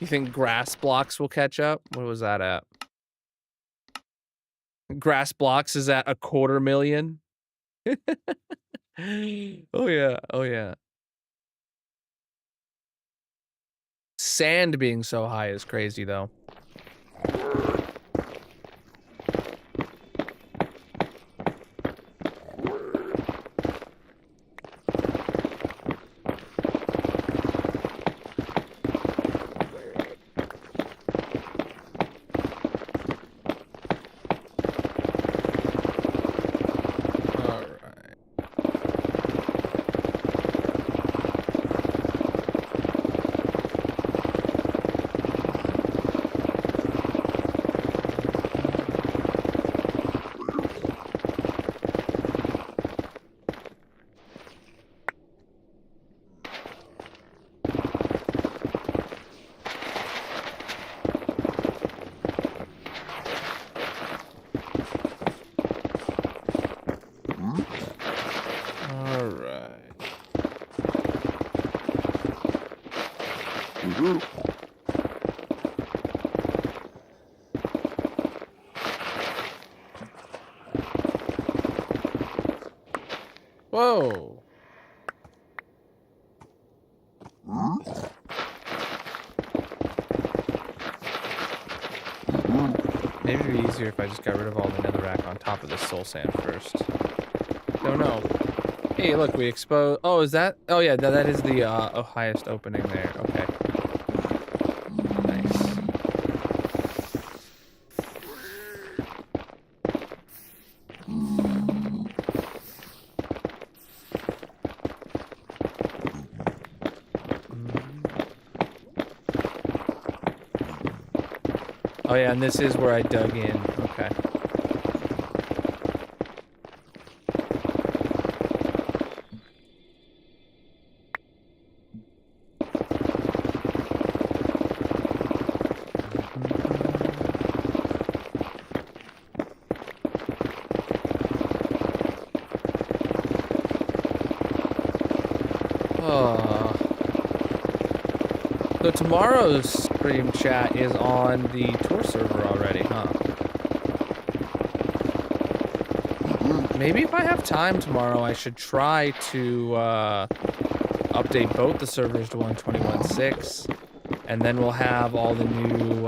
You think grass blocks will catch up? What was that at? Grass blocks is at 250,000. Oh yeah, oh yeah. Sand being so high is crazy though. Whoa. Maybe it'd be easier if I just got rid of all the netherrack on top of this soul sand first. Don't know. Hey, look, we exposed. Oh, is that? Oh, yeah, that is the highest opening there. Okay. Nice. Oh, yeah, and this is where I dug in. Okay. So tomorrow's stream chat is on the tour server already, huh? Maybe if I have time tomorrow, I should try to update both the servers to 121.6, and then we'll have all the new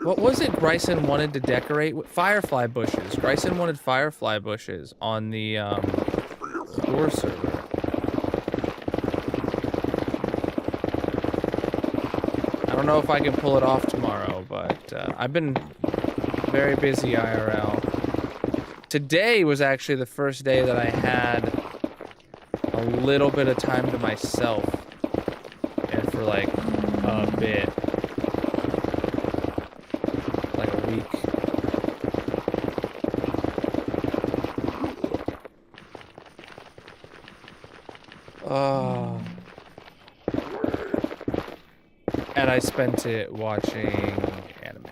what was it Bryson wanted to decorate? Firefly bushes. Bryson wanted firefly bushes on the tour server. I don't know if I can pull it off tomorrow, but I've been very busy IRL. Today was actually the first day that I had a little bit of time to myself. And for like a bit. Like a week. And I spent it watching anime.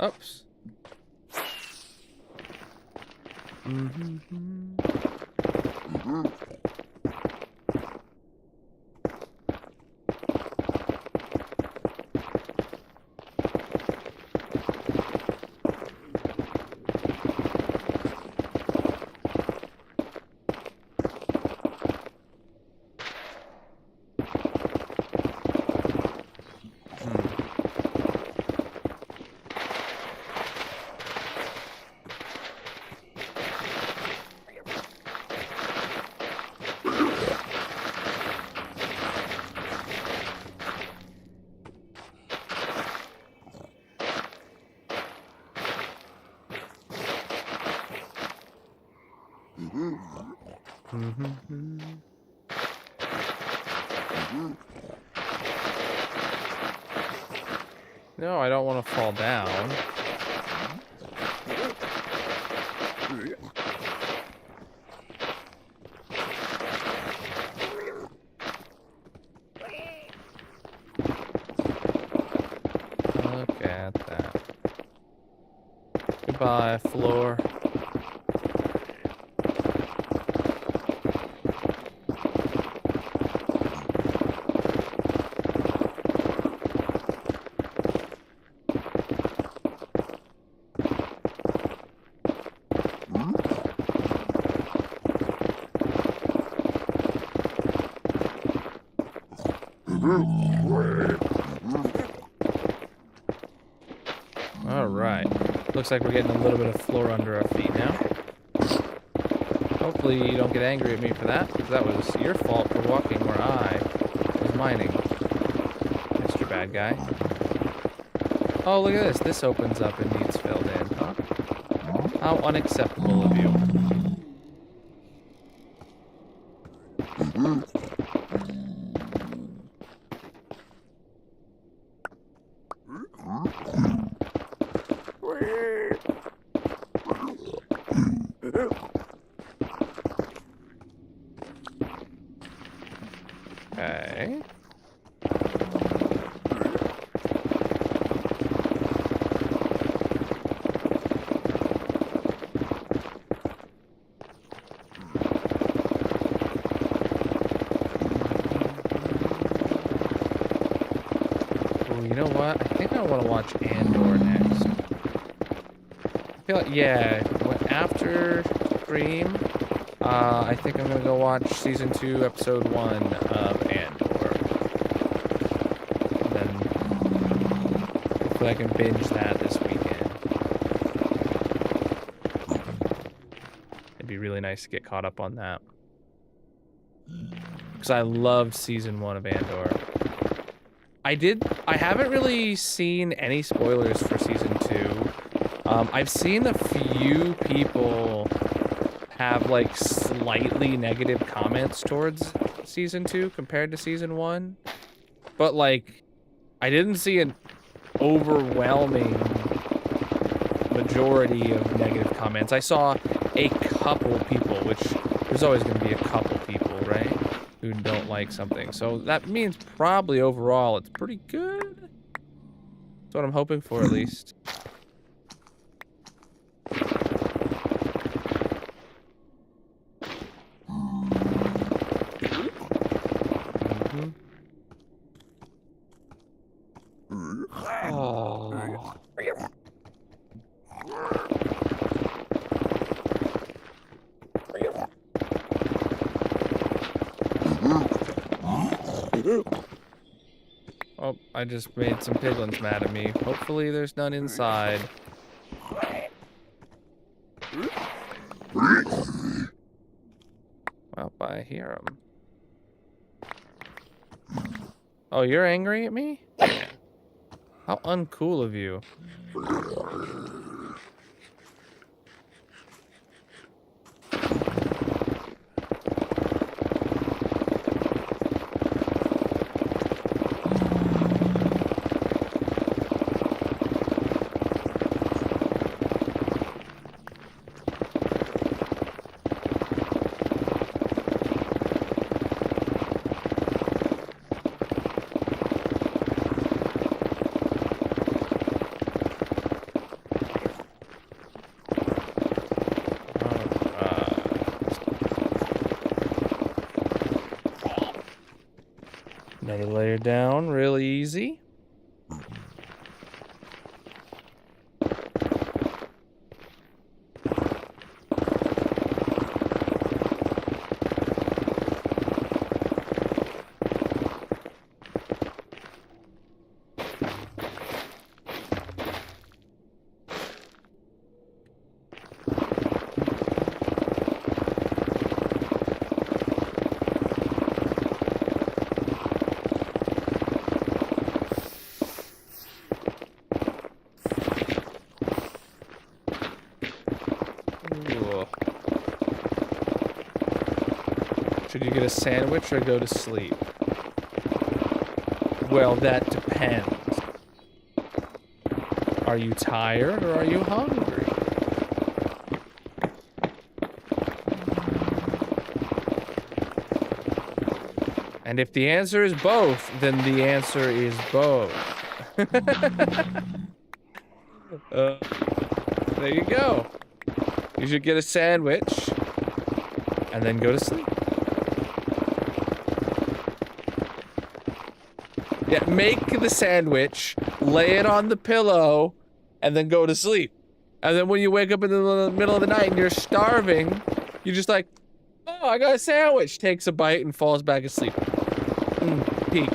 Oops. No, I don't want to fall down. Look at that. Goodbye, floor. Alright. Looks like we're getting a little bit of floor under our feet now. Hopefully you don't get angry at me for that, because that was your fault for walking where I was mining, Mr. Bad Guy. Oh, look at this. This opens up and needs filled in, huh? How unacceptable of you. Okay. Oh, you know what? I think I want to watch Andor next. I feel like, yeah, after Scream, I think I'm gonna go watch season 2, episode 1 of Andor. And then hopefully I can binge that this weekend. It'd be really nice to get caught up on that. Because I loved season 1 of Andor. I haven't really seen any spoilers for season 2. I've seen a few people have like slightly negative comments towards season 2 compared to season 1, but like I didn't see an overwhelming majority of negative comments. I saw a couple people, which there's always going to be a couple people, right, who don't like something, so that means probably overall it's pretty good. That's what I'm hoping for, at least. Oh. Oh, I just made some piglins mad at me. Hopefully there's none inside. Well, I hear him. Oh, you're angry at me? How uncool of you. Another layer down, really easy. Should you get a sandwich or go to sleep? Well, that depends. Are you tired or are you hungry? And if the answer is both, then the answer is both. There you go. You should get a sandwich and then go to sleep. Yeah, make the sandwich, lay it on the pillow, and then go to sleep. And then when you wake up in the middle of the night and you're starving, you're just like, oh, I got a sandwich. Takes a bite and falls back asleep. Peak.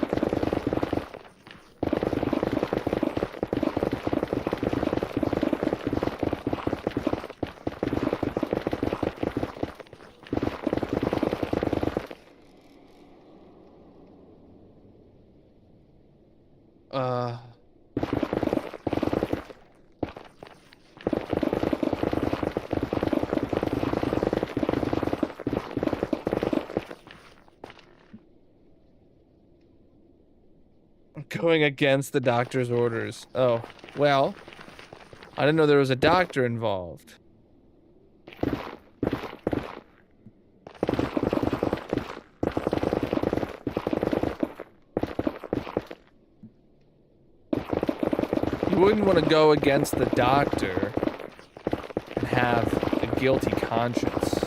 Going against the doctor's orders. Oh, well, I didn't know there was a doctor involved. You wouldn't want to go against the doctor and have a guilty conscience.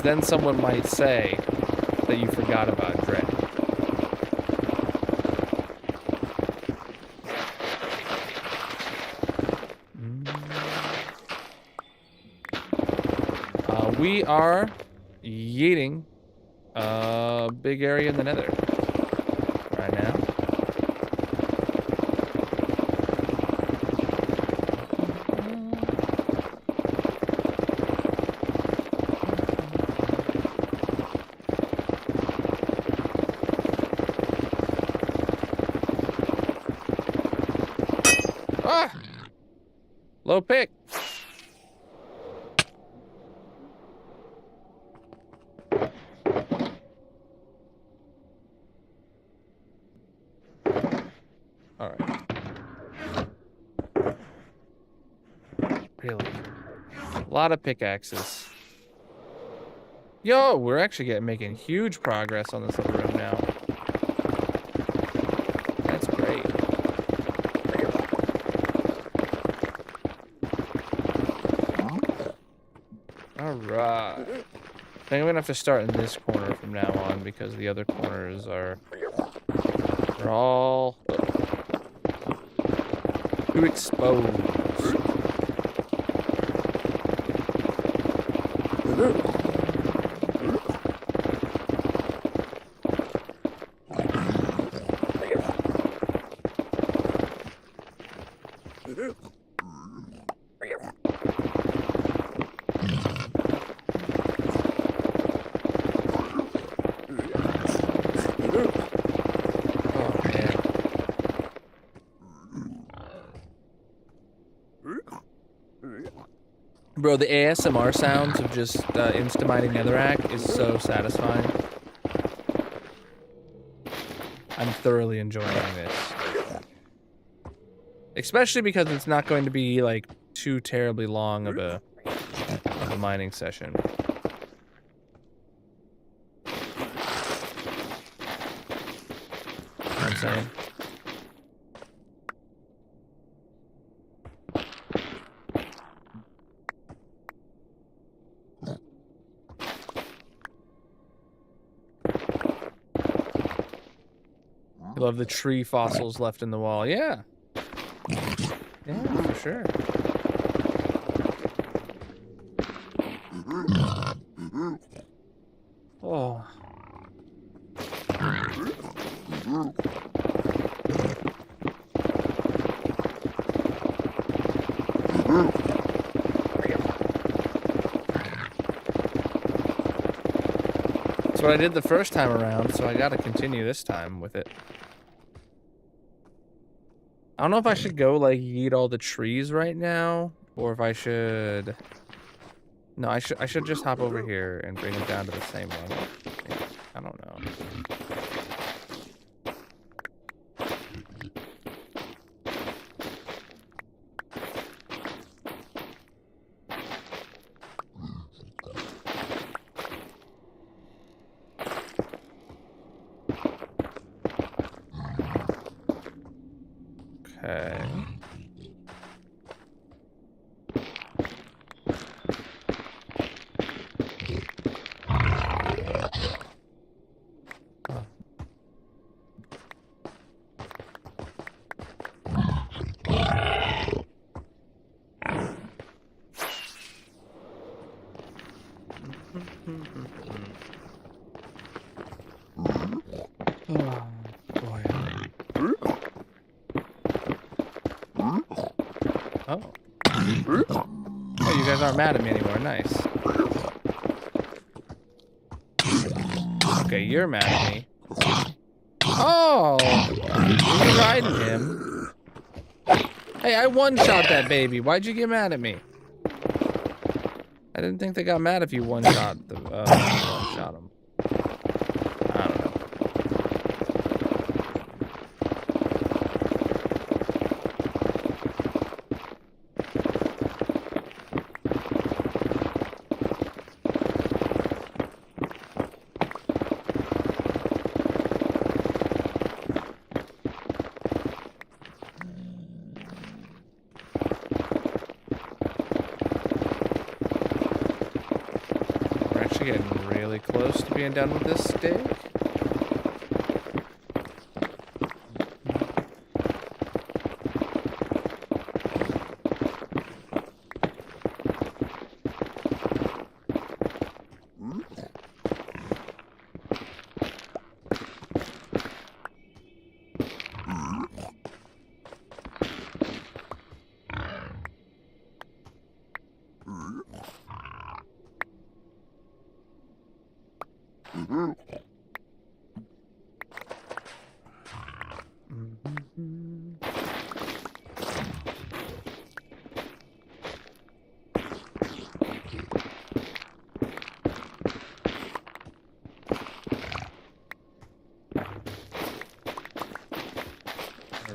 Then someone might say that you forgot about Dre. We are yeeting a big area in the nether right now. Low pick. All right. Really? A lot of pickaxes. Yo, we're actually making huge progress on this little room now. That's great. Alright. I think I'm gonna have to start in this corner from now on because the other corners are all too exposed. Bro, the ASMR sounds of just insta-mining netherrack is so satisfying. I'm thoroughly enjoying this. Especially because it's not going to be, like, too terribly long of a mining session. You know what I'm saying? I love the tree fossils left in the wall. Yeah. Yeah, for sure. Oh. That's what I did the first time around, so I gotta continue this time with it. I don't know if I should go, like, yeet all the trees right now, or if I should... No, I should just hop over here and bring them down to the same level. I don't know. Okay. Oh, boy. Oh. Oh, you guys aren't mad at me anymore. Nice. Okay, you're mad at me. Oh! You're riding him. Hey, I one-shot that baby. Why'd you get mad at me? I didn't think they got mad if you one-shot one-shot him. I don't know. We're actually getting really close to being done with this steak.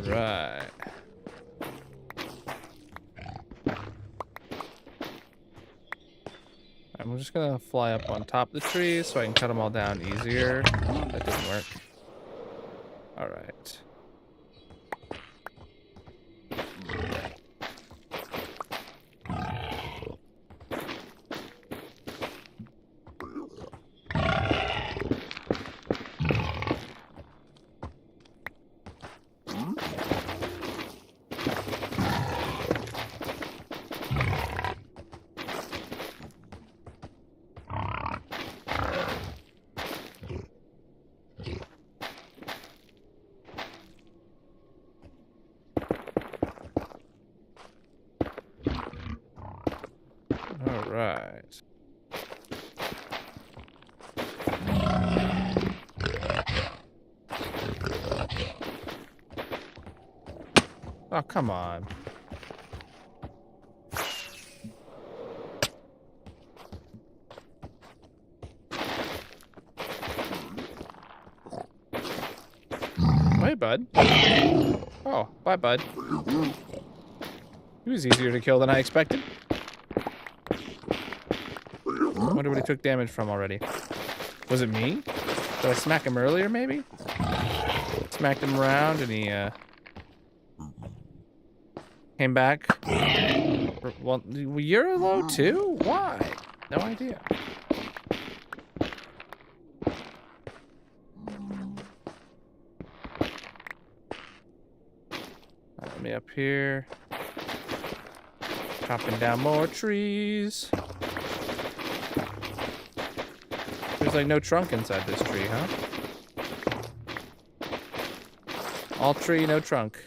Right. I'm just gonna fly up on top of the trees so I can cut them all down easier. That didn't work. All right. All right. Oh, come on. Hey, bud. Oh, bye, bud. He was easier to kill than I expected. I wonder what he took damage from already. Was it me? Did I smack him earlier, maybe? Smacked him around and he, came back. Well, you're low too? Why? No idea. Let me up here. Chopping down more trees. There's like no trunk inside this tree, huh? All tree, no trunk.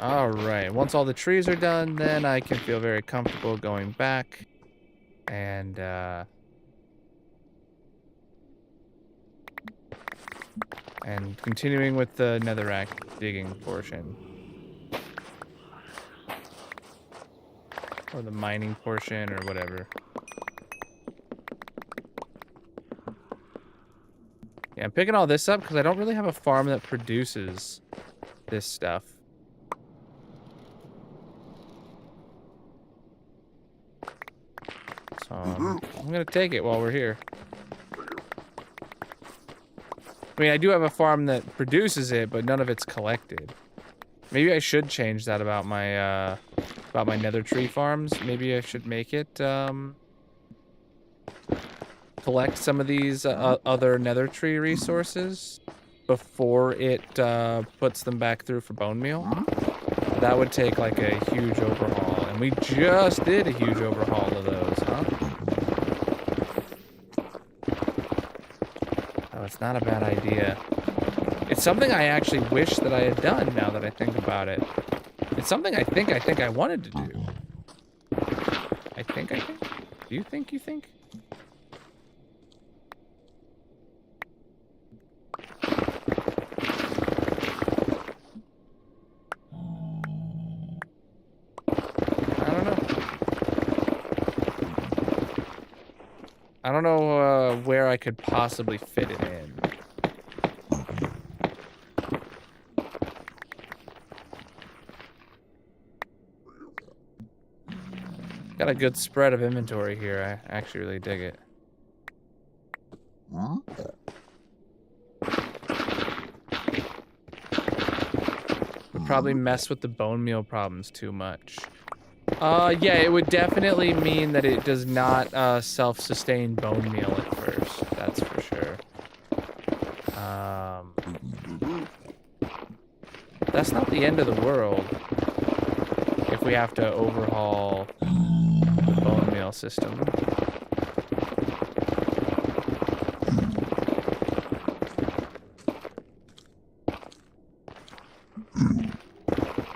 All right, once all the trees are done, then I can feel very comfortable going back and continuing with the netherrack digging portion. Or the mining portion or whatever. Yeah, I'm picking all this up because I don't really have a farm that produces this stuff. So I'm gonna take it while we're here. I mean, I do have a farm that produces it, but none of it's collected. Maybe I should change that about my nether tree farms. Maybe I should make it collect some of these other nether tree resources before it puts them back through for bone meal. That would take like a huge overhaul, and we just did a huge overhaul of those, huh? Oh, it's not a bad idea. It's something I actually wish that I had done now that I think about it. It's something I think I wanted to do. I think. Do you think you think? I don't know where I could possibly fit it in. Got a good spread of inventory here. I actually really dig it. Would probably mess with the bone meal problems too much. Yeah, it would definitely mean that it does not self-sustain bone meal at first. That's for sure. That's not the end of the world if we have to overhaul the bone meal system.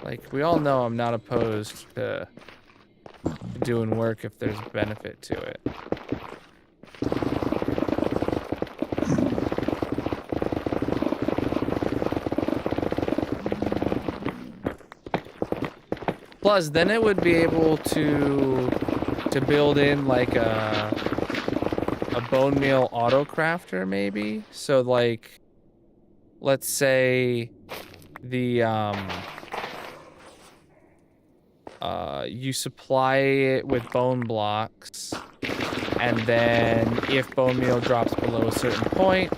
Like, we all know I'm not opposed to doing work if there's benefit to it. Plus, then it would be able to build in like a bone meal auto crafter, maybe. So like, let's say the you supply it with bone blocks, and then if bone meal drops below a certain point,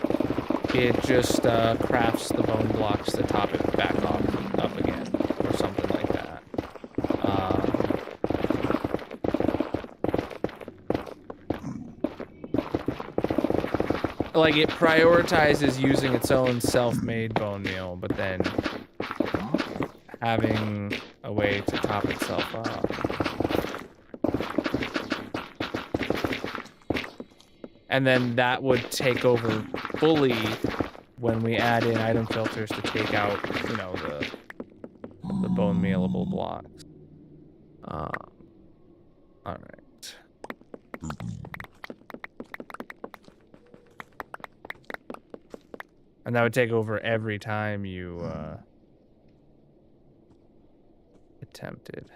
it just crafts the bone blocks to top it back up again, or something like that. Like, it prioritizes using its own self-made bone meal, but then having a way to top itself up. And then that would take over fully when we add in item filters to take out, you know, the bone mealable blocks. All right. And that would take over every time you attempted.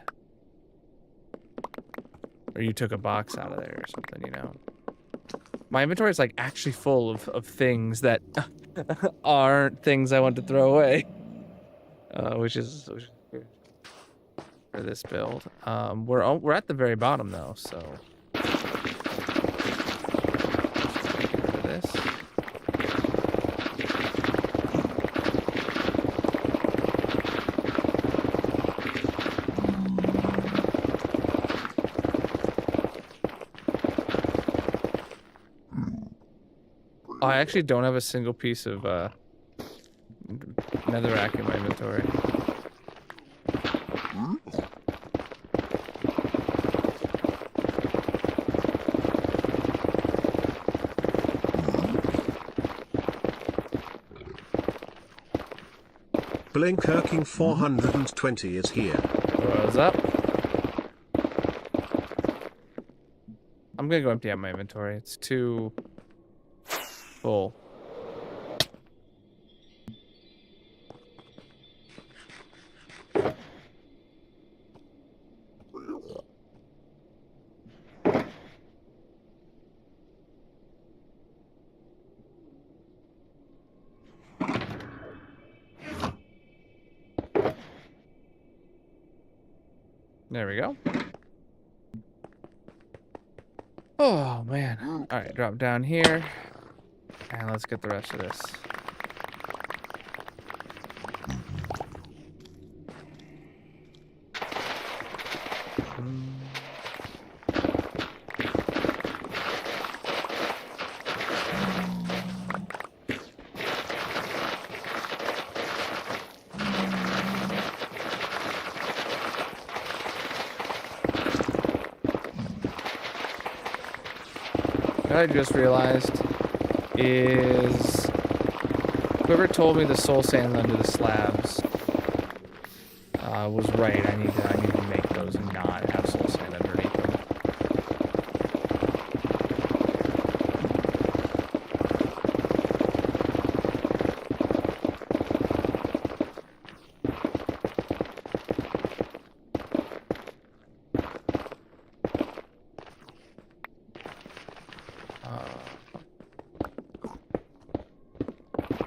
Or you took a box out of there or something, you know. My inventory is like actually full of things that aren't things I want to throw away. Which is good for this build. We're at the very bottom though, so get rid of this. Oh, I actually don't have a single piece of netherrack in my inventory. Blinkerking 420 is here. What's up? I'm gonna go empty out my inventory. It's too full. There we go. Oh, man. All right, drop down here. And let's get the rest of this. What I just realized is whoever told me the soul sand under the slabs was right. I need to make those and not have soul sand underneath them.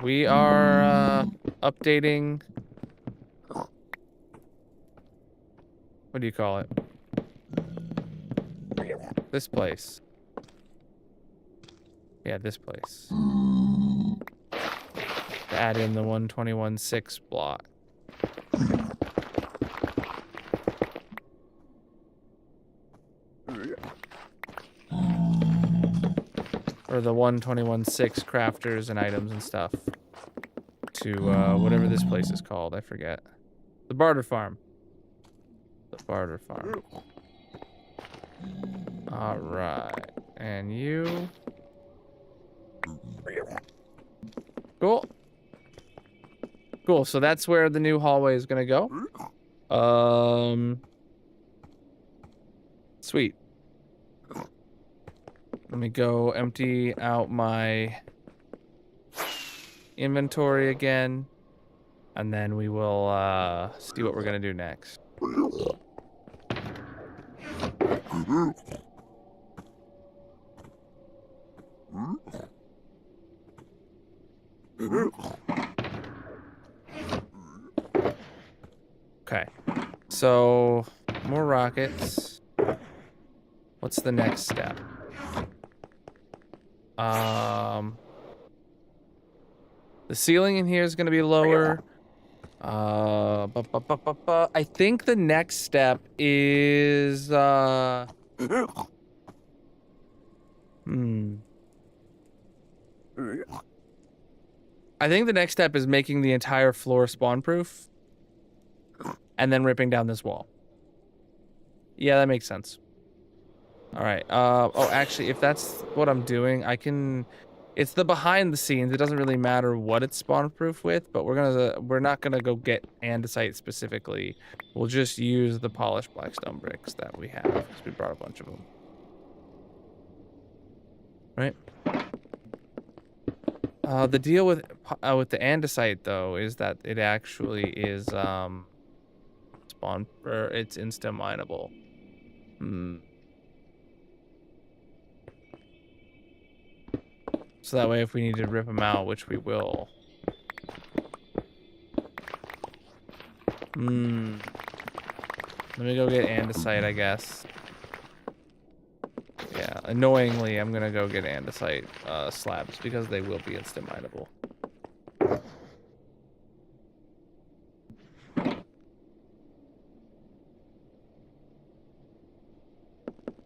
We are updating. What do you call it? This place. Yeah, this place. To add in the 121.6 block. Or the 121.6 crafters and items and stuff. To whatever this place is called, I forget. The barter farm. The barter farm. Alright. And you. Cool. Cool, so that's where the new hallway is gonna go. Sweet. Let me go empty out my inventory again. And then we will see what we're gonna do next. Okay, so more rockets. What's the next step? The ceiling in here is gonna be lower. I think the next step is I think the next step is making the entire floor spawn proof. and then ripping down this wall. Yeah, that makes sense. All right. Oh, actually, if that's what I'm doing, I can. It's the behind the scenes. It doesn't really matter what it's spawn proof with, but we're not gonna go get andesite specifically. We'll just use the polished blackstone bricks that we have because we brought a bunch of them. Right. The deal with the andesite though is that it actually is spawn or it's instant mineable. So that way, if we need to rip them out, which we will. Let me go get andesite, I guess. Yeah, annoyingly, I'm gonna go get andesite slabs because they will be instant mineable.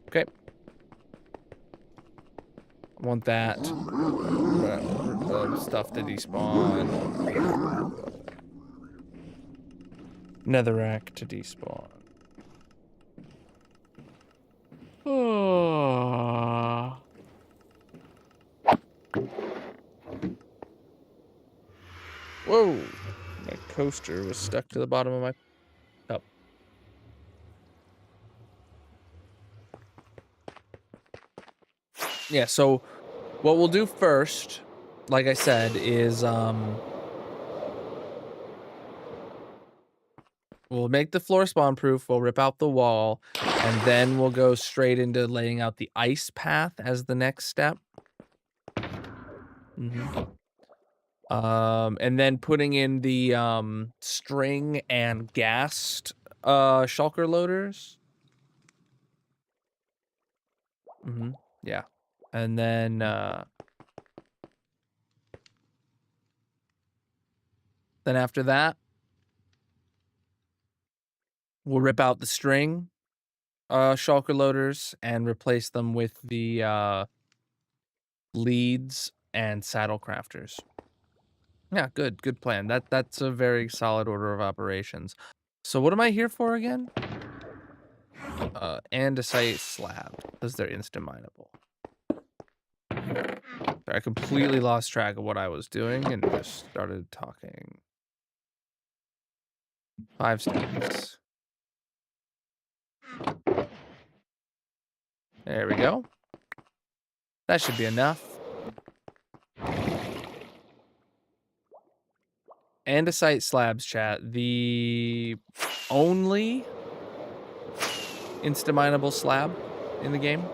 Okay. I want that stuff to despawn. Netherrack to despawn. Oh. Whoa! My coaster was stuck to the bottom of my cup. Yeah, so what we'll do first, like I said, is we'll make the floor spawn proof, we'll rip out the wall, and then we'll go straight into laying out the ice path as the next step. And then putting in the string and gassed shulker loaders. Yeah. And then after that, we'll rip out the string shulker loaders and replace them with the leads and saddle crafters. Yeah, good plan. That's a very solid order of operations. So what am I here for again? Andesite slab, because they're instant mineable. I completely lost track of what I was doing and just started talking. 5 stacks. There we go. That should be enough. Andesite slabs, chat. The only insta-mineable slab in the game.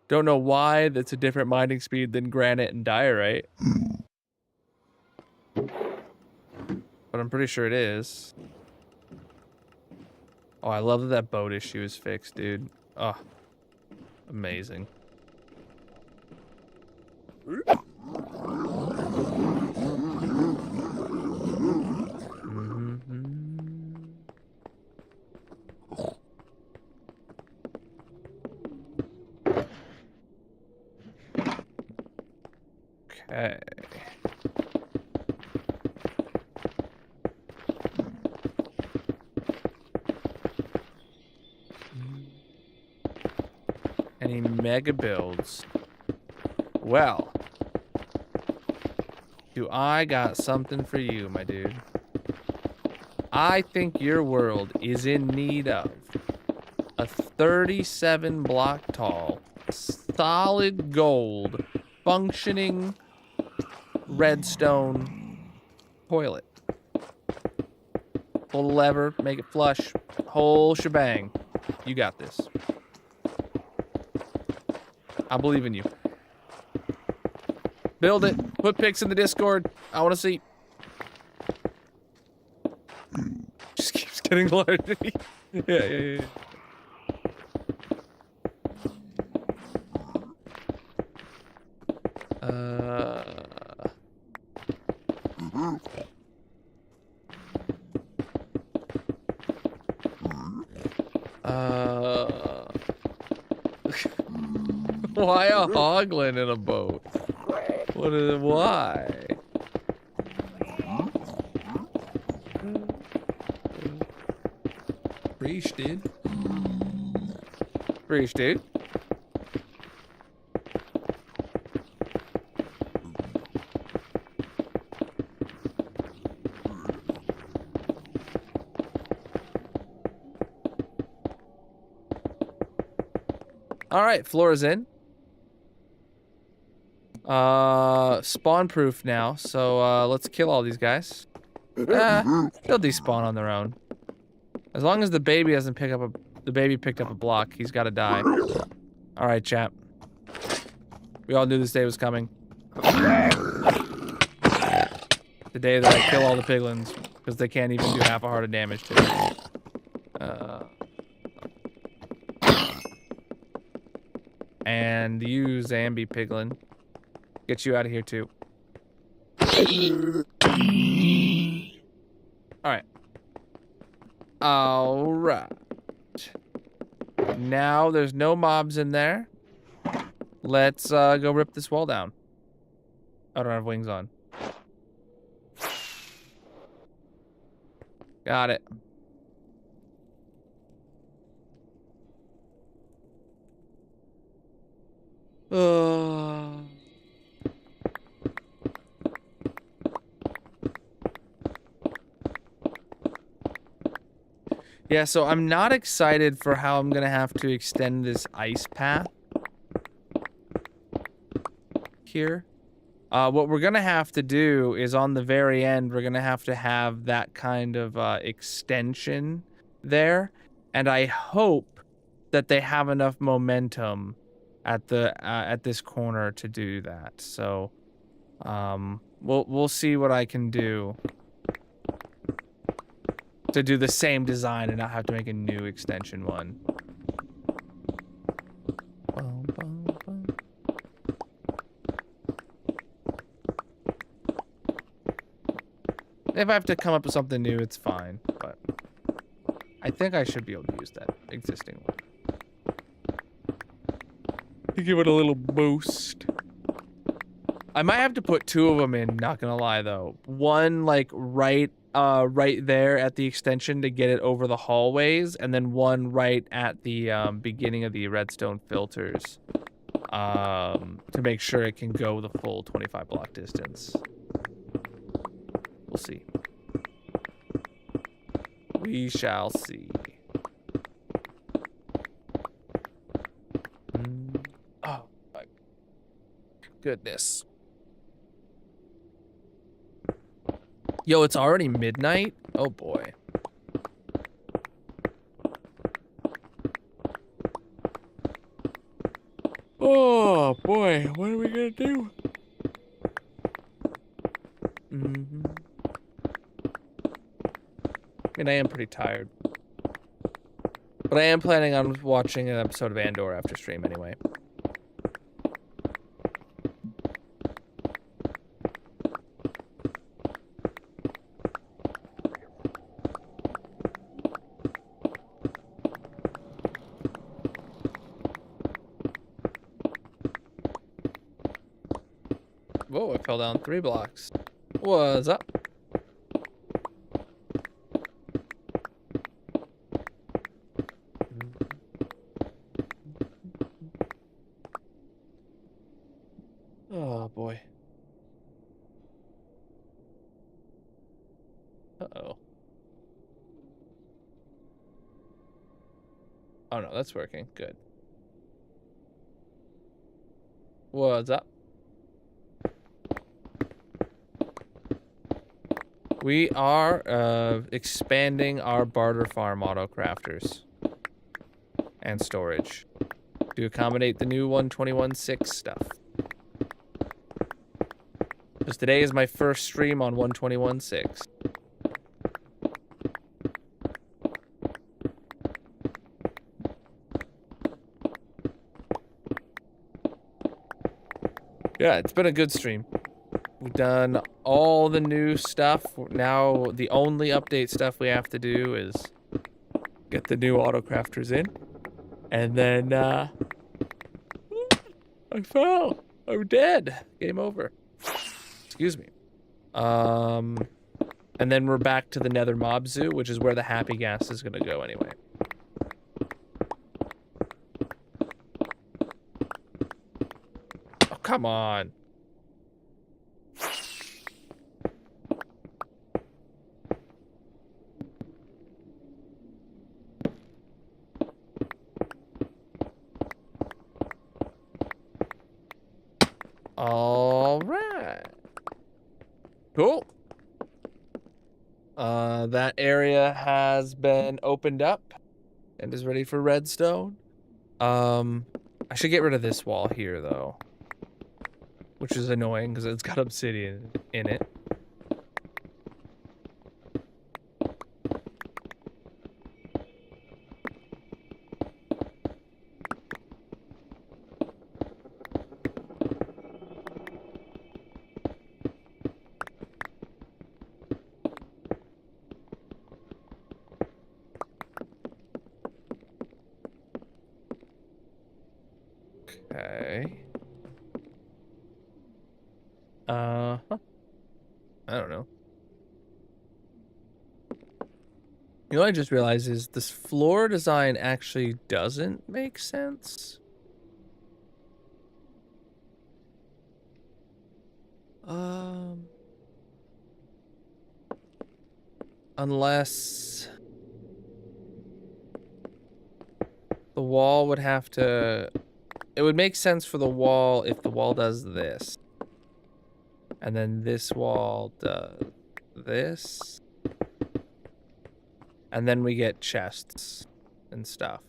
Don't know why that's a different mining speed than granite and diorite. But I'm pretty sure it is. Oh, I love that boat issue is fixed, dude. Oh, amazing. Okay. Any mega builds? Well, do I got something for you, my dude? I think your world is in need of a 37 block tall, solid gold, functioning redstone toilet. Pull the lever, make it flush, whole shebang. You got this. I believe in you. Build it. Put pics in the Discord. I want to see. Just keeps getting larger. Yeah. Why a hoglin in a boat? Why? Preach, dude. Preach, dude. All right, floor is in. Spawn proof now, so let's kill all these guys. They'll despawn on their own. As long as the baby doesn't pick up the baby picked up a block, he's gotta die. All right, chap. We all knew this day was coming. The day that I kill all the piglins, because they can't even do half a heart of damage to me. And you, Zambi Piglin. Get you out of here, too. Alright. Alright. Now there's no mobs in there. Let's go rip this wall down. I don't have wings on. Got it. Yeah, so I'm not excited for how I'm gonna have to extend this ice path here. What we're gonna have to do is on the very end, we're gonna have to have that kind of extension there, and I hope that they have enough momentum at the at this corner to do that. So, we'll see what I can do to do the same design and not have to make a new extension one. If I have to come up with something new, it's fine, but I think I should be able to use that existing one. To give it a little boost. I might have to put two of them in, not gonna lie though. One like right there at the extension to get it over the hallways, and then one right at the beginning of the redstone filters to make sure it can go the full 25 block distance. We'll see. We shall see. Oh my goodness. Yo, it's already midnight? Oh boy. Oh boy, what are we gonna do? I mean, I am pretty tired. But I am planning on watching an episode of Andor after stream anyway. Whoa, I fell down 3 blocks. What's up? Oh boy. Uh-oh. Oh no, that's working. Good. What's up? We are expanding our barter farm auto crafters and storage to accommodate the new 121.6 stuff. Because today is my first stream on 121.6. Yeah, it's been a good stream. We've done all the new stuff. Now the only update stuff we have to do is get the new autocrafters in. And then, I fell. I'm dead. Game over. Excuse me. And then we're back to the Nether Mob Zoo, which is where the happy gas is gonna go anyway. come on. All right. Cool. That area has been opened up and is ready for redstone. I should get rid of this wall here, though. Which is annoying, because it's got obsidian in it. Okay. Huh. I don't know. You know what I just realized is this floor design actually doesn't make sense. Unless the wall would have to... It would make sense for the wall if the wall does this. And then this wall does this. And then we get chests and stuff.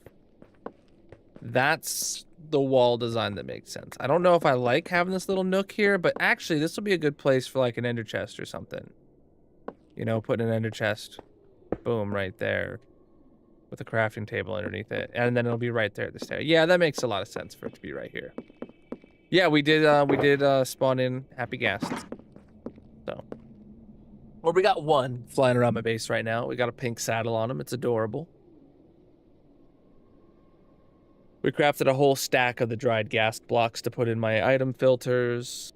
That's the wall design that makes sense. I don't know if I like having this little nook here, but actually this will be a good place for like an ender chest or something. You know, putting an ender chest, boom, right there. With a crafting table underneath it. And then it'll be right there at the stair. Yeah, that makes a lot of sense for it to be right here. Yeah, we did spawn in happy guests. So. Well, we got one flying around my base right now. We got a pink saddle on him. It's adorable. We crafted a whole stack of the dried gas blocks to put in my item filters.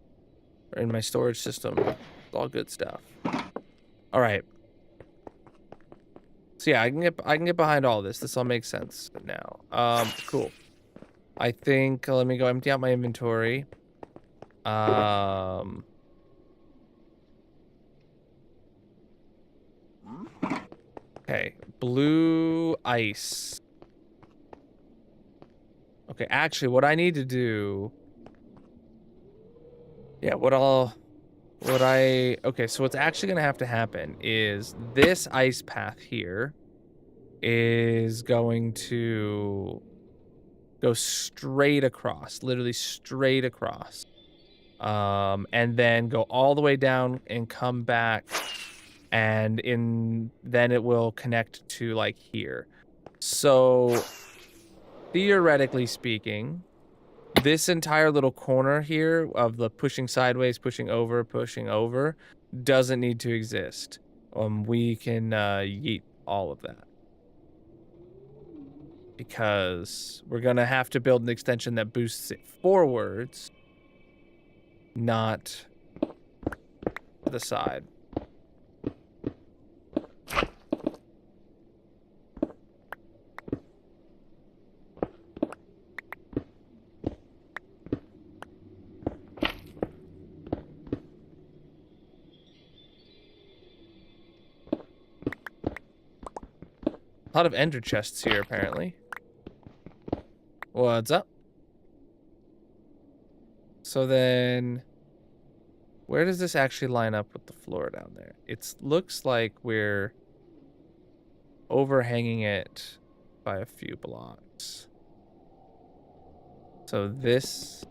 Or in my storage system. It's all good stuff. Alright. So yeah, I can get behind all this. This all makes sense now. Cool. I think let me go empty out my inventory. Okay, blue ice. Okay, actually what I need to do... Yeah, okay, so what's actually gonna have to happen is this ice path here is going to go straight across, literally straight across. And then go all the way down and come back, and then it will connect to like here. So theoretically speaking, this entire little corner here of the pushing sideways, pushing over doesn't need to exist. We can yeet all of that. Because we're gonna have to build an extension that boosts it forwards, not to the side. A lot of ender chests here, apparently. What's up? So then, where does this actually line up with the floor down there? It looks like we're overhanging it by a few blocks. So this...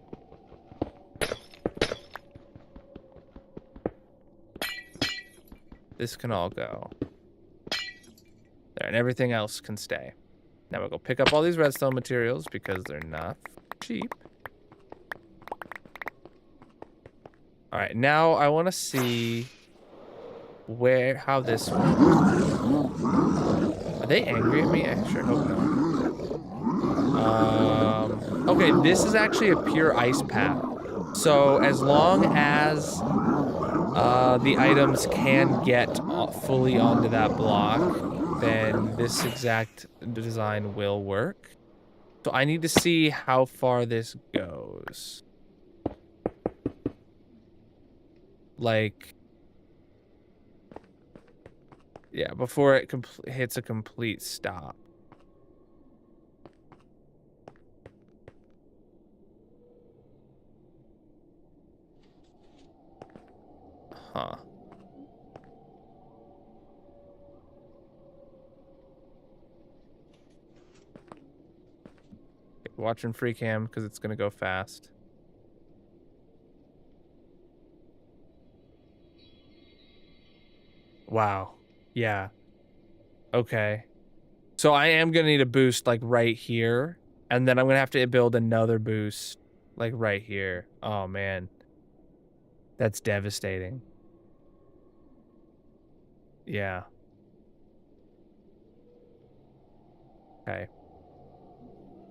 This can all go. There, and everything else can stay. Now we'll go pick up all these redstone materials because they're not cheap. All right, now I want to see how this works. Are they angry at me? I sure hope not. Okay, this is actually a pure ice path. So as long as the items can get fully onto that block, then this exact design will work. So I need to see how far this goes. like, yeah, before it hits a complete stop. Huh. Okay, watching free cam because it's gonna go fast. Wow. Yeah. Okay. So I am gonna need a boost like right here, and then I'm gonna have to build another boost like right here. Oh man. That's devastating. Yeah. Okay.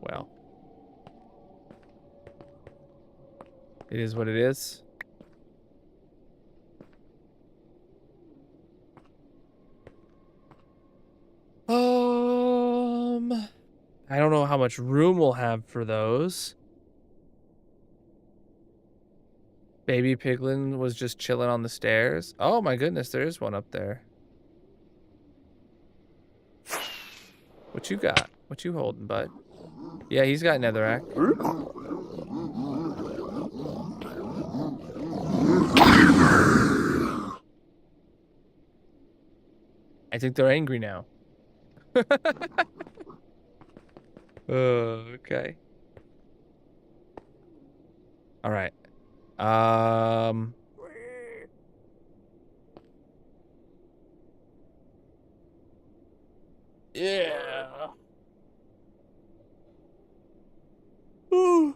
Well. It is what it is. I don't know how much room we'll have for those. Baby Piglin was just chilling on the stairs. Oh my goodness, there is one up there. What you got? What you holding, bud? Yeah, he's got netherrack. I think they're angry now. Okay. All right. Yeah. Ooh.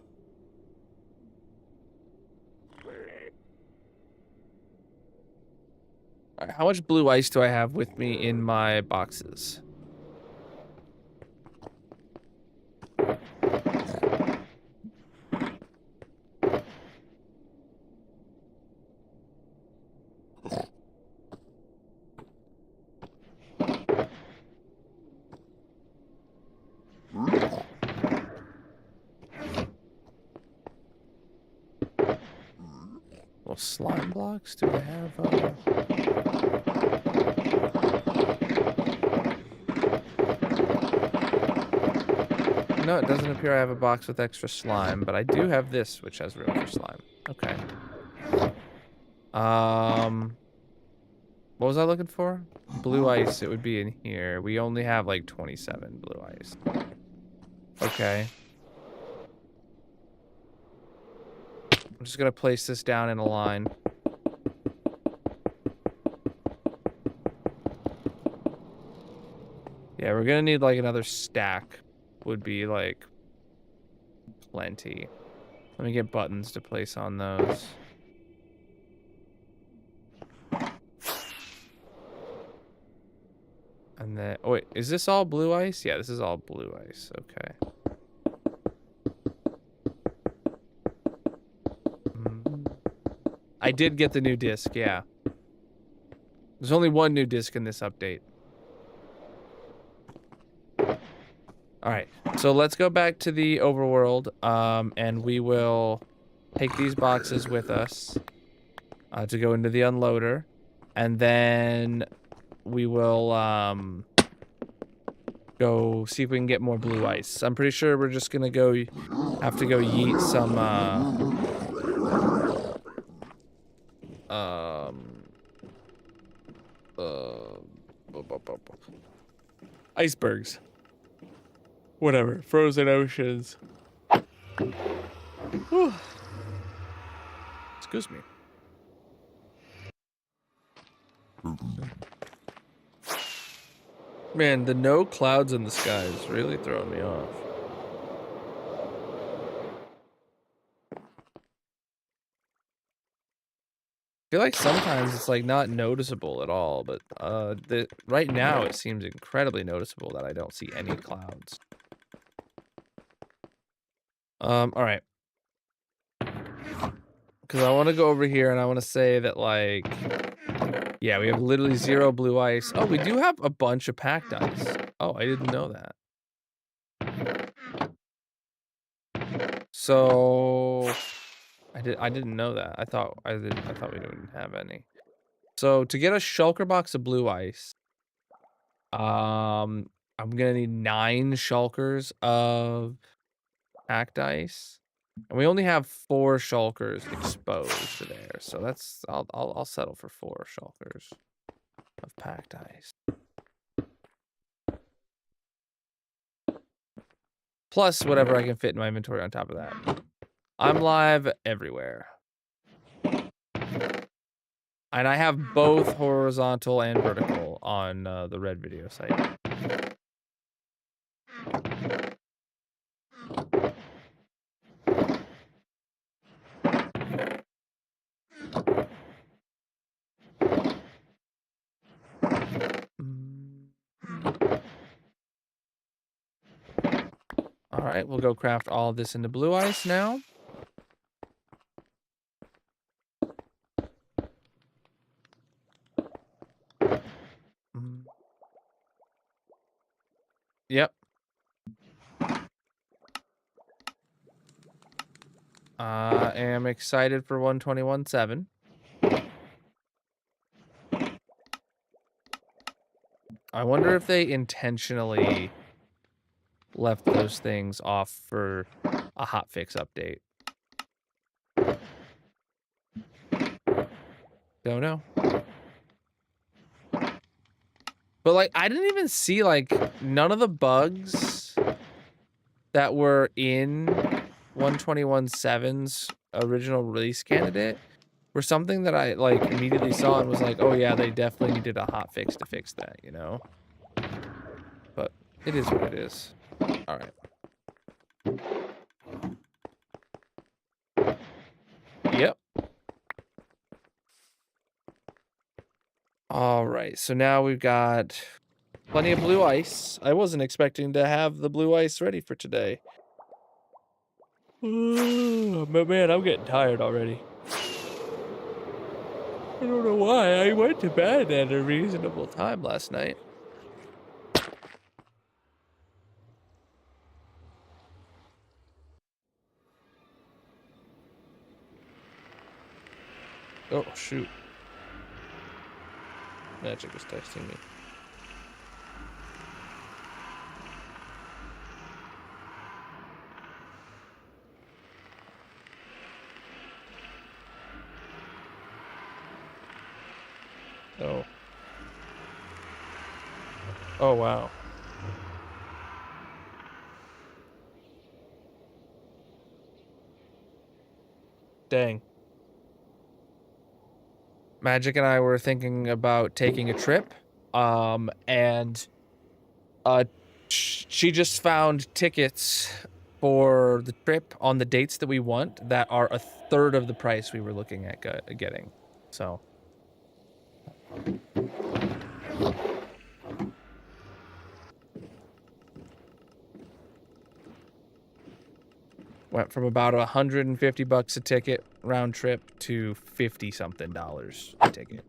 All right, how much blue ice do I have with me in my boxes? Well, slime blocks? Do I have, No, it doesn't appear I have a box with extra slime, but I do have this, which has room for slime. Okay. What was I looking for? Blue ice, it would be in here. We only have like 27 blue ice. Okay. I'm just gonna place this down in a line. Yeah, we're gonna need like another stack. Would be like plenty. Let me get buttons to place on those. And then, oh wait, is this all blue ice? Yeah, this is all blue ice. Okay. I did get the new disc, yeah. There's only one new disc in this update. All right, so let's go back to the overworld, and we will take these boxes with us to go into the unloader, and then we will go see if we can get more blue ice. I'm pretty sure we're just gonna have to go yeet some icebergs. Whatever, frozen oceans. Whew. Excuse me. Man, the no clouds in the sky is really throwing me off. I feel like sometimes it's like not noticeable at all, but right now it seems incredibly noticeable that I don't see any clouds. All right. Because I want to go over here and I want to say that, like, yeah, we have literally 0 blue ice. Oh, we do have a bunch of packed ice. Oh, I didn't know that. So I didn't know that. I thought we didn't have any. So to get a shulker box of blue ice, I'm gonna need 9 shulkers of packed ice. And we only have 4 shulkers exposed to there. So that's I'll settle for 4 shulkers of packed ice. Plus whatever I can fit in my inventory on top of that. I'm live everywhere. And I have both horizontal and vertical on the Red Video site. All right, we'll go craft all of this into blue ice now. Yep. I am excited for 121.7. I wonder if they intentionally left those things off for a hotfix update. Don't know. But like, I didn't even see like none of the bugs that were in 121.7's original release candidate were something that I like immediately saw and was like, oh yeah, they definitely needed a hotfix to fix that, you know? But it is what it is. All right. Yep. All right, so now we've got plenty of blue ice. I wasn't expecting to have the blue ice ready for today. But man, I'm getting tired already. I don't know why. I went to bed at a reasonable time last night. Oh, shoot. Magic is texting me. Oh. Oh, wow. Dang. Magic and I were thinking about taking a trip. And she just found tickets for the trip on the dates that we want that are a third of the price we were looking at getting. So. Went from about $150 a ticket round trip to $50-something a ticket.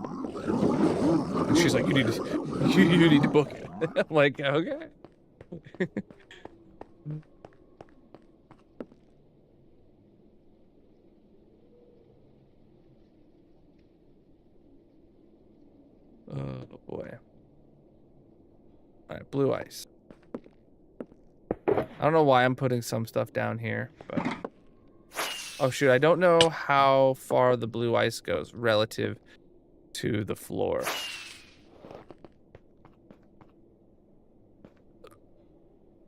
And she's like, you need to book it. I'm like, okay. Oh boy. All right, blue ice. I don't know why I'm putting some stuff down here, but oh shoot, I don't know how far the blue ice goes relative to the floor.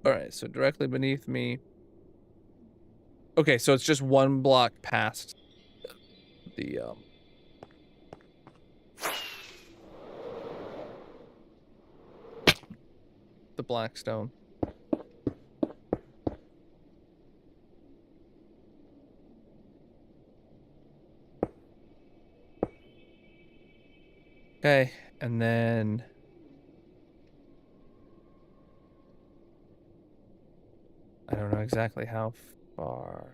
All right, so directly beneath me. Okay, so it's just 1 block past the Blackstone. Okay, and then I don't know exactly how far.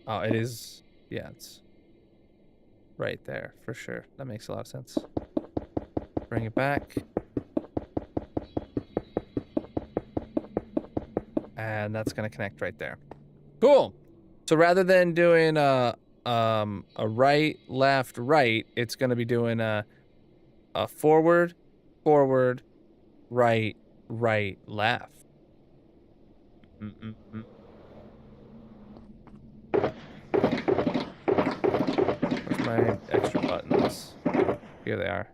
Oh, it is. Yeah, it's right there for sure. That makes a lot of sense. Bring it back. And that's going to connect right there. Cool. So rather than doing a right, left, right, it's going to be doing a forward, forward, right, right, left. Mm-mm-mm. Where's my extra buttons? Here they are.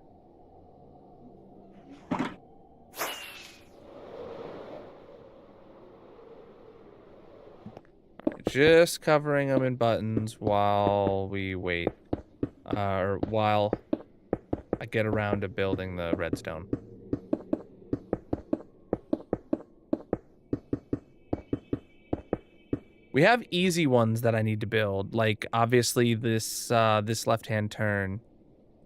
Just covering them in buttons while we wait, or while I get around to building the redstone. We have easy ones that I need to build, like obviously this this left-hand turn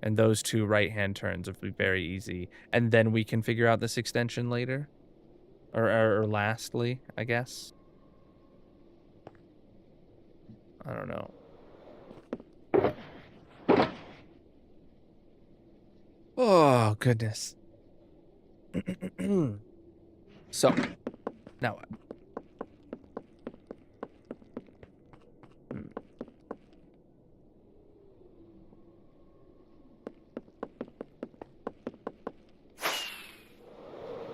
and those two right-hand turns would be very easy, and then we can figure out this extension later, or lastly, I guess. I don't know. Oh, goodness. So, now what?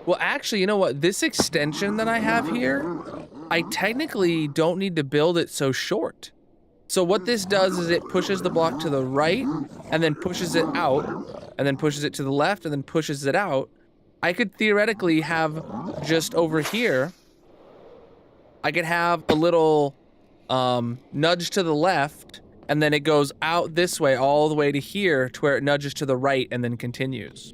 Well, actually, you know what? This extension that I have here, I technically don't need to build it so short. So what this does is it pushes the block to the right, and then pushes it out, and then pushes it to the left, and then pushes it out. I could theoretically have just over here, I could have a little nudge to the left, and then it goes out this way all the way to here to where it nudges to the right and then continues.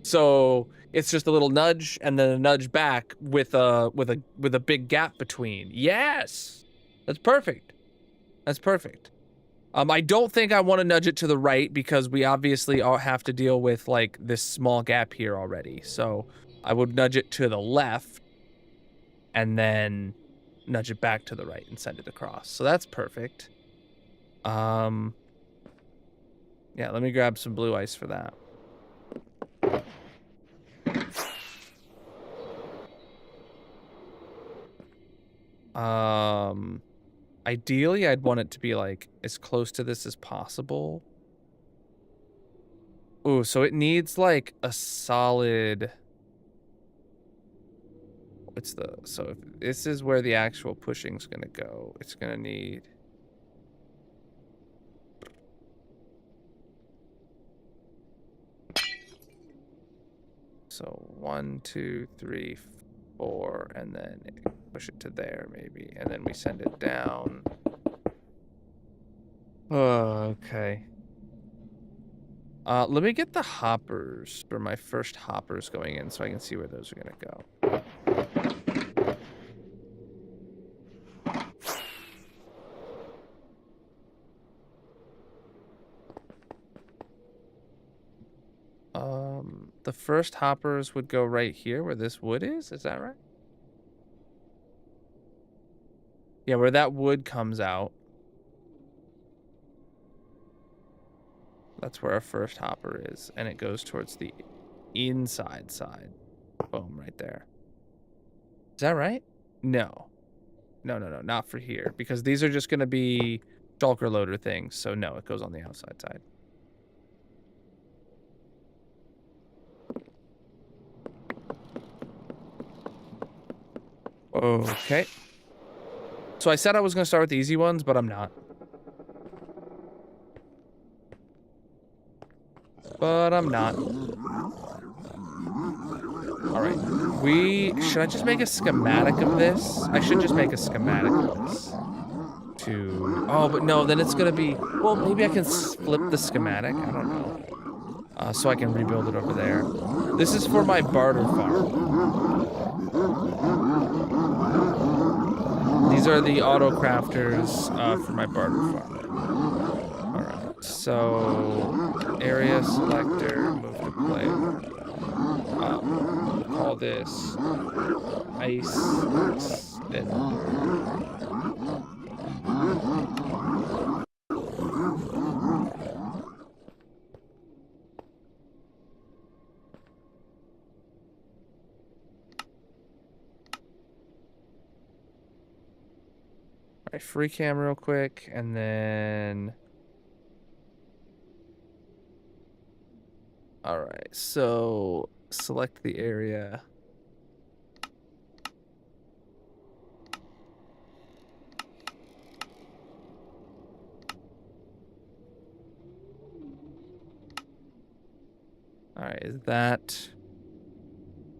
So it's just a little nudge and then a nudge back with a big gap between. Yes, that's perfect. That's perfect. I don't think I want to nudge it to the right because we obviously all have to deal with like this small gap here already. So I would nudge it to the left and then nudge it back to the right and send it across. So that's perfect. Yeah, let me grab some blue ice for that. Ideally, I'd want it to be like as close to this as possible. Ooh, so it needs like a solid. What's the, so if this is where the actual pushing's gonna go, it's gonna need. So 1, 2, 3, 4, and then push it to there maybe, and then we send it down. Oh, okay. Let me get the hoppers for my first hoppers going in so I can see where those are gonna go. The first hoppers would go right here where this wood is that right? Yeah, where that wood comes out. That's where our first hopper is, and it goes towards the inside side. Boom, right there. Is that right? No. No, not for here, because these are just gonna be shulker loader things, so no, it goes on the outside side. Okay. So I said I was gonna start with the easy ones, but I'm not. But I'm not. Alright. Should I just make a schematic of this? I should just make a schematic of this. Oh, but no, then it's gonna be, well, maybe I can flip the schematic. I don't know. So I can rebuild it over there. This is for my barter farm. These are the auto crafters for my barter farm. Alright, so area selector, move to player. Call this ice extender. right, free cam real quick, and then... All right, so select the area. All right, is that...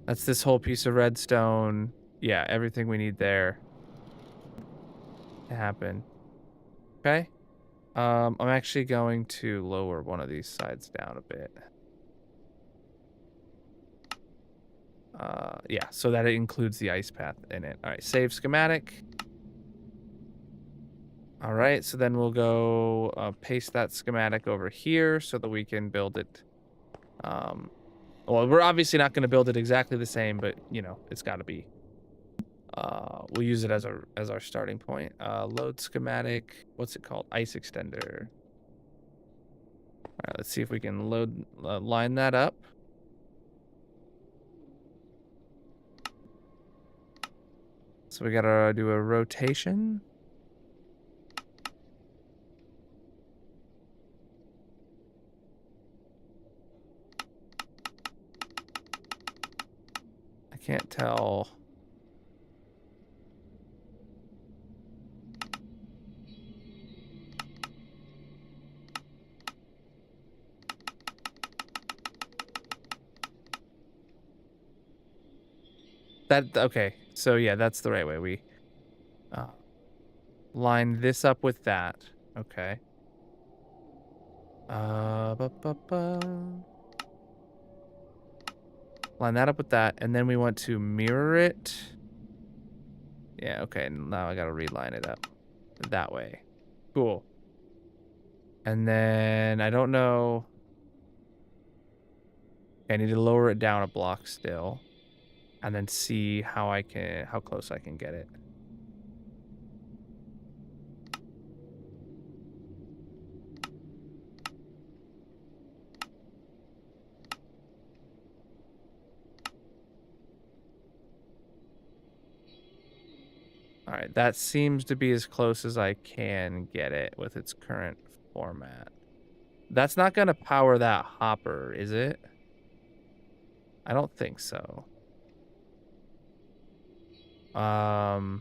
That's this whole piece of redstone. Yeah, everything we need there to happen. Okay. I'm actually going to lower one of these sides down a bit. Yeah, so that it includes the ice path in it. All right, save schematic. All right, so then we'll go paste that schematic over here so that we can build it. Well, we're obviously not going to build it exactly the same, but you know, it's got to be. We'll use it as our starting point. Load schematic. What's it called? Ice extender. All right, let's see if we can line that up. So we gotta do a rotation. I can't tell. Okay, so yeah, that's the right way. We line this up with that. Okay. Line that up with that, and then we want to mirror it. Yeah, okay, now I gotta reline it up that way. Cool. And then I don't know. I need to lower it down a block still, and then see how close I can get it. All right, that seems to be as close as I can get it with its current format. That's not gonna power that hopper, is it? I don't think so. And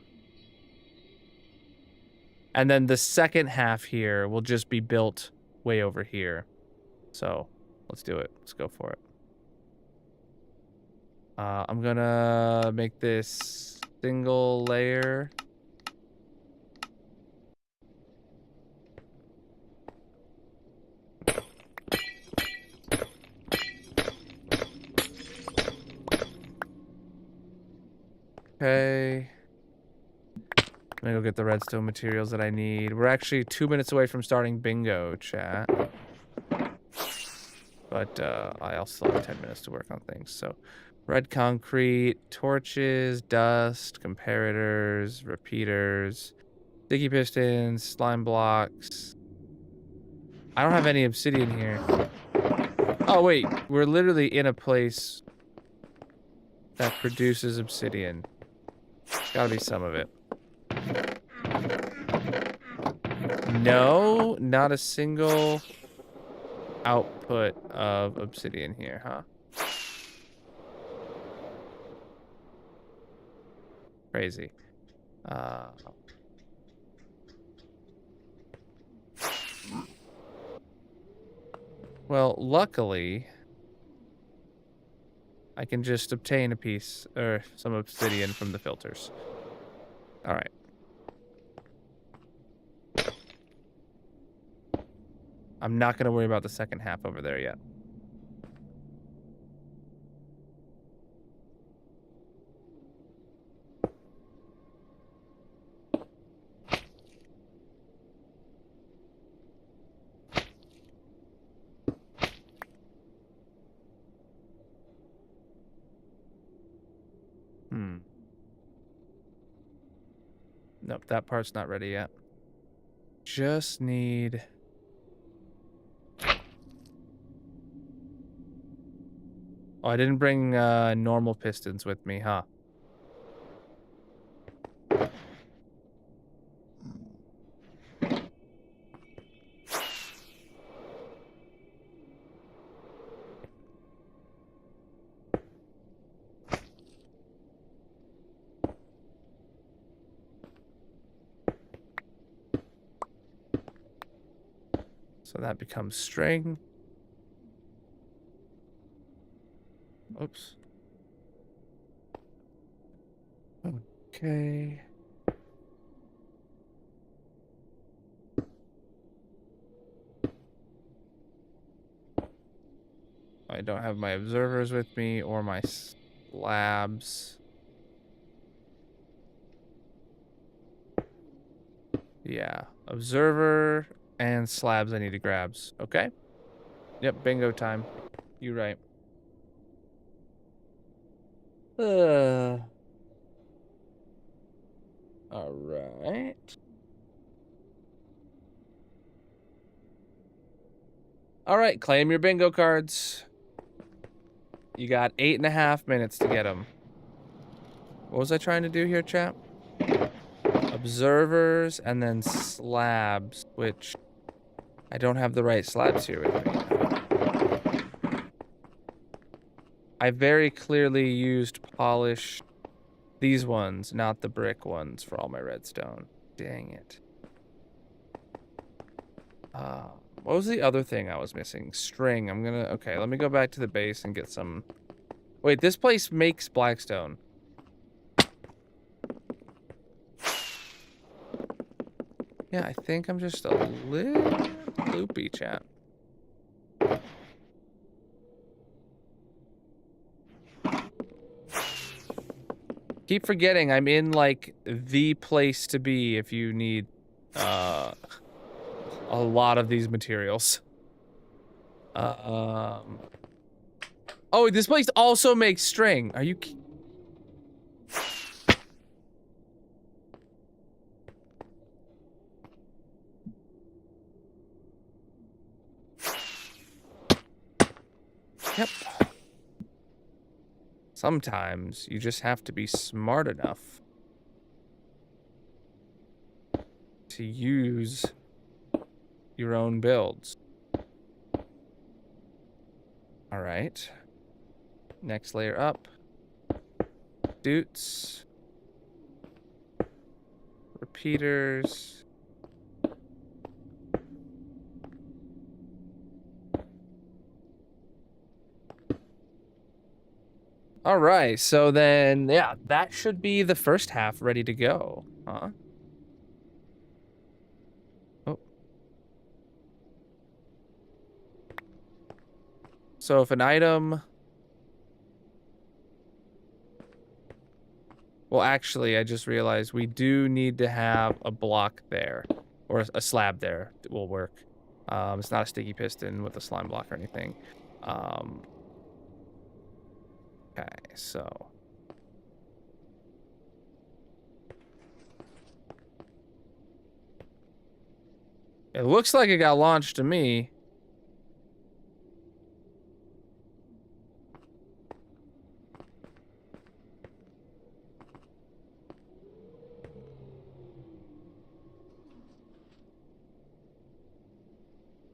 then the second half here will just be built way over here. So let's do it. Let's go for it. I'm gonna make this single layer. Okay. I'm gonna go get the redstone materials that I need. We're actually 2 minutes away from starting bingo, chat. But I also have 10 minutes to work on things. So red concrete, torches, dust, comparators, repeaters, sticky pistons, slime blocks. I don't have any obsidian here. Oh, wait. We're literally in a place that produces obsidian. Gotta be some of it. No, not a single output of obsidian here, huh? Crazy. Well, luckily, I can just obtain a piece or some obsidian from the filters. All right. I'm not going to worry about the second half over there yet. Nope, that part's not ready yet. Just need... Oh, I didn't bring normal pistons with me, huh? So that becomes string. Oops. Okay. I don't have my observers with me or my slabs. Yeah, observer and slabs I need to grabs. Okay. Yep, bingo time. You right. All right. All right, claim your bingo cards. You got 8.5 minutes to get them. What was I trying to do here, chap? Observers and then slabs, which I don't have the right slabs here with me. I very clearly used polished these ones, not the brick ones for all my redstone. Dang it. What was the other thing I was missing? String. Okay, let me go back to the base and get some. Wait, this place makes blackstone. Yeah, I think I'm just a little loopy, chat. Keep forgetting I'm in, like, the place to be if you need, a lot of these materials. Oh, this place also makes string. Are you... Yep. Sometimes you just have to be smart enough to use your own builds. All right. Next layer up. Doots. Repeaters. All right, so then, yeah, that should be the first half ready to go, huh? Oh. So if an item... Well, actually, I just realized we do need to have a block there, or a slab there will work. It's not a sticky piston with a slime block or anything. Okay, so... It looks like it got launched to me.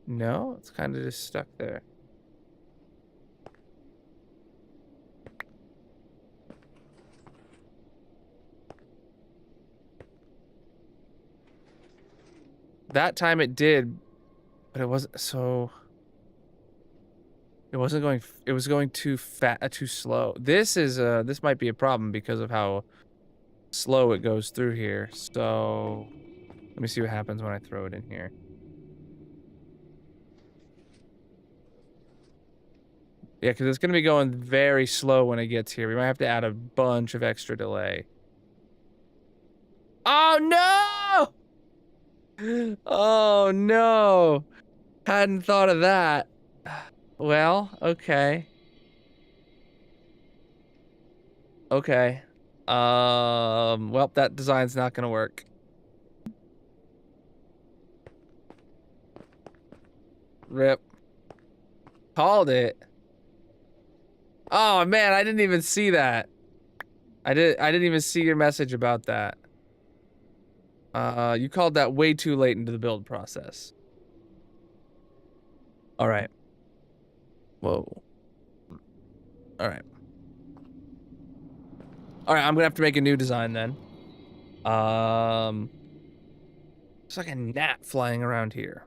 No, it's kind of just stuck there. That time it did, but it wasn't so... It wasn't going... It was going too too slow. This is, this might be a problem because of how slow it goes through here. So, let me see what happens when I throw it in here. Yeah, because it's going to be going very slow when it gets here. We might have to add a bunch of extra delay. Oh, no! Oh, no. Hadn't thought of that. Well, okay. Okay. Well, that design's not gonna work. Rip. Called it. Oh, man, I didn't even see that. I didn't even see your message about that. You called that way too late into the build process. All right. Whoa. All right. All right, I'm gonna have to make a new design then. It's like a gnat flying around here.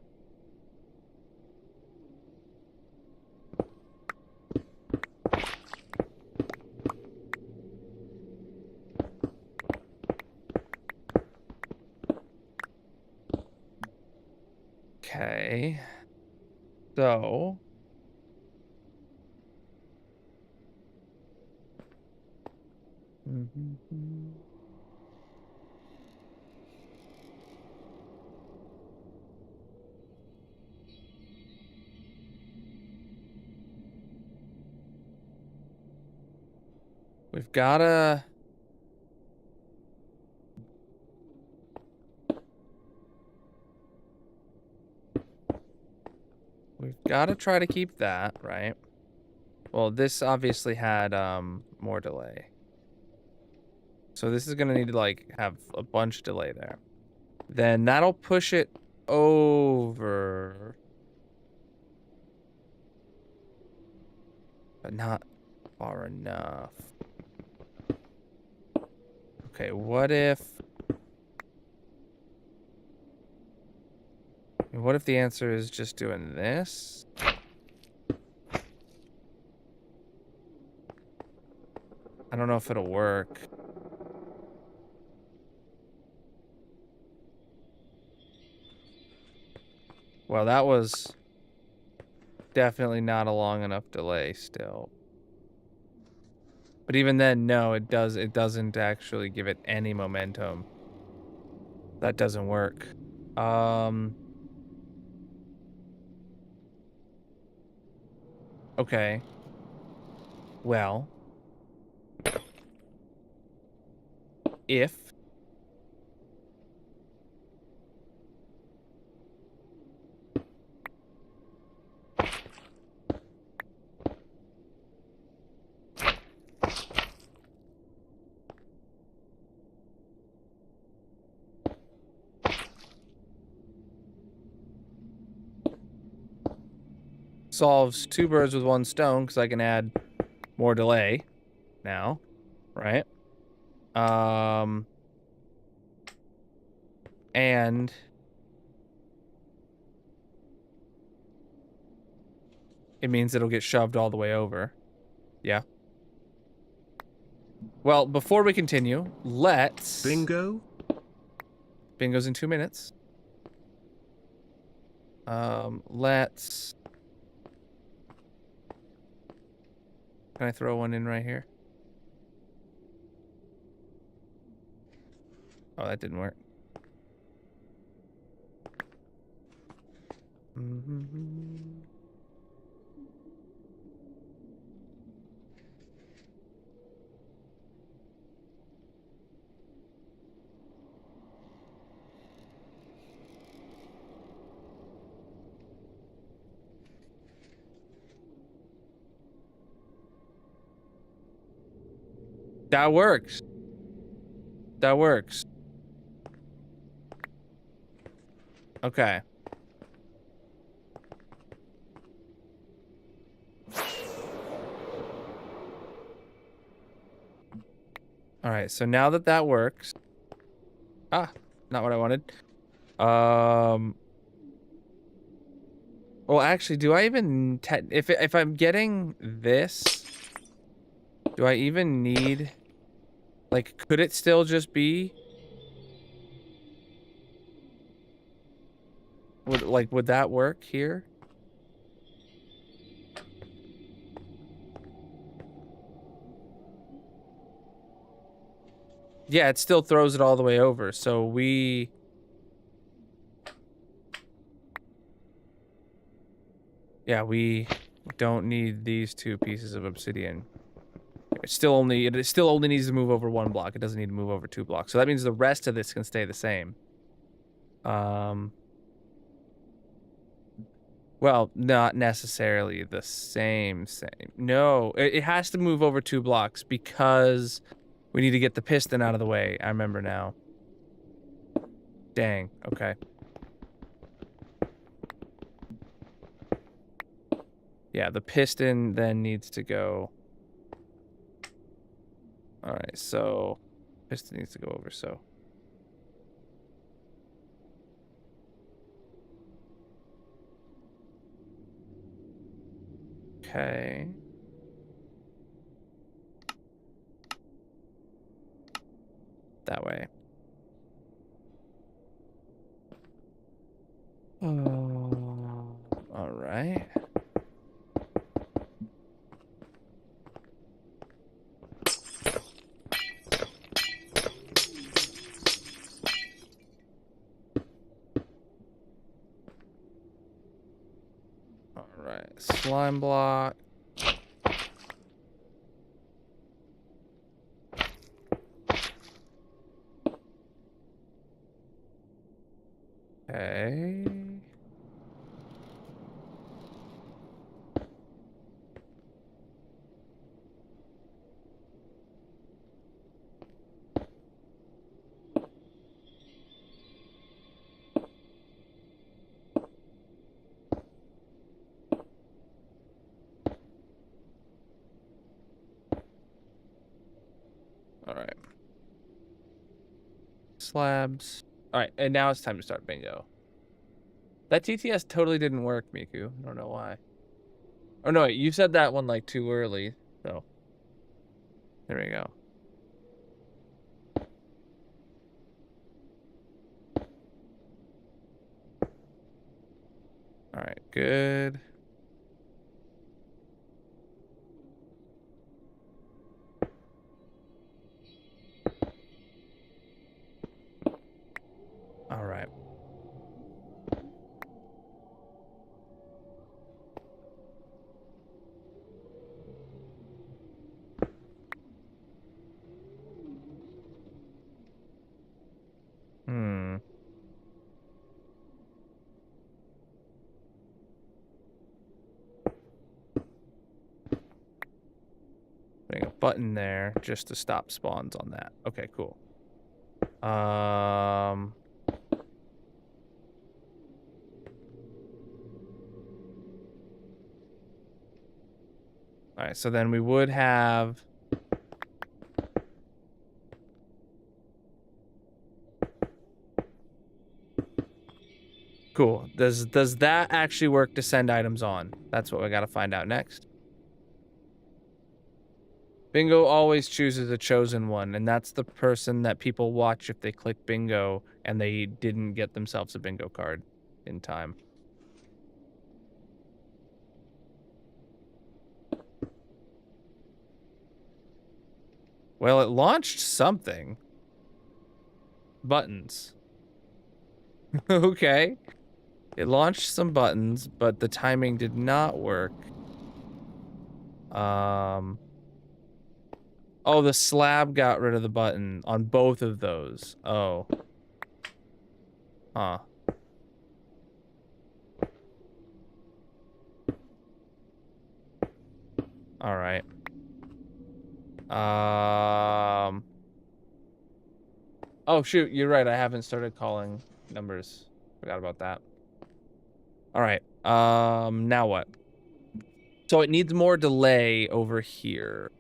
Okay. So. We've gotta. We've gotta try to keep that, right? Well, this obviously had more delay. So this is gonna need to like have a bunch of delay there. Then that'll push it over. But not far enough. Okay, what if the answer is just doing this? I don't know if it'll work. Well, that was definitely not a long enough delay still. But even then, no, it doesn't actually give it any momentum. That doesn't work. Okay. Well, if solves two birds with one stone, because I can add more delay now, right? And it means it'll get shoved all the way over. Yeah. Well, before we continue, let's... Bingo? Bingo's in 2 minutes. Let's... Can I throw one in right here? Oh, that didn't work. That works. That works. Okay. All right, so now that that works... Ah, not what I wanted. Well, actually, do I even... If I'm getting this... Do I even need... Like, could it still just be... Would that work here? Yeah, it still throws it all the way over, so we... Yeah, we don't need these 2 pieces of obsidian. It still only needs to move over 1 block. It doesn't need to move over 2 blocks. So that means the rest of this can stay the same. Well, not necessarily the same. No, it has to move over 2 blocks because we need to get the piston out of the way. I remember now. Dang, okay. Yeah, the piston then needs to go. All right, so piston needs to go over, so. Okay. That way. slime block. Okay. All right. Slabs. All right, and now it's time to start bingo. That TTS totally didn't work, Miku. I don't know why. Oh no, wait, you said that one like too early. So there we go. All right, good. All right. Hmm. Putting a button there just to stop spawns on that. Okay, cool. All right, so then we would have. Cool. Does that actually work to send items on? That's what we got to find out next. Bingo always chooses a chosen one, and that's the person that people watch if they click bingo and they didn't get themselves a bingo card in time. Well, it launched something. Buttons. Okay. It launched some buttons, but the timing did not work. Oh, the slab got rid of the button on both of those. Oh. Huh. All right. Oh, shoot. You're right. I haven't started calling numbers. Forgot about that. All right. Now what? So it needs more delay over here.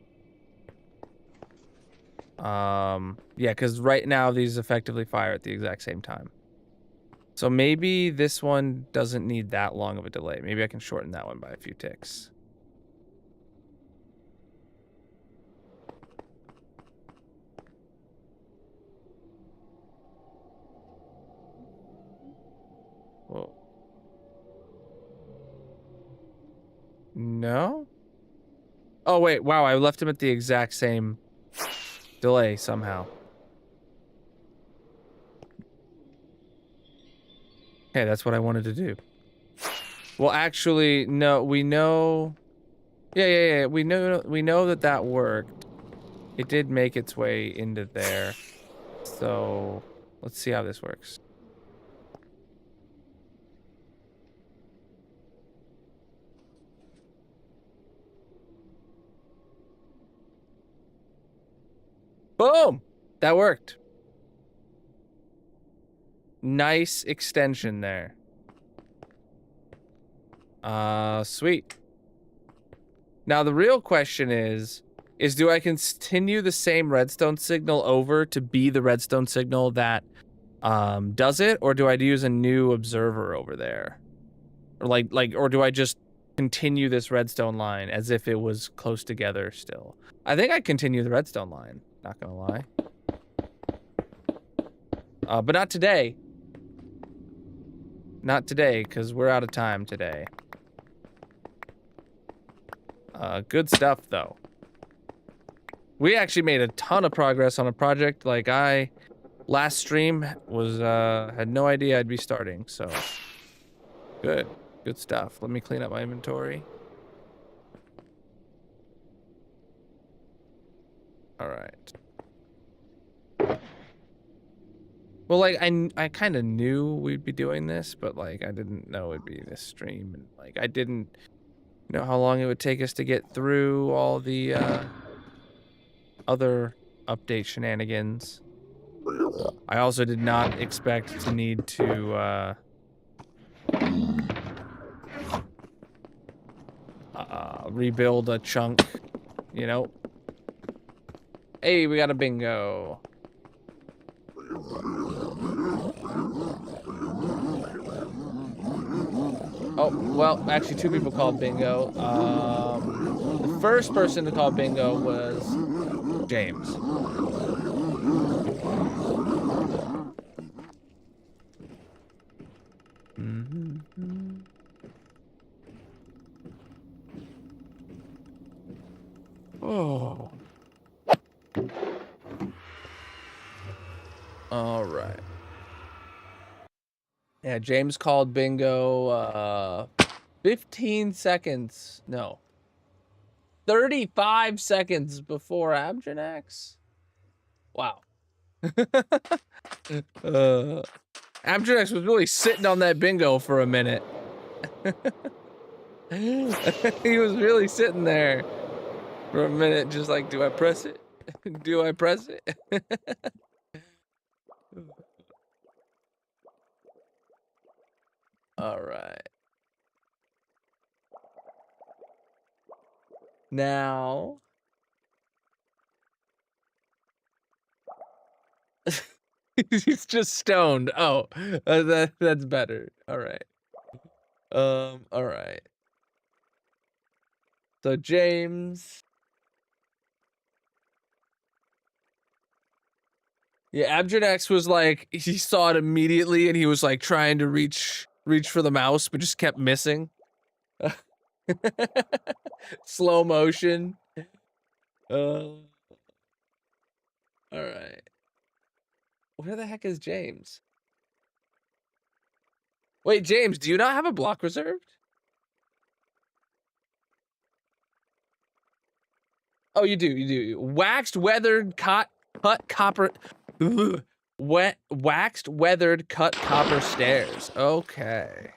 Yeah, because right now these effectively fire at the exact same time. So maybe this one doesn't need that long of a delay. Maybe I can shorten that one by a few ticks. Whoa. No? Oh, wait. Wow, I left him at the exact same delay somehow. Okay, that's what I wanted to do. Well, actually, no, we know... Yeah. We know that worked. It did make its way into there. So, let's see how this works. Boom! That worked. Nice extension there. Sweet. Now the real question is do I continue the same redstone signal over to be the redstone signal that does it, or do I use a new observer over there? Or or do I just continue this redstone line as if it was close together still? I think I continue the redstone line, not gonna lie. But not today. Not today, because we're out of time today. Good stuff, though. We actually made a ton of progress on a project. Like, last stream was, had no idea I'd be starting, so. Good Good stuff. Let me clean up my inventory. All right. Well, like, I kind of knew we'd be doing this, but, like, I didn't know it'd be this stream. And, like, I didn't know how long it would take us to get through all the, other update shenanigans. I also did not expect to need to, rebuild a chunk, you know? Hey, we got a bingo. Oh, well, actually 2 people called bingo. The first person to call bingo was James. Oh. All right. Yeah, James called bingo 15 seconds. No. 35 seconds before Abjanax. Wow. Abjanax was really sitting on that bingo for a minute. He was really sitting there for a minute, just like, do I press it? Do I press it? All right. Now. He's just stoned. Oh, that's better. All right. All right. So James. Yeah, Abjanax was like, he saw it immediately and he was like trying to reach for the mouse, but just kept missing. Slow motion. All right. Where the heck is James? Wait, James, do you not have a block reserved? Oh, you do. You do. Waxed, weathered, cut copper. Ugh. Waxed, weathered, cut copper stairs. Okay.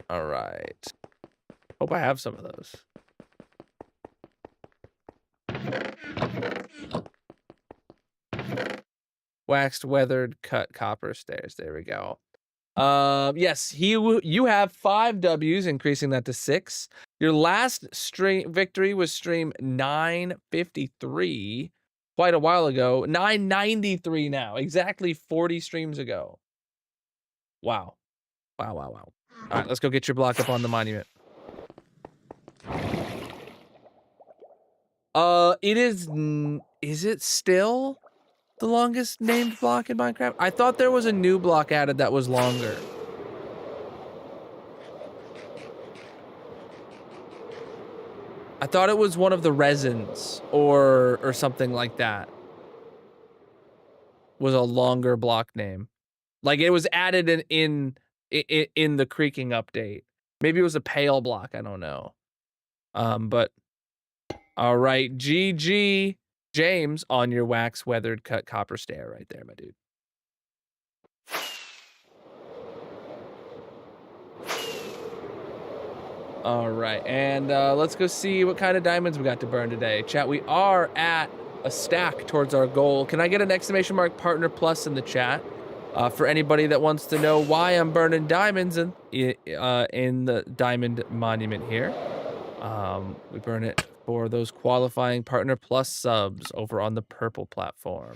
All right. Hope I have some of those. Waxed, weathered, cut copper stairs. There we go. Yes, you have 5 W's, increasing that to 6. Your last stream victory was stream 953, quite a while ago. 993 now, exactly 40 streams ago. Wow. Wow, wow, wow. All right, let's go get your block up on the monument. Is it still the longest named block in Minecraft? I thought there was a new block added that was longer. I thought it was one of the resins or something like that. Was a longer block name. Like it was added in the creaking update. Maybe it was a pale block, I don't know. But all right, GG James on your wax weathered cut copper stair right there, my dude. All right, and let's go see what kind of diamonds we got to burn today. Chat, we are at a stack towards our goal. Can I get an exclamation mark partner plus in the chat for anybody that wants to know why I'm burning diamonds in the diamond monument here? We burn it for those qualifying partner plus subs over on the purple platform.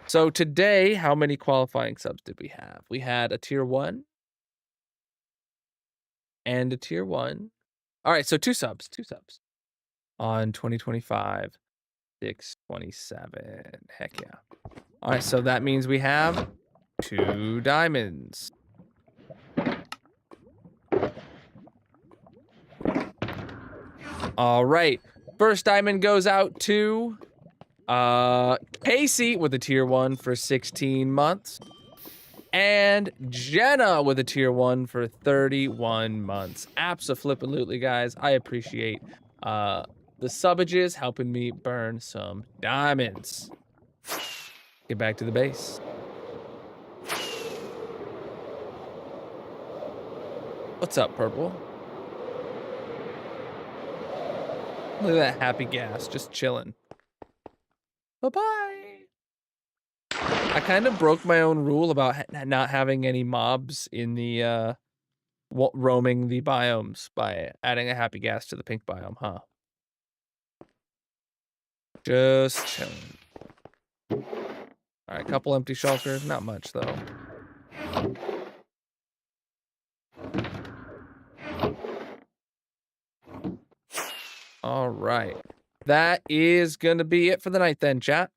So today, how many qualifying subs did we have? We had a tier 1 and a tier 1. All right, so 2 subs on 2025 627. Heck yeah. All right, so that means we have 2 diamonds. All right, first diamond goes out to Casey with a tier 1 for 16 months. And Jenna with a tier 1 for 31 months. Abso-flippin-lutely, guys. I appreciate the subages helping me burn some diamonds. Get back to the base. What's up, Purple? Look at that happy gas, just chilling. Bye-bye. I kind of broke my own rule about not having any mobs in the roaming the biomes by adding a happy gas to the pink biome, huh? Just chilling. All right, couple empty shulkers, not much though. All right, that is gonna be it for the night then, chat.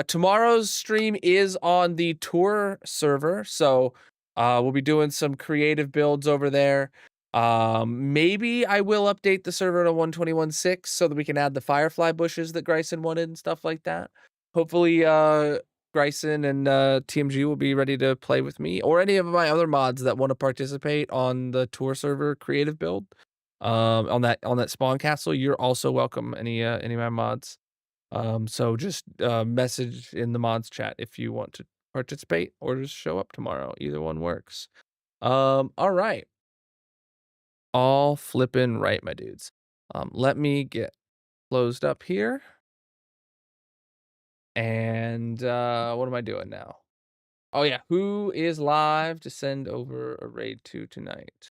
Tomorrow's stream is on the tour server, so we'll be doing some creative builds over there. Maybe I will update the server to 121.6 so that we can add the firefly bushes that Gryson wanted and stuff like that. Hopefully, Gryson and TMG will be ready to play with me, or any of my other mods that want to participate on the tour server creative build. On that spawn castle, you're also welcome. Any of my mods. So just message in the mods chat if you want to participate, or just show up tomorrow. Either one works. All right. All flippin' right, my dudes. Let me get closed up here. And what am I doing now? Oh yeah, who is live to send over a raid to tonight?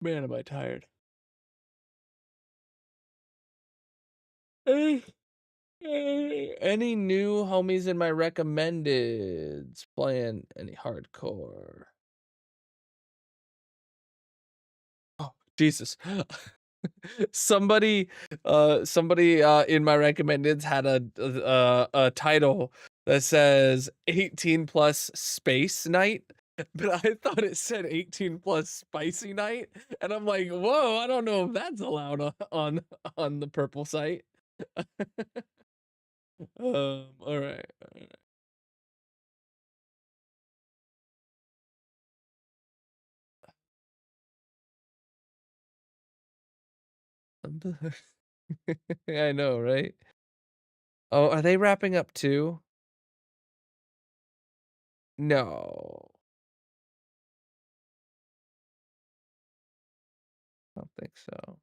Man, am I tired. Any new homies in my recommendeds playing any hardcore? Oh, Jesus. somebody in my recommendeds had a title that says 18 plus space night, but I thought it said 18 plus spicy night, and I'm like, whoa, I don't know if that's allowed on the purple site. All right. I know, right? Oh, are they wrapping up too? No, I don't think so.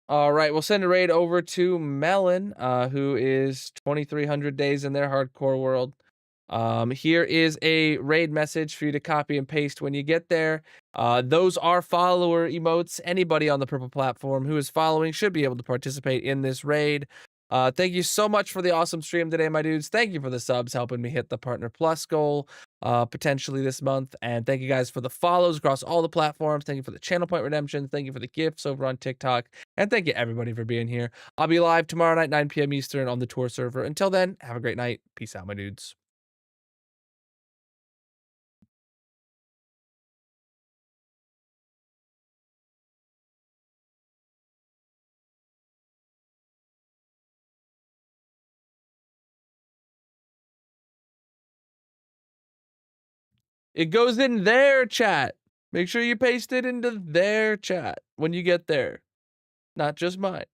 All right, we'll send a raid over to Melon, who is 2,300 days in their hardcore world. Here is a raid message for you to copy and paste when you get there. Those are follower emotes. Anybody on the purple platform who is following should be able to participate in this raid. Thank you so much for the awesome stream today, my dudes. Thank you for the subs helping me hit the Partner Plus goal potentially this month. And thank you guys for the follows across all the platforms. Thank you for the channel point redemptions. Thank you for the gifts over on TikTok. And thank you everybody for being here. I'll be live tomorrow night, 9 p.m. Eastern on the tour server. Until then, have a great night. Peace out, my dudes. It goes in their chat. Make sure you paste it into their chat when you get there, not just mine.